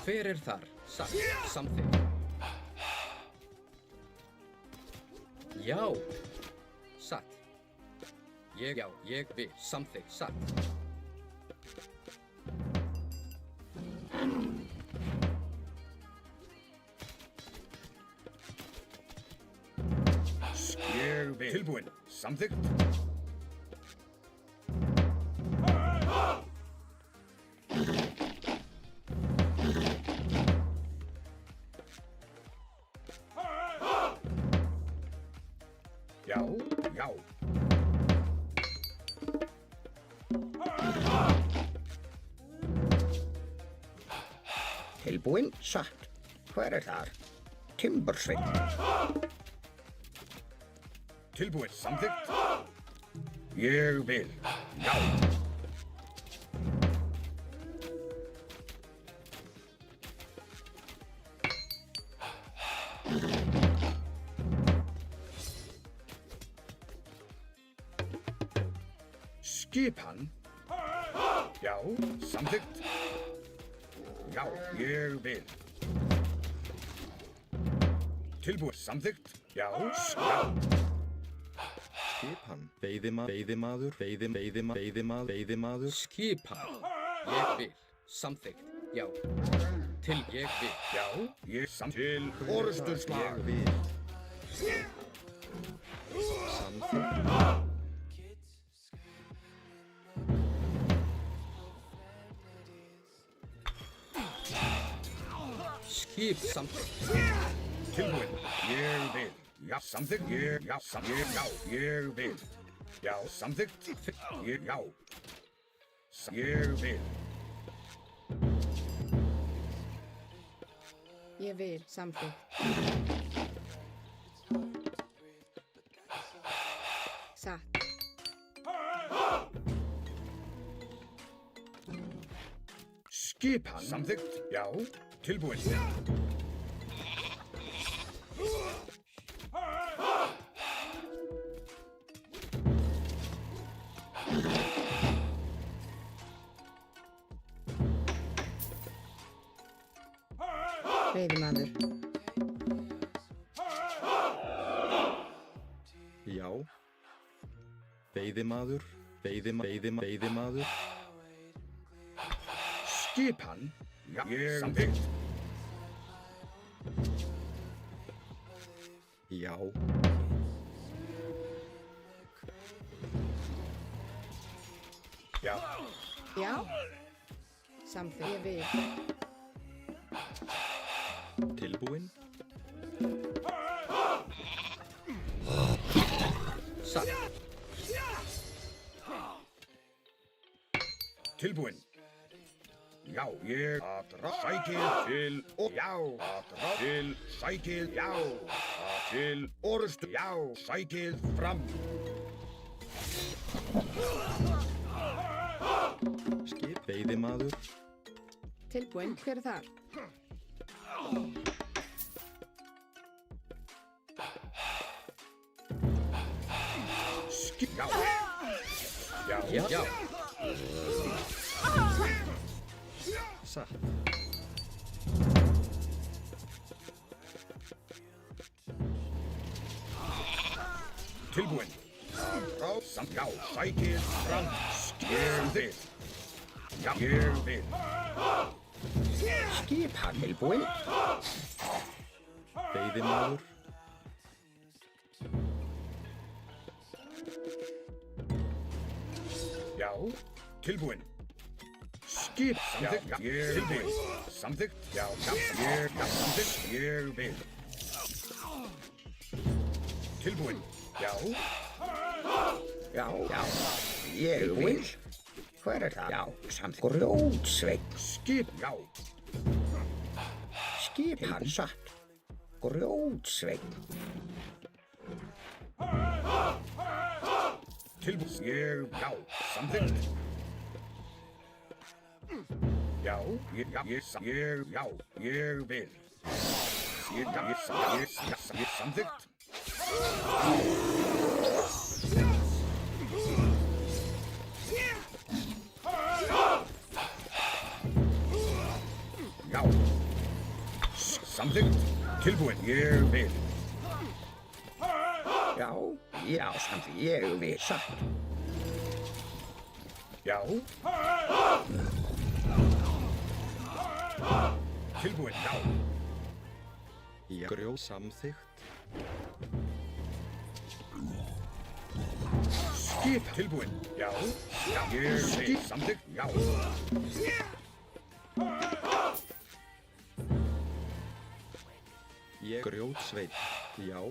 Hver þar? Satt. Samþykkt. Já. Satt. Ég, já, ég vil. Samþykkt. Satt. Ég vil. Tilbúinn. Samþykkt. Já, já. Tilbúinn, satt. Hver þar? Timbersveit. Tilbúinn. Samþykkt. Ég vil. Já. Skipan. Já, samþykkt. Já, ég vil. Tilbúinn. Samþykkt. Já, já. Skipan. Veiðimaður. Skipan. Ég vil. Samþykkt. Já. Til ég vil. Já, ég til orustuslag. Ég vil. Samþykkt. Skip samþykkt. Tilbúinn. Ég vil. Já, samþykkt. Já, samþykkt. Já, ég vil. Já, samþykkt. Já. Ég vil. Ég vil, samþykkt. Satt. Skipan. Samþykkt. Já. Tilbúinn. Veiðimaður. Já. Veiðimaður. Veiðimaður. Skipan. Já, ég samþykkt. Já. Já. Já. Samþykkt. Ég vil. Tilbúinn. Satt. Tilbúinn. Já, ég sækið til og já, til sækið, já, til orustu, já, sækið fram. Skip. Veiðimaður. Tilbúinn, hver þar? Já. Já. Já. Satt. Tilbúin. Já, sækið fram. Ég vil. Já, ég vil. Skipan tilbúin. Veiðimaður. Já, tilbúin. Skip, samþykkt. Já, ég vil. Samþykkt. Já, samþykkt. Ég vil. Tilbúin. Já. Já. Ég vil. Hver það? Já, samt grjótsveinn. Skip, já. Skipan satt. Grjótsveinn. Tilbúin. Já, samþykkt. Já, ég vil. Ég samþykkt. Já. Samþykkt. Tilbúin. Ég vil. Já, samt ég vil satt. Já. Tilbúin. Já. Grjó samþykkt. Skip. Tilbúin. Já. Ég vil. Samþykkt. Já. Ég grjótsveinn. Já.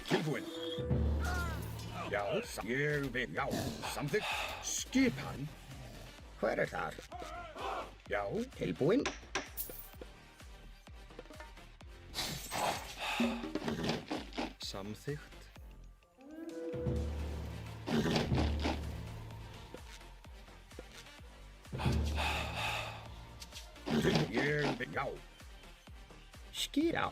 Tilbúin. Já, ég vil. Já, samþykkt. Skipan. Hver þar? Já. Tilbúin. Samþykkt. Ég vil. Já. Skýrá.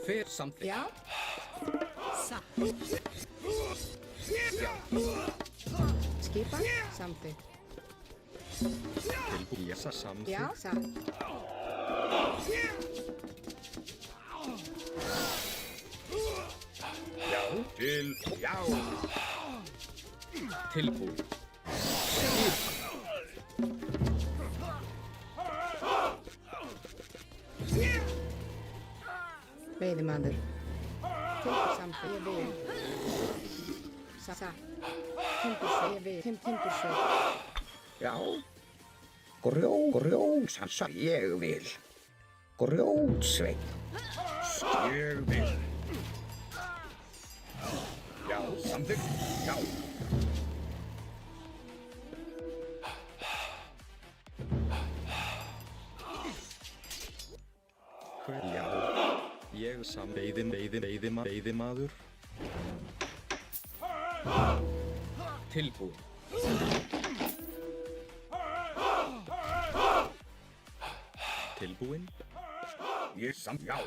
Fer samþykkt. Já. Skipan samþykkt. Tilbúin. Samþykkt. Já, satt. Já, já. Tilbúin. Veiðimaður. Tilbúin samþykkt. Ég vil. Satt. Timbursveið. Ég vil. Timbursveið. Já. Grjó, sansa, ég vil. Grjótsveinn. Ég vil. Já, samþykkt. Já. Já. Ég veiðimaður. Tilbúin. Tilbúin. Já,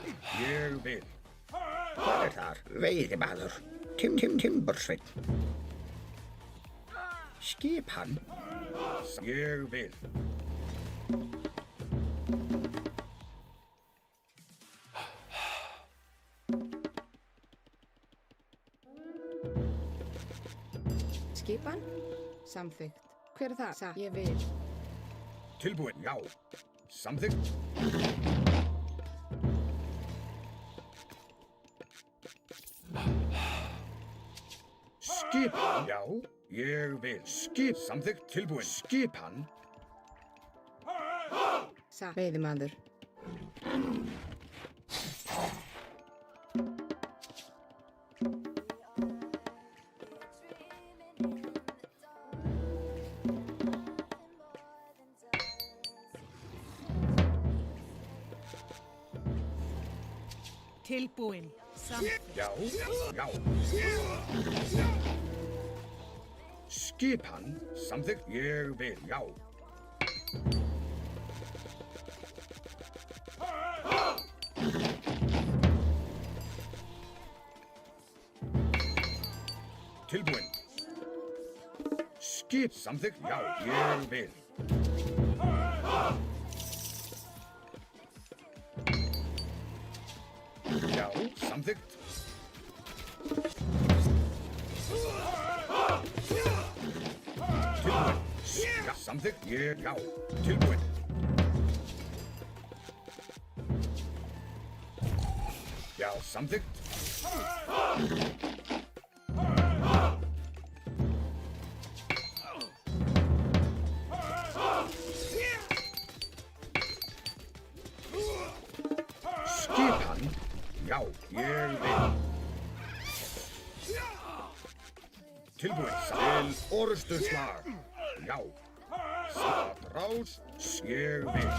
ég vil. Hver þar? Veiðimaður. Timbursveinn. Skipan. Ég vil. Skipan samþykkt. Hver það? Satt. Ég vil. Tilbúin. Já. Samþykkt. Skipan. Já, ég vil. Samþykkt. Tilbúin. Skipan. Satt. Veiðimaður. Tilbúin. Samþykkt. Já, já. Skipan, samþykkt, ég vil, já. Tilbúin. Skip, samþykkt, já, ég vil. Já, samþykkt. Tilbúin. Já, samþykkt, ég, já, tilbúin. Já, samþykkt. Skipan, já, ég vil. Tilbúin til orustuslag, já. Satrás, ég vil.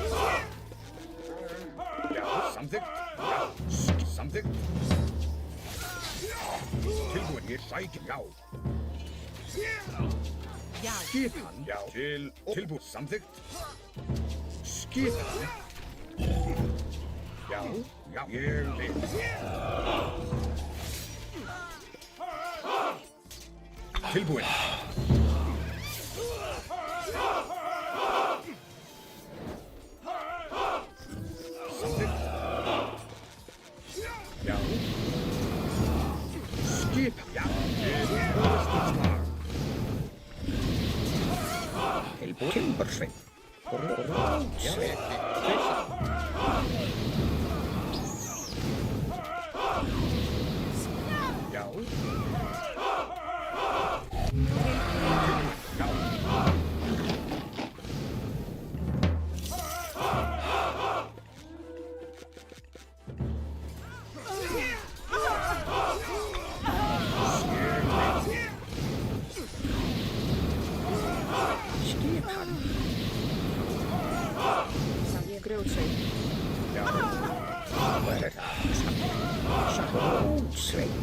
Já, samþykkt, já, samþykkt. Tilbúin, ég sæki, já. Skipan, já, til tilbúin, samþykkt. Skipan, já, já, ég vil. Tilbúin. Samþykkt. Já. Skip, já, til orustuslag. Tilbúin. Timbersveinn. Rótsveinn. Já. Ég grjótsveinn. Já. Hvað er það? Rótsveinn.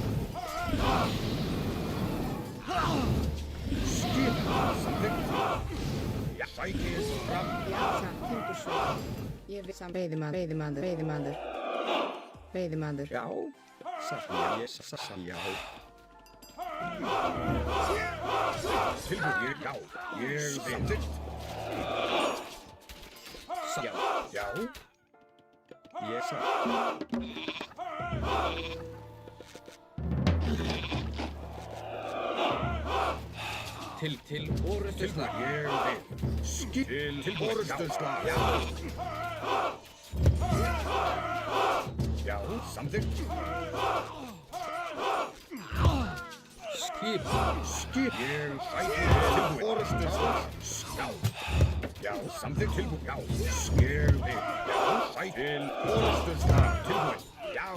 Skipan, samþykkt. Já, sækið fram. Já, timbursveinn. Ég vil veiðimaður. Já. Já. Tilbúin, já, ég vil. Samþykkt. Já. Já. Ég Til orustuslag. Ég vil. Skip til orustuslag. Já. Já, samþykkt. Skip. Ég sæki til orustuslag. Já. Já, samþykkt, tilbúin. Já. Ég vil. Já, sæki til orustuslag. Tilbúin. Já.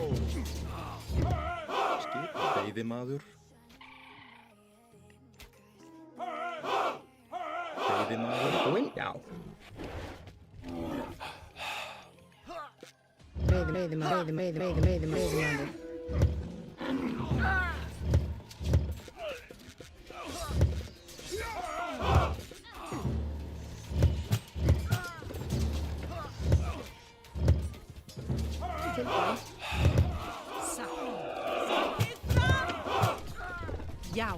Skip, veiðimaður. Veiðimaður. Já. Veiðimaður. Já.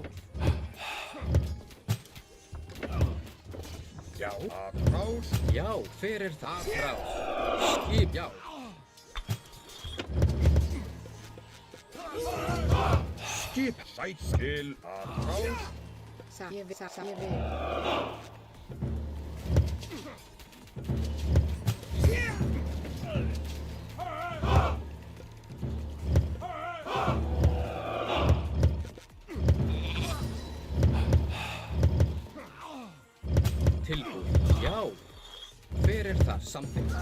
Já. Atrás. Já, hver er það? Atrás. Skip, já. Skip sæt til atrás. Ég vil. Tilbúin, já. Hver er það? Samþykkt.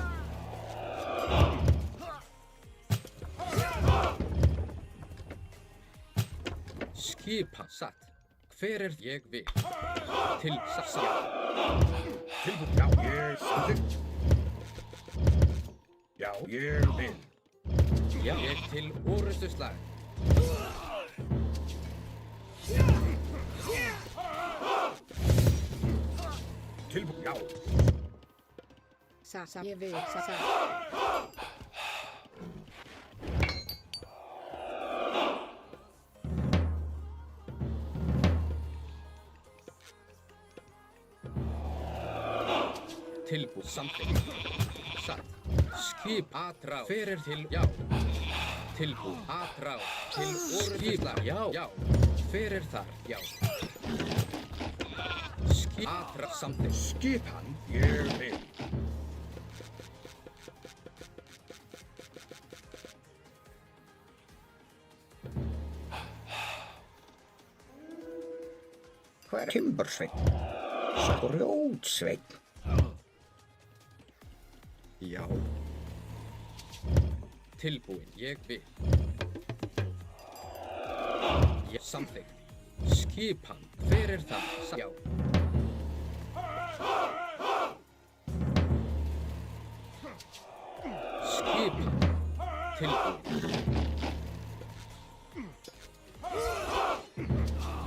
Skipa, satt. Hver er ég vil? Til, satt. Tilbúin, já, ég samþykkt. Já, ég vil. Já, ég til orustuslag. Tilbúin, já. Sa, ég vil, sa. Tilbúið samþykkt. Satt. Skip atrá. Fyrir til, já. Tilbúið atrá. Til orustuslag. Já, já. Fyrir þar, já. Skip atrá samþykkt. Skipan, ég vil. Hver Timbursveinn? Grjótsveinn. Já. Tilbúin, ég vil. Ég samþykkt. Skipan, fyrir það, já. Skipan, tilbúin.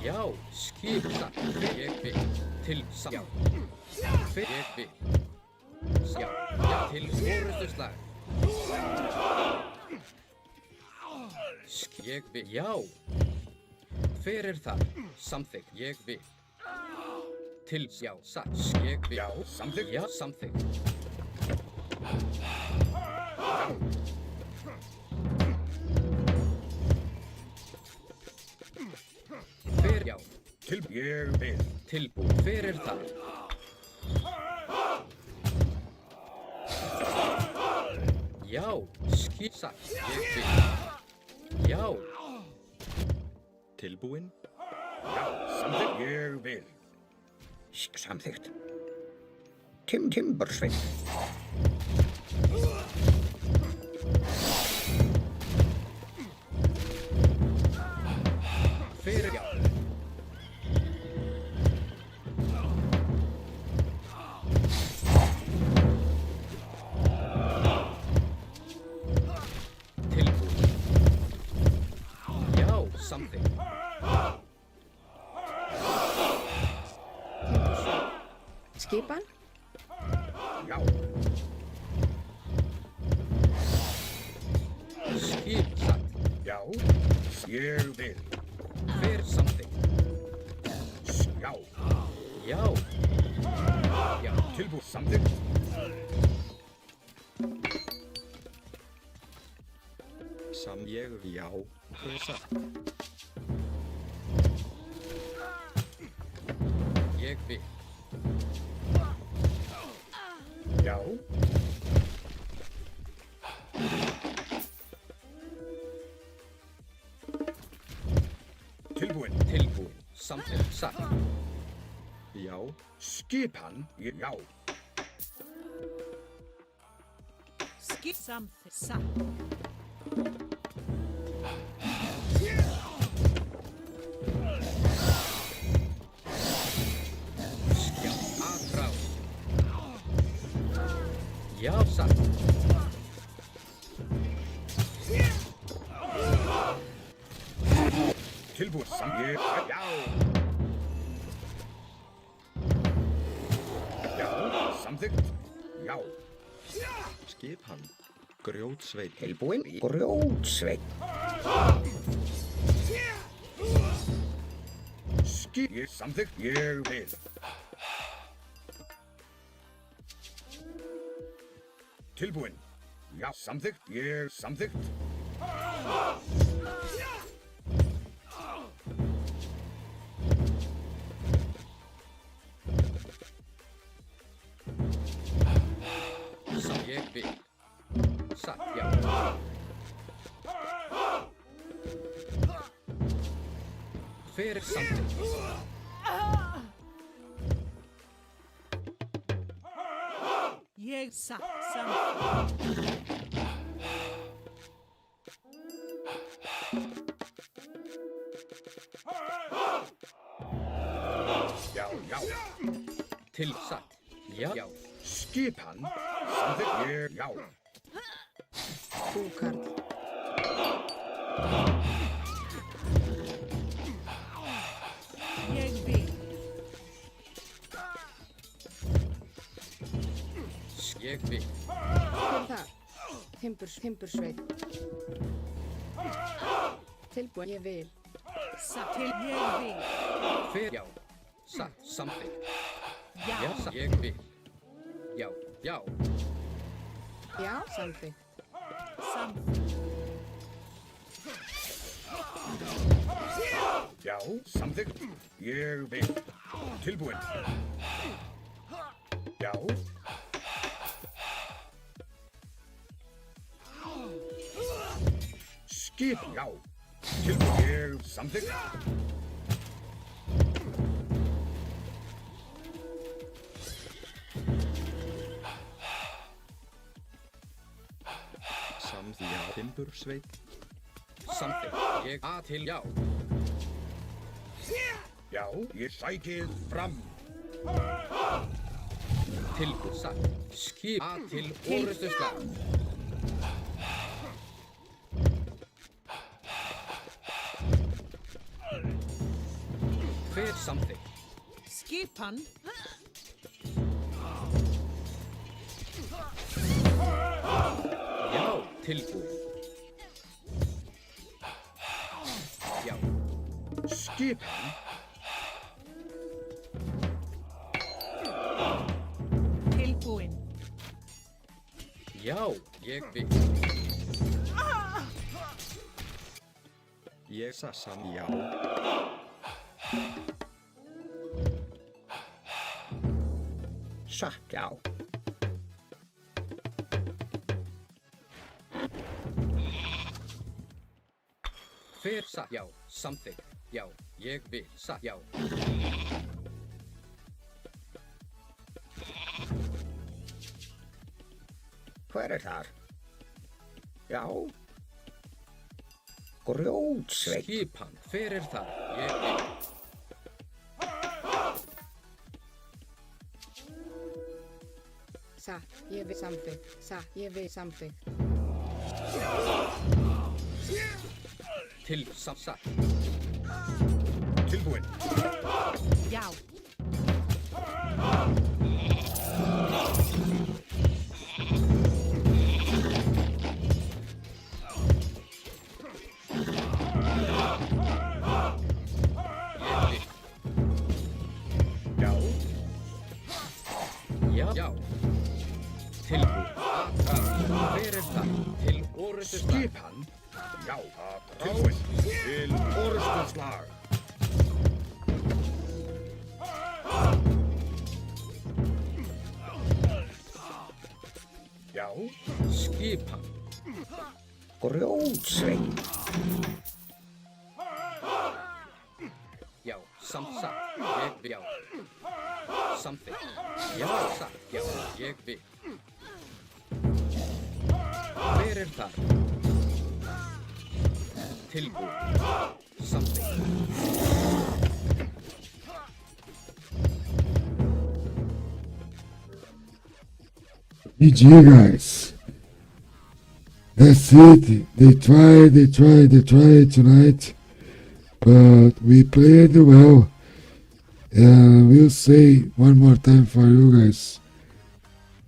Já, skipan, ég vil. Til, já. Ég vil. Já, já, til orustuslag. Ég vil, já. Fyrir þar, samþykkt, ég vil. Til, já, satt, ég vil. Já, samþykkt. Já, samþykkt. Fyrir, já. Tilbúin, ég vil. Tilbúin, fyrir þar. Já, satt, ég vil. Já. Tilbúin? Já, samþykkt, ég vil. Samþykkt. Timbursveinn. Fyrir, já. Tilbúin. Já, samþykkt. Skipan? Já. Skip, satt. Já, ég vil. Fyrir samþykkt. Já. Já. Já. Tilbúin, samþykkt. Ég, já. Satt. Ég vil. Já. Tilbúin. Tilbúin. Samþykkt, satt. Já. Skipan, já. Skip something, satt. Atrá. Já, satt. Tilbúin, já. Já, samþykkt, já. Skipan. Grjótsveinn. Tilbúin, grjótsveinn. Ég samþykkt, ég vil. Tilbúin. Já, samþykkt, ég samþykkt. Sem ég vil. Satt, já. Fyrir samþykkt. Ég satt samþykkt. Já, já. Til satt. Já, já. Skipan, samþykkt, ég, já. Þú, Karl. ég vil. Hver er það? Timbursveit. Tilbúin, ég vil. Til ég vil. Hver, já. Samþykkt. Já. Ég vil. Já. Já, samþykkt. Já, samþykkt. Ég vil. Tilbúin. Já. Skip, já. Tilbúin. Ég samþykkt. Timbursveit. Samþykkt. Ég til já. Já, ég sækið fram. Tilbúið sagt. Skip til orrustuslag. Hver samþykkt? Skipan. Já, tilbúið. Já. Skipan. Tilbúin. Já, ég vil. Ég sam já. Satt, já. Hver satt? Já, samþykkt. Já, ég vil. Satt, já. Hver er þar? Já. Grjótsveit. Skipan, hver er það? Ég vil. Satt, ég vil samþykkt. Satt, ég vil samþykkt. Satt. Tilbúin. Já. Já. Tilbúið. Hver er það? Til orrustuslag. Skipan. Já, tilbúin. Til orrustuslag. Já. Skipan. Grjótsveit. Já, satt. Ég vil. Já. Samþykkt. Já, satt. Já, ég vil. Hver er það? Tilbúið. Samþykkt. GG, guys. That's it. They tried tonight. But we played well. We'll say one more time for you guys.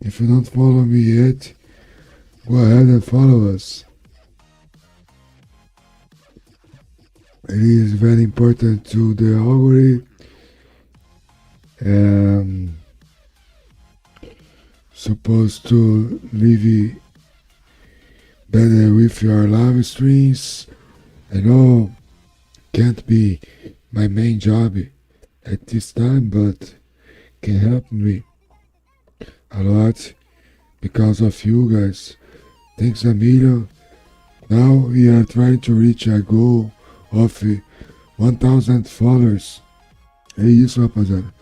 If you don't follow me yet, go ahead and follow us. It is very important to the algorithm. Supposed to live better with your live streams. I know can't be my main job at this time, but can help me a lot because of you guys. Thanks a million. Now we are trying to reach a goal of 1,000 followers. É isso, rapaziada.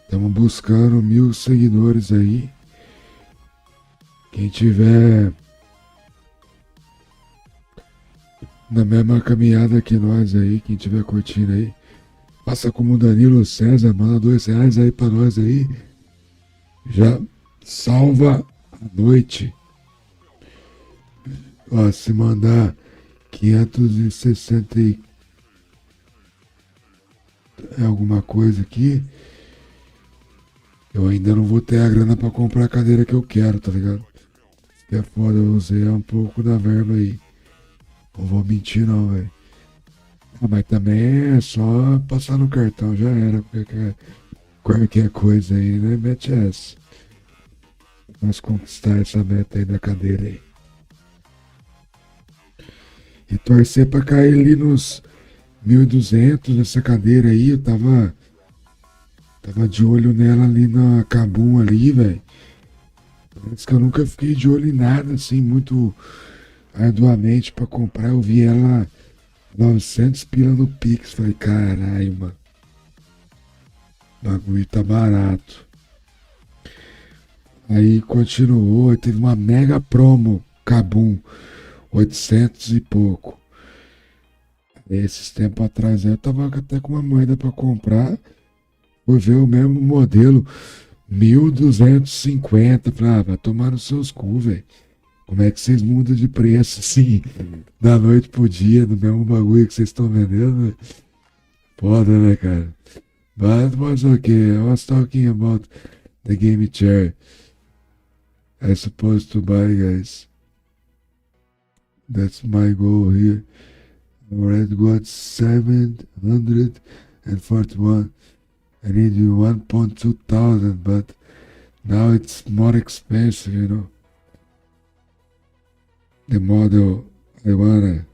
Estamos buscando 1000 seguidores aí. Quem tiver na mesma caminhada que nós aí, quem tiver curtindo aí, passa como o Danilo César, manda R$2 aí pra nós aí. Já salva a noite. Ó, se mandar 560 alguma coisa aqui, eu ainda não vou ter a grana pra comprar a cadeira que eu quero, tá ligado? Isso que é foda, eu usei um pouco da verba aí. Não vou mentir não, velho. Ah, mas também é só passar no cartão, já era. Qualquer coisa aí, né? Mete essa. Vamos conquistar essa meta aí da cadeira aí. E torcer pra cair ali nos 1.200 nessa cadeira aí. Eu tava de olho nela ali na Kabum ali, velho. Parece que eu nunca fiquei de olho em nada assim, muito arduamente pra comprar. Eu vi ela 900 pila no Pix. Falei, caralho, mano. O bagulho tá barato. Aí continuou, teve uma mega promo, Kabum, 800 e pouco. Esses tempos atrás eu tava até com uma moeda pra comprar. Vou ver o mesmo modelo, 1.250. Falei, ah, vai tomar nos seus cu, velho. Como é que vocês mudam de preço assim, da noite pro dia, no mesmo bagulho que vocês estão vendendo, né? Foda, né, cara? But was okay. I was talking about the game chair I supposed to buy, guys. That's my goal here. I already got 741. I need 1,200, but now it's more expensive, you know. The model I want.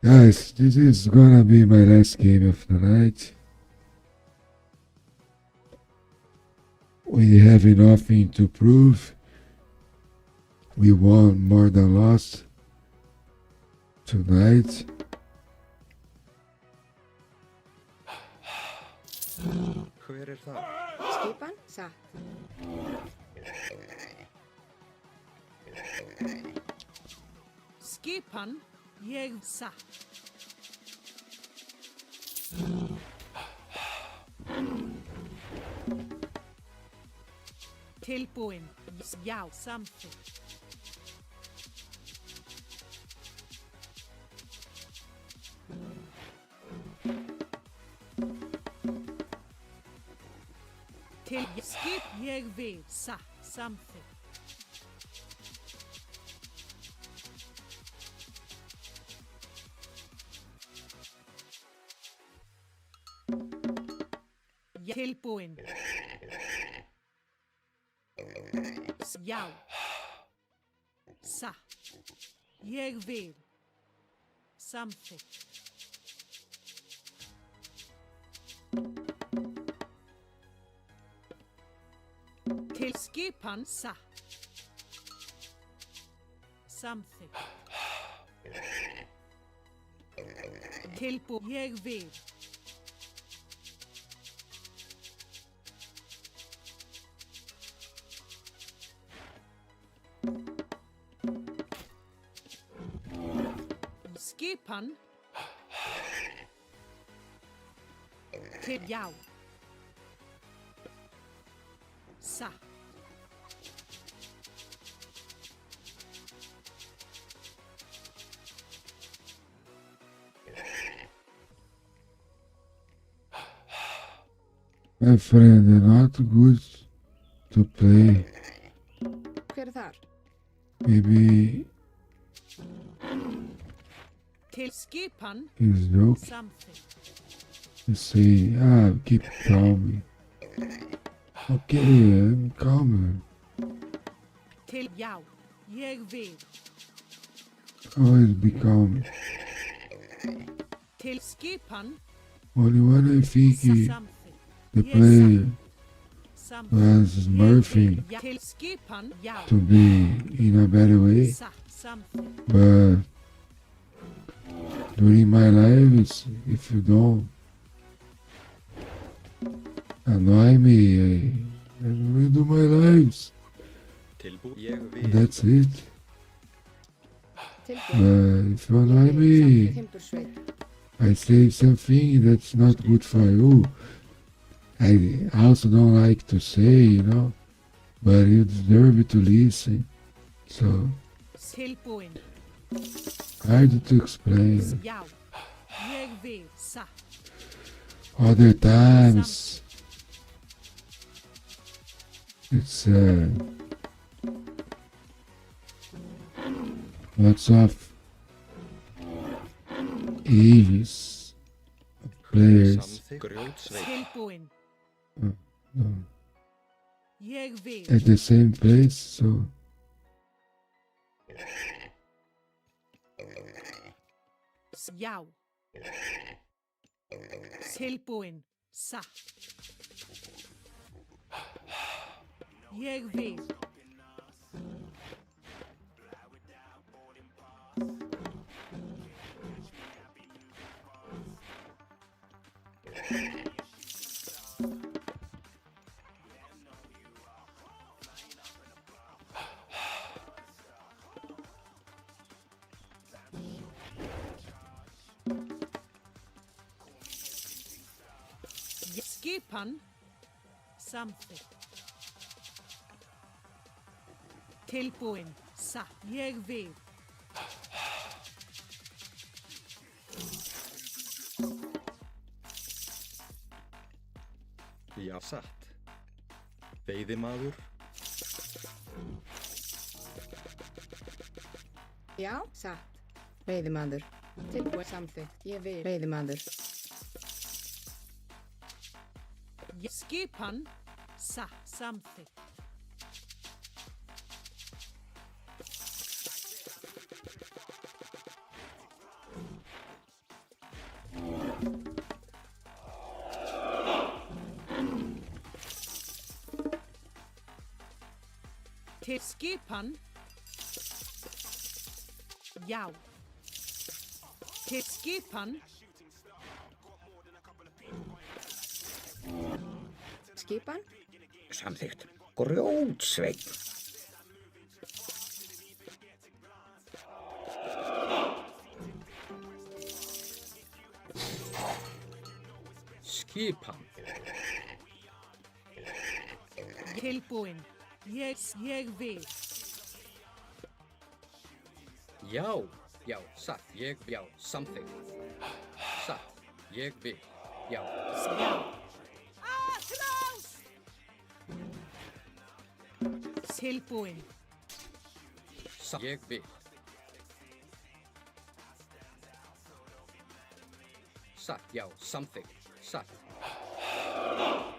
Guys, this is gonna be my last game of the night. We have nothing to prove. We won more than lost tonight. Hver það? Skipan, satt. Skipan, ég satt. Tilbúin, já, samþykkt. Til skip ég við, satt, samþykkt. Tilbúin. Já. Satt. Ég vil. Samþykkt. Til skipan satt. Samþykkt. Tilbúin. Ég vil. Skipan. Til já. Satt. My friend, they're not good to play. Hver þar? Maybe Til skipan. he's joking. Samþykkt. You say, keep calm. Okay, I'm calm. Til já. Ég vil. Always be calm. Til skipan. Only one I think Samþykkt. the player was Murphy Til skipan. Já. to be in a better way. Satt. Samþykkt. But during my lives, if you don't annoy me, I will do my lives. Tilbúin. Ég vil. And that's it. Tilbúin. If you annoy me, Timbursveit. I say something that's not good for you. I also don't like to say, you know, but you deserve to listen. So, Tilbúin. hard to explain. Já. Ég vil. Satt. Other times, it's lots of ages of players. Tilbúin. No, Ég vil. at the same place, so Já. Tilbúin. Satt. Ég vil. Skipan. Samþykkt. Tilbúin. Satt. Ég vil. Já, satt. Veiðimaður. Já, satt. Veiðimaður. Tilbúin samþykkt. Ég vil. Veiðimaður. Skipan. Satt. Samþykkt. Til skipan. Já. Til skipan. Skipan. Samþykkt. Grjótsveinn. Skipan. Tilbúin. Ég vil. Já, já, satt, ég, já, samþykkt. Satt, ég vil, já. Já. Tilbúin. Satt, ég vil. Satt, já, samþykkt. Satt.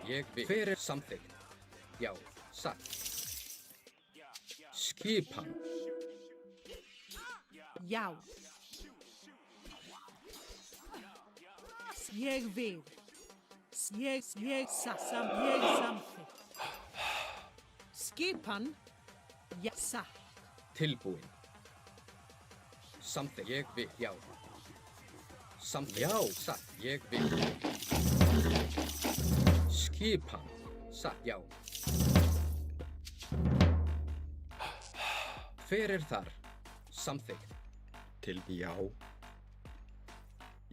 Ég vil. Hver er samþykkt? Já, satt. Skipan. Já. Ég vil. Ég samþykkt. Skipan. Já, satt. Tilbúin. Samþykkt. Ég vil, já. Samþykkt. Já, satt. Ég vil. Skipan. Satt, já. Hver er þar? Samþykkt. Til já.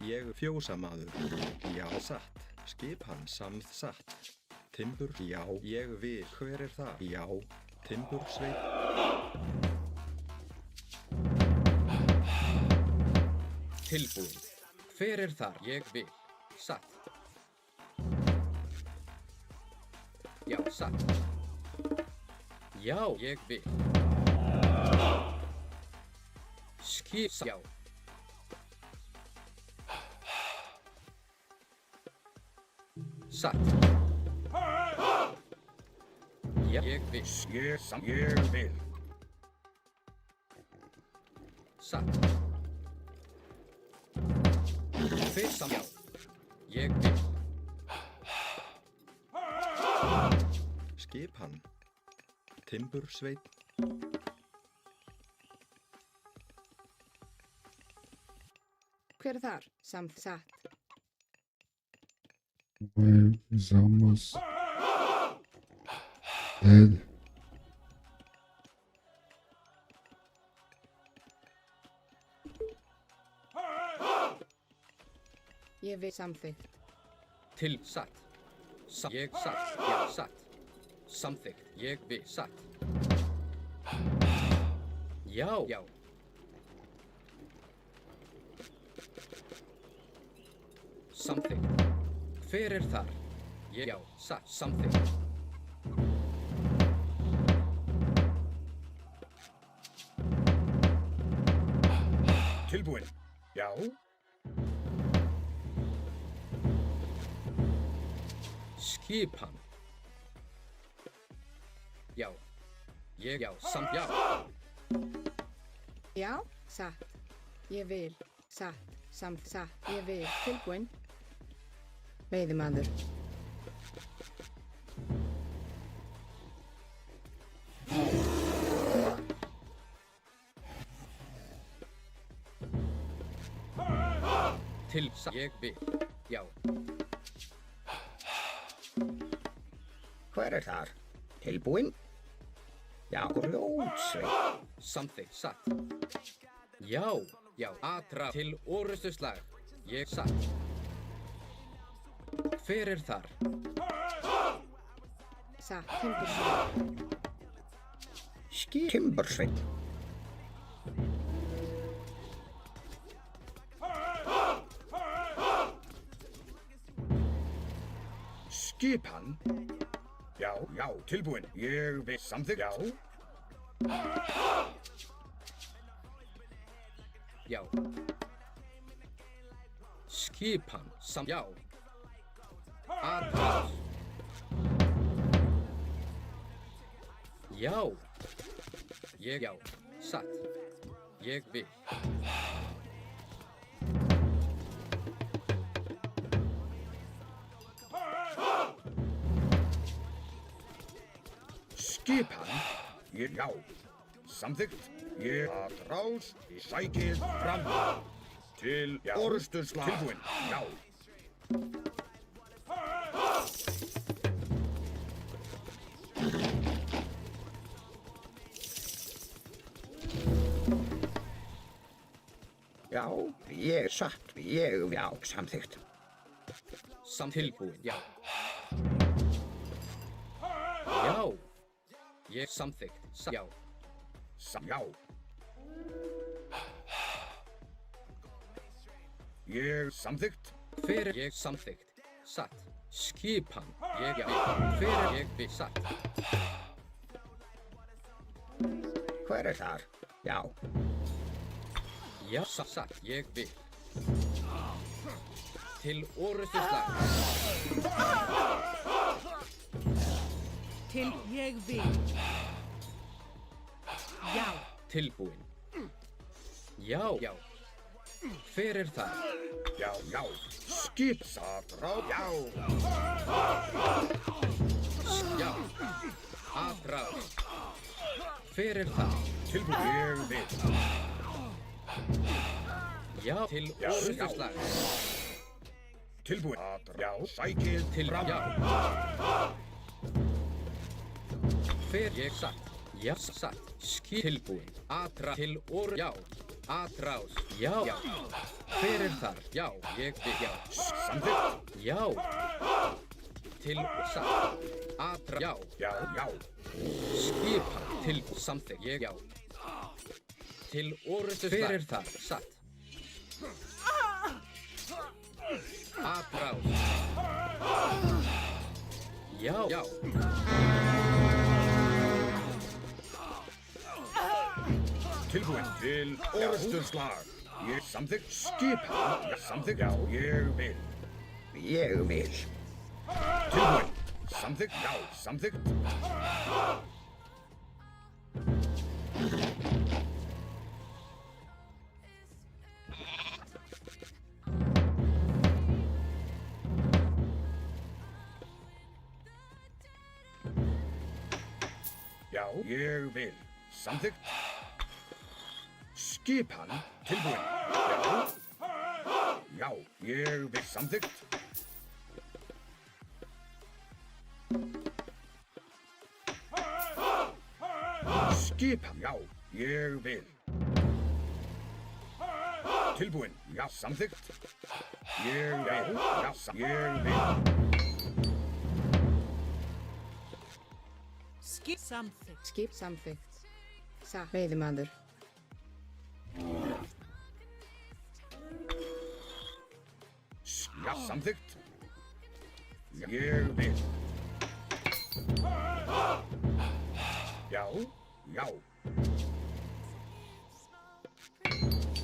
Ég fjósamaður. Já, satt. Skipan satt. Timbur, já. Ég vil. Hver er það? Já. Timbur sveit. Tilbúin. Hver er þar? Ég vil. Satt. Já, satt. Já, ég vil. Já. Satt. Já, ég vil. Ég vil. Satt. Hver sam, já. Ég vil. Skipan. Timbur sveit. Hver er þar? Satt. Well, he's almost dead. Ég vil samþykkt. Til satt. Ég satt. Já, satt. Samþykkt. Ég vil. Satt. Já. Já. Samþykkt. Hver er þar? Já, satt, samþykkt. Tilbúin. Já. Skipan. Já. Já, samt já. Já, satt. Ég vil. Satt. Samt satt. Ég vil. Tilbúin. Veiðimaður. Ég vil. Já. Hver er þar? Tilbúin? Já, grjótsveit. Samþykkt, satt. Já, já, aðra til orustuslag. Ég satt. Hver er þar? Satt, timbursveit. Timbursveit. Skipan. Já, já, tilbúin. Ég vil samþykkt. Já. Já. Skipan, já. Aðra. Já. Ég, já, satt. Ég vil. Skipan. Ég, já. Samþykkt. Ég að rás í sækið fram. Til orustuslag. Tilbúin. Já. Já, ég satt. Ég, já, samþykkt. Tilbúin, já. Já. Ég samþykkt, já. Já. Ég samþykkt. Hver er ég samþykkt? Satt. Skipan. Ég, já. Hver er ég við satt? Hver er þar? Já. Já, satt. Ég vil. Til orustuslag. Til ég vil. Já. Tilbúin. Já, já. Hver er það? Já, já. Skipsadrá. Já. Já. Aðrá. Hver er það? Tilbúin. Ég vil. Já, til orustuslag. Tilbúin. Já, sækið til fram. Já. Hver ég satt? Já, satt. Tilbúin. Aðra til já. Aðrás. Já. Já. Hver er þar? Já, ég vil. Já. Samþykkt. Já. Til satt. Aðra. Já. Já, já. Skipan. Til samþykkt. Ég, já. Til orustuslag. Hver er þar? Satt. Aðrás. Já. Já. Tilbúin til orustuslag. Ég samþykkt. Skipan. Ég samþykkt. Já, ég vil. Ég vil. Tilbúin. Samþykkt. Já, samþykkt. Já, ég vil. Samþykkt. Skipan. Tilbúin. Já. Já, ég vil. Samþykkt. Skipan. Já, ég vil. Tilbúin. Já, samþykkt. Ég vil. Já, ég vil. Skip samþykkt. Skip samþykkt. Satt. Veiðimaður. Já, samþykkt. Ég vil. Já, já.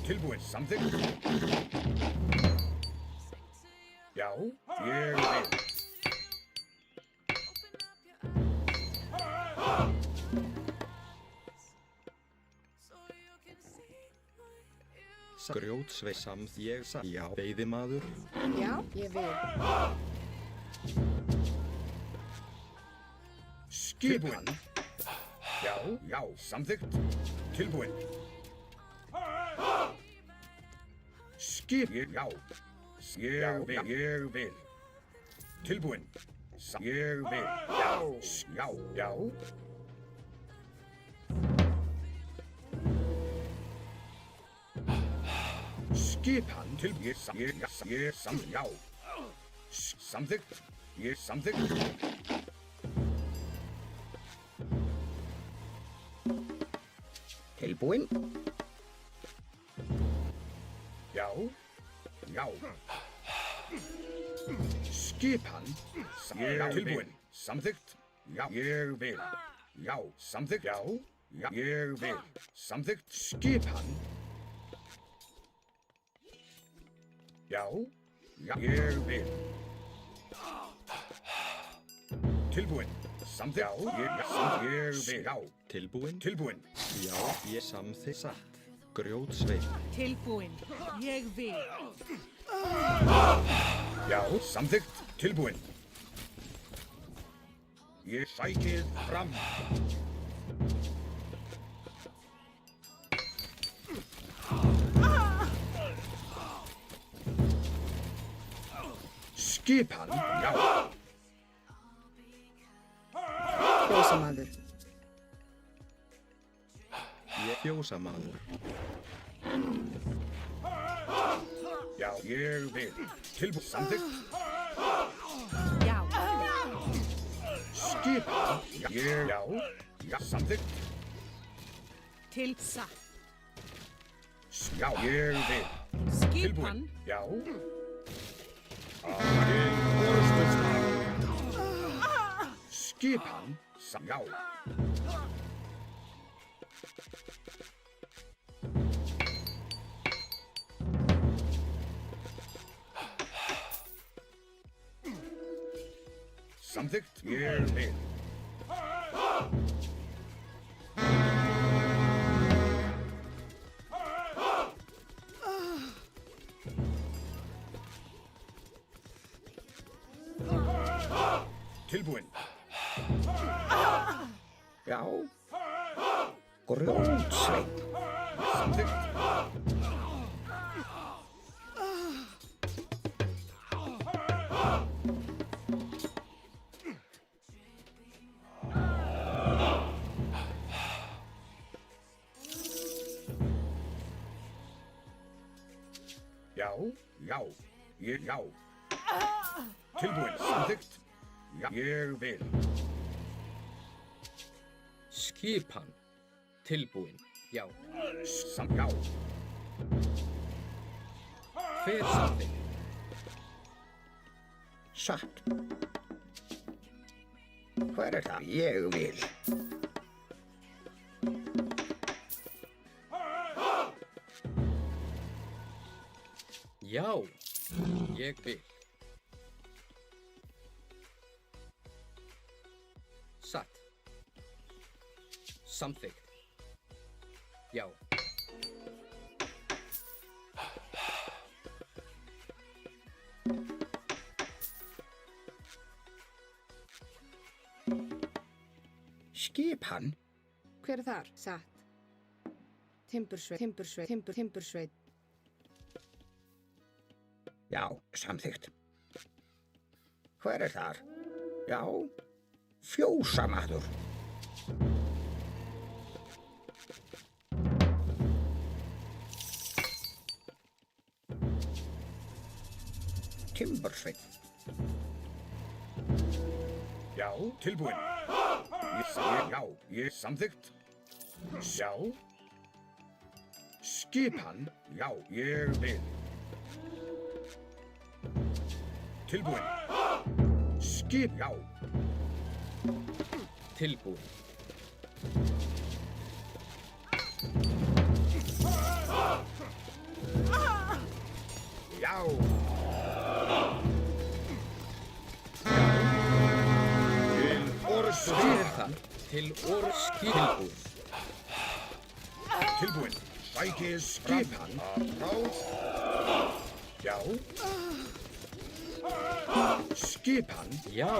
Tilbúin, samþykkt. Já, ég vil. Grjótsveið ég já, veiðimaður. Já, ég vil. Tilbúin. Já, já, samþykkt. Tilbúin. Já. Ég vil. Tilbúin. Ég vil. Já, já. Skipan til ég já. Samþykkt. Ég samþykkt. Tilbúin. Já. Já. Skipan. Tilbúin. Samþykkt. Já. Ég vil. Já. Samþykkt. Já. Já. Ég vil. Samþykkt. Skipan. Já. Já. Ég vil. Tilbúin. Samþykkt. Já. Ég vil. Já. Tilbúin. Tilbúin. Já, ég samþykkt. Satt. Grjótsveið. Tilbúin. Ég vil. Já, samþykkt. Tilbúin. Ég sækið fram. Skipan, já. Fjósamaður. Ég fjósamaður. Já, ég vil. Tilbúin. Samþykkt. Já. Skipan, ég, já. Já, samþykkt. Til satt. Já, ég vil. Skipan. Já. Til orðstöðsdag. Skipan, já. Samþykkt, ég vil. Tilbúin. Já. Grjótsveið. Samþykkt. Já, já, ég, já. Tilbúin, samþykkt. Já, ég vil. Skipan. Tilbúin. Já. Já. Hver samþykkt? Satt. Hver er það? Ég vil. Já. Ég vil. Satt. Samþykkt. Já. Skipan. Hver er þar? Satt. Timbursveit. Já, samþykkt. Hver er þar? Já. Fjósamaður. Timbursveit. Já, tilbúin. Já, ég samþykkt. Já. Skipan, já, ég vil. Tilbúin. Skip, já. Tilbúin. Já. Til orðs. Hver er það? Til orðs tilbúin. Tilbúin. Sækið skipan. Ráð. Já. Skipan. Já.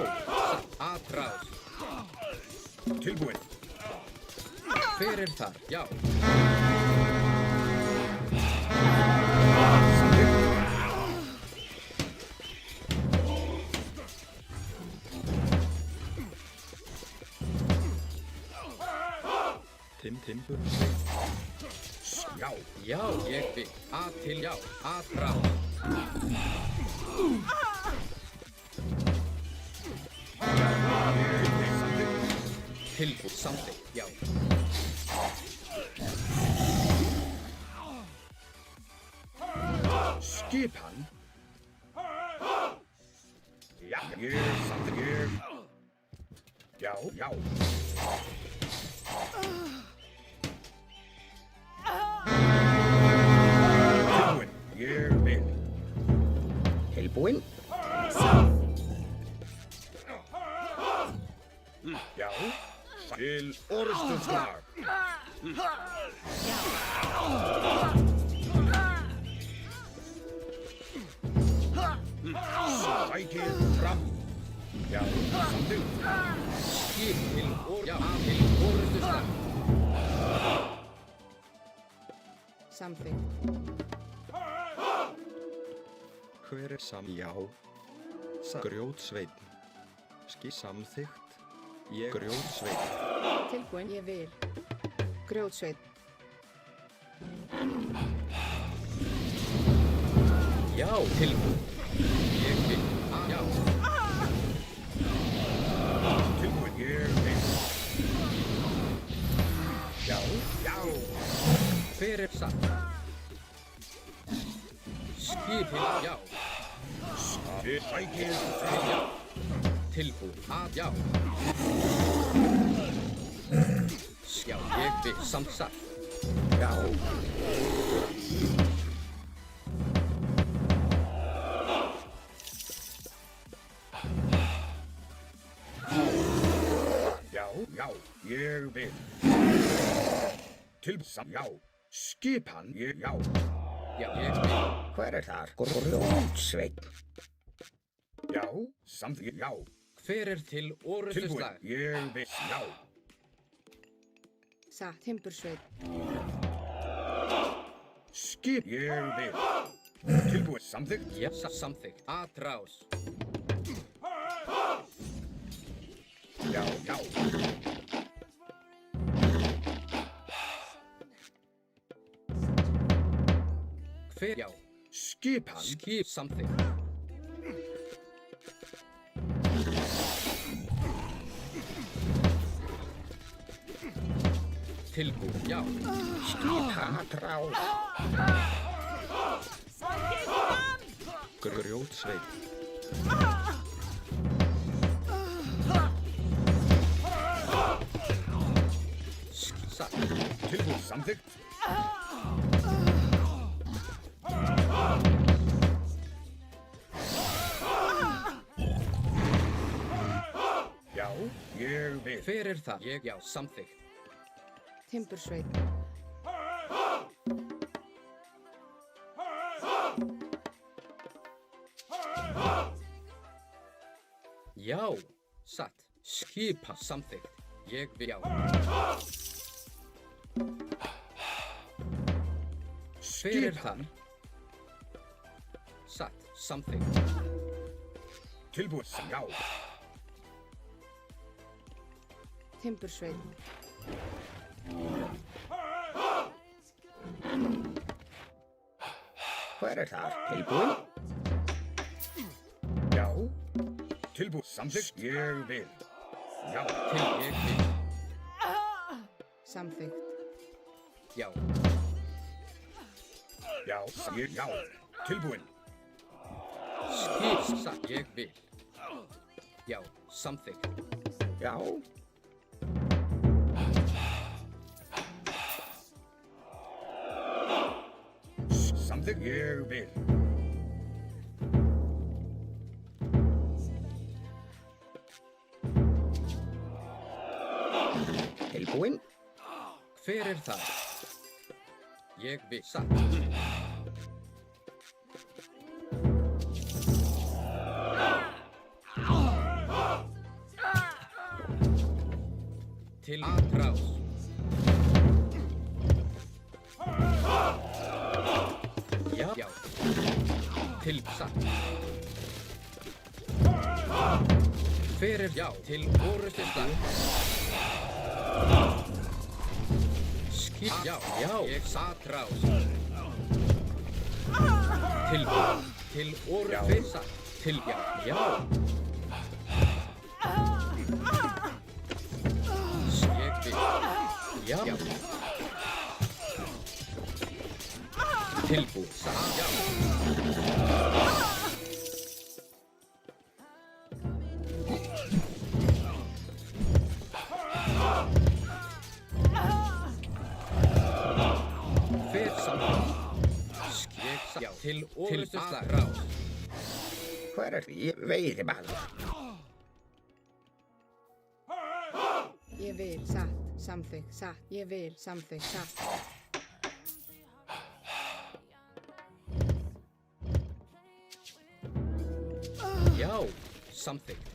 Atráð. Tilbúin. Hver er þar? Já. Timbur. Já. Já, ég vil. Til já. Atráð. Tilbúin. Samþykkt. Já. Skipan. Já, ég samþykkt. Ég. Já, já. Tilbúin. Ég vil. Tilbúin. Já. Til orðstöðslag. Sækið fram. Já, samþykkt. Skip til orðstöðslag. Samþykkt. Hver er já. Grjótsveinn. Samþykkt. Ég grjótsveinn. Tilbúin. Ég vil. Grjótsveinn. Já, tilbúin. Ég vil. Já. Tilbúin. Ég vil. Já, já. Hver er satt? Skipin, já. Sækið fram. Já. Tilbúin. Já. Já, ég vil samsatt. Já. Já, já, ég vil. Já. Skipan, já. Já, ég vil. Hver er þar? Grjótsveinn. Já, samþykkt, já. Hver er til orðstöðslag? Tilbúin, ég vil, já. Satt. Timbursveinn. Skip, ég vil. Tilbúin, samþykkt. Já, samþykkt. Atrás. Já, já. Hver, já. Skipan. Skip, samþykkt. Tilbúin, já. Skipatráð. Grjótsveinn. Satt. Tilbúin, samþykkt. Já, ég vil. Hver er það? Ég, já, samþykkt. Timbursveinn. Já, satt. Skipa, samþykkt. Ég vil, já. Hver er það? Satt, samþykkt. Tilbúin, já. Timbursveinn. Hver er þar? Tilbúin. Já. Tilbúin, samþykkt, ég vil. Já. Ég vil. Samþykkt. Já. Já, já. Tilbúin. Skipsa, ég vil. Já, samþykkt. Já. Samþykkt, ég vil. Tilbúinn? Hver er það? Ég vil satt. Til atrás. Já. Já. Til satt. Hver er já? Til orustustar. Skip, já, já, ég satt rás. Til orufissa. Til já, já. Ég vil, já. Tilbúið, satt, já. Já, til orustusslag rás. Hver er ég veiði maður? Ég vil satt, samþykkt, satt. Ég vil samþykkt, satt. Já, samþykkt.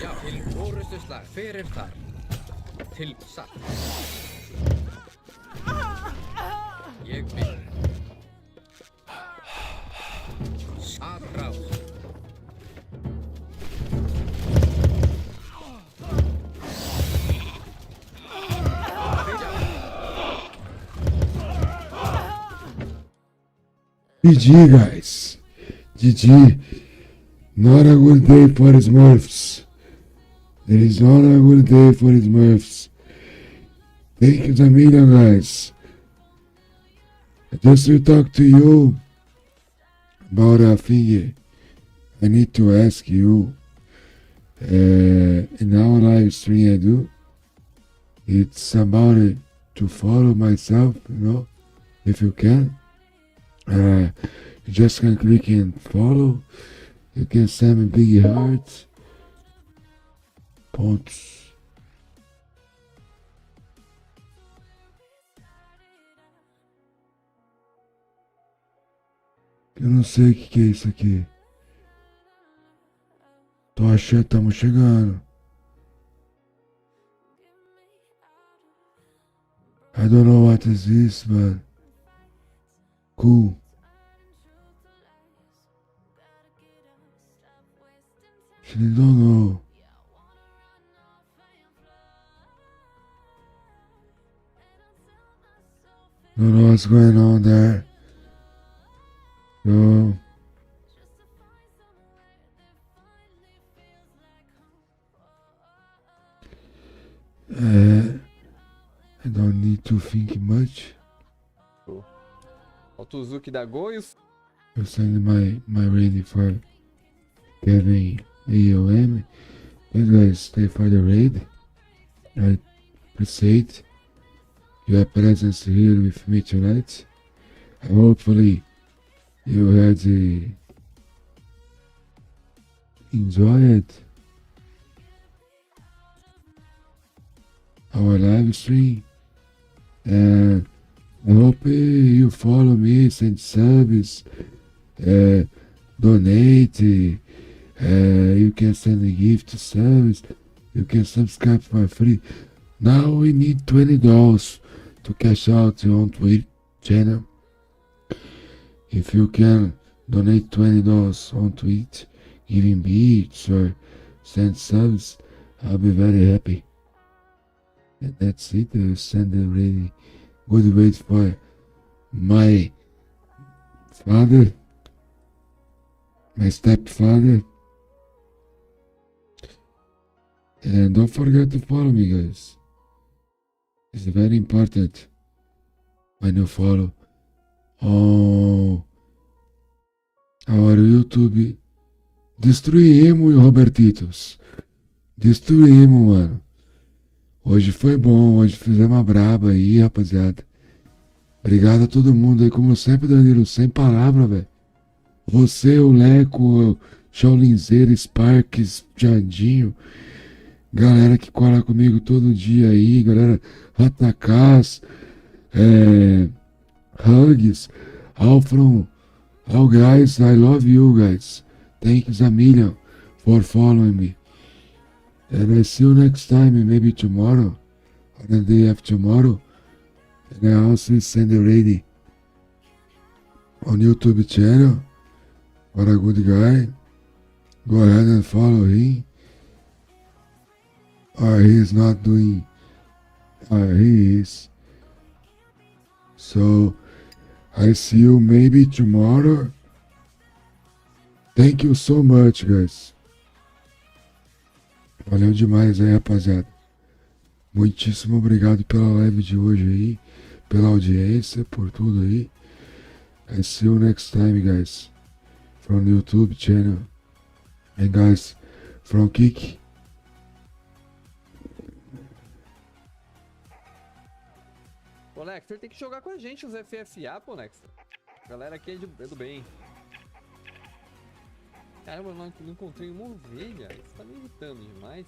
Já, til orustusslag. Hver er þar? Til satt. Ég vil. Atrás. GG, guys. GG. Not a good day for his Smurfs. It is not a good day for his Smurfs. Thank you, Tamina, guys. I just will talk to you about a thing I need to ask you. In our live stream I do, it's about it to follow myself, if you can. You just can click and follow. You can send me big hearts. Pontos. Eu não sei o que é isso aqui. Tô achando que estamos chegando. I don't know what is this, but cool. Actually don't know. Don't know what's going on there. So, I don't need to think much. Otuzuki da Goius. Eu send my raid for Kevin AOM. You guys stay for the raid. I appreciate your presence here with me tonight. Hopefully you had enjoyed our live stream, and I hope you follow me, send subs, donate, you can send a gift to subs, you can subscribe for free. Now we need $20 to cash out on Twitch channel. If you can donate $20 on Twitch, giving beats or send subs, I'll be very happy. And that's it. I'll send a really good weight for my father, my stepfather. And don't forget to follow me, guys. It's very important when you follow. Oh, Agora o YouTube. Destruímos, Robertitos. Destruímos, mano. Hoje foi bom, hoje fizemos uma braba aí, rapaziada. Obrigado a todo mundo aí, como sempre, Danilo, sem palavra, velho. Você, o Leco, o Shaolinzeiro, Sparks, Jandinho, galera que cola comigo todo dia aí, galera Ratacás, Hugs, Alfron, all guys, I love you guys. Thanks a million for following me. And I see you next time, maybe tomorrow, or the day after tomorrow. And I also send a lady on YouTube channel. What a good guy. Go ahead and follow him. Or he is not doing. Or he is. So I see you maybe tomorrow. Thank you so much, guys. Valeu demais aí, rapaziada. Muitíssimo obrigado pela live de hoje aí, pela audiência, por tudo aí. I see you next time, guys. From the YouTube channel. And guys, from Kik. Pô, Nexter, tem que jogar com a gente os FFA, pô, Nexter. A galera aqui é do bem. Caramba, eu não encontrei uma ovelha. Isso tá me irritando demais.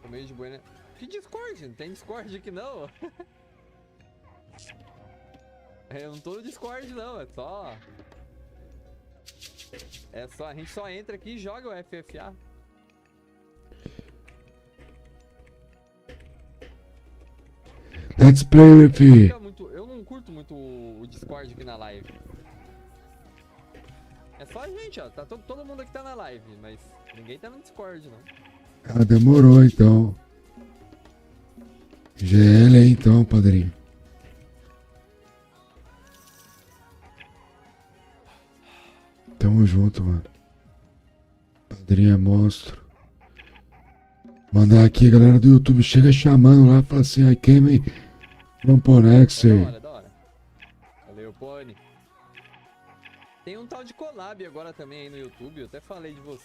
Tô meio de boa, né? Que Discord? Não tem Discord aqui não. Eu não tô no Discord não, é só... a gente só entra aqui e joga o FFA. Let's play with me. Eu não curto muito o Discord aqui na live. É só a gente, ó. Tá todo mundo aqui tá na live, mas ninguém tá no Discord, não. Ah, demorou então. GL aí então, padrinho. Tamo junto, mano. Padrinho é monstro. Mandar aqui, galera do YouTube, chega chamando lá, fala assim, I came from Ponexer. Da hora. Valeu, Pony. Tem um tal de collab agora também aí no YouTube, eu até falei de você.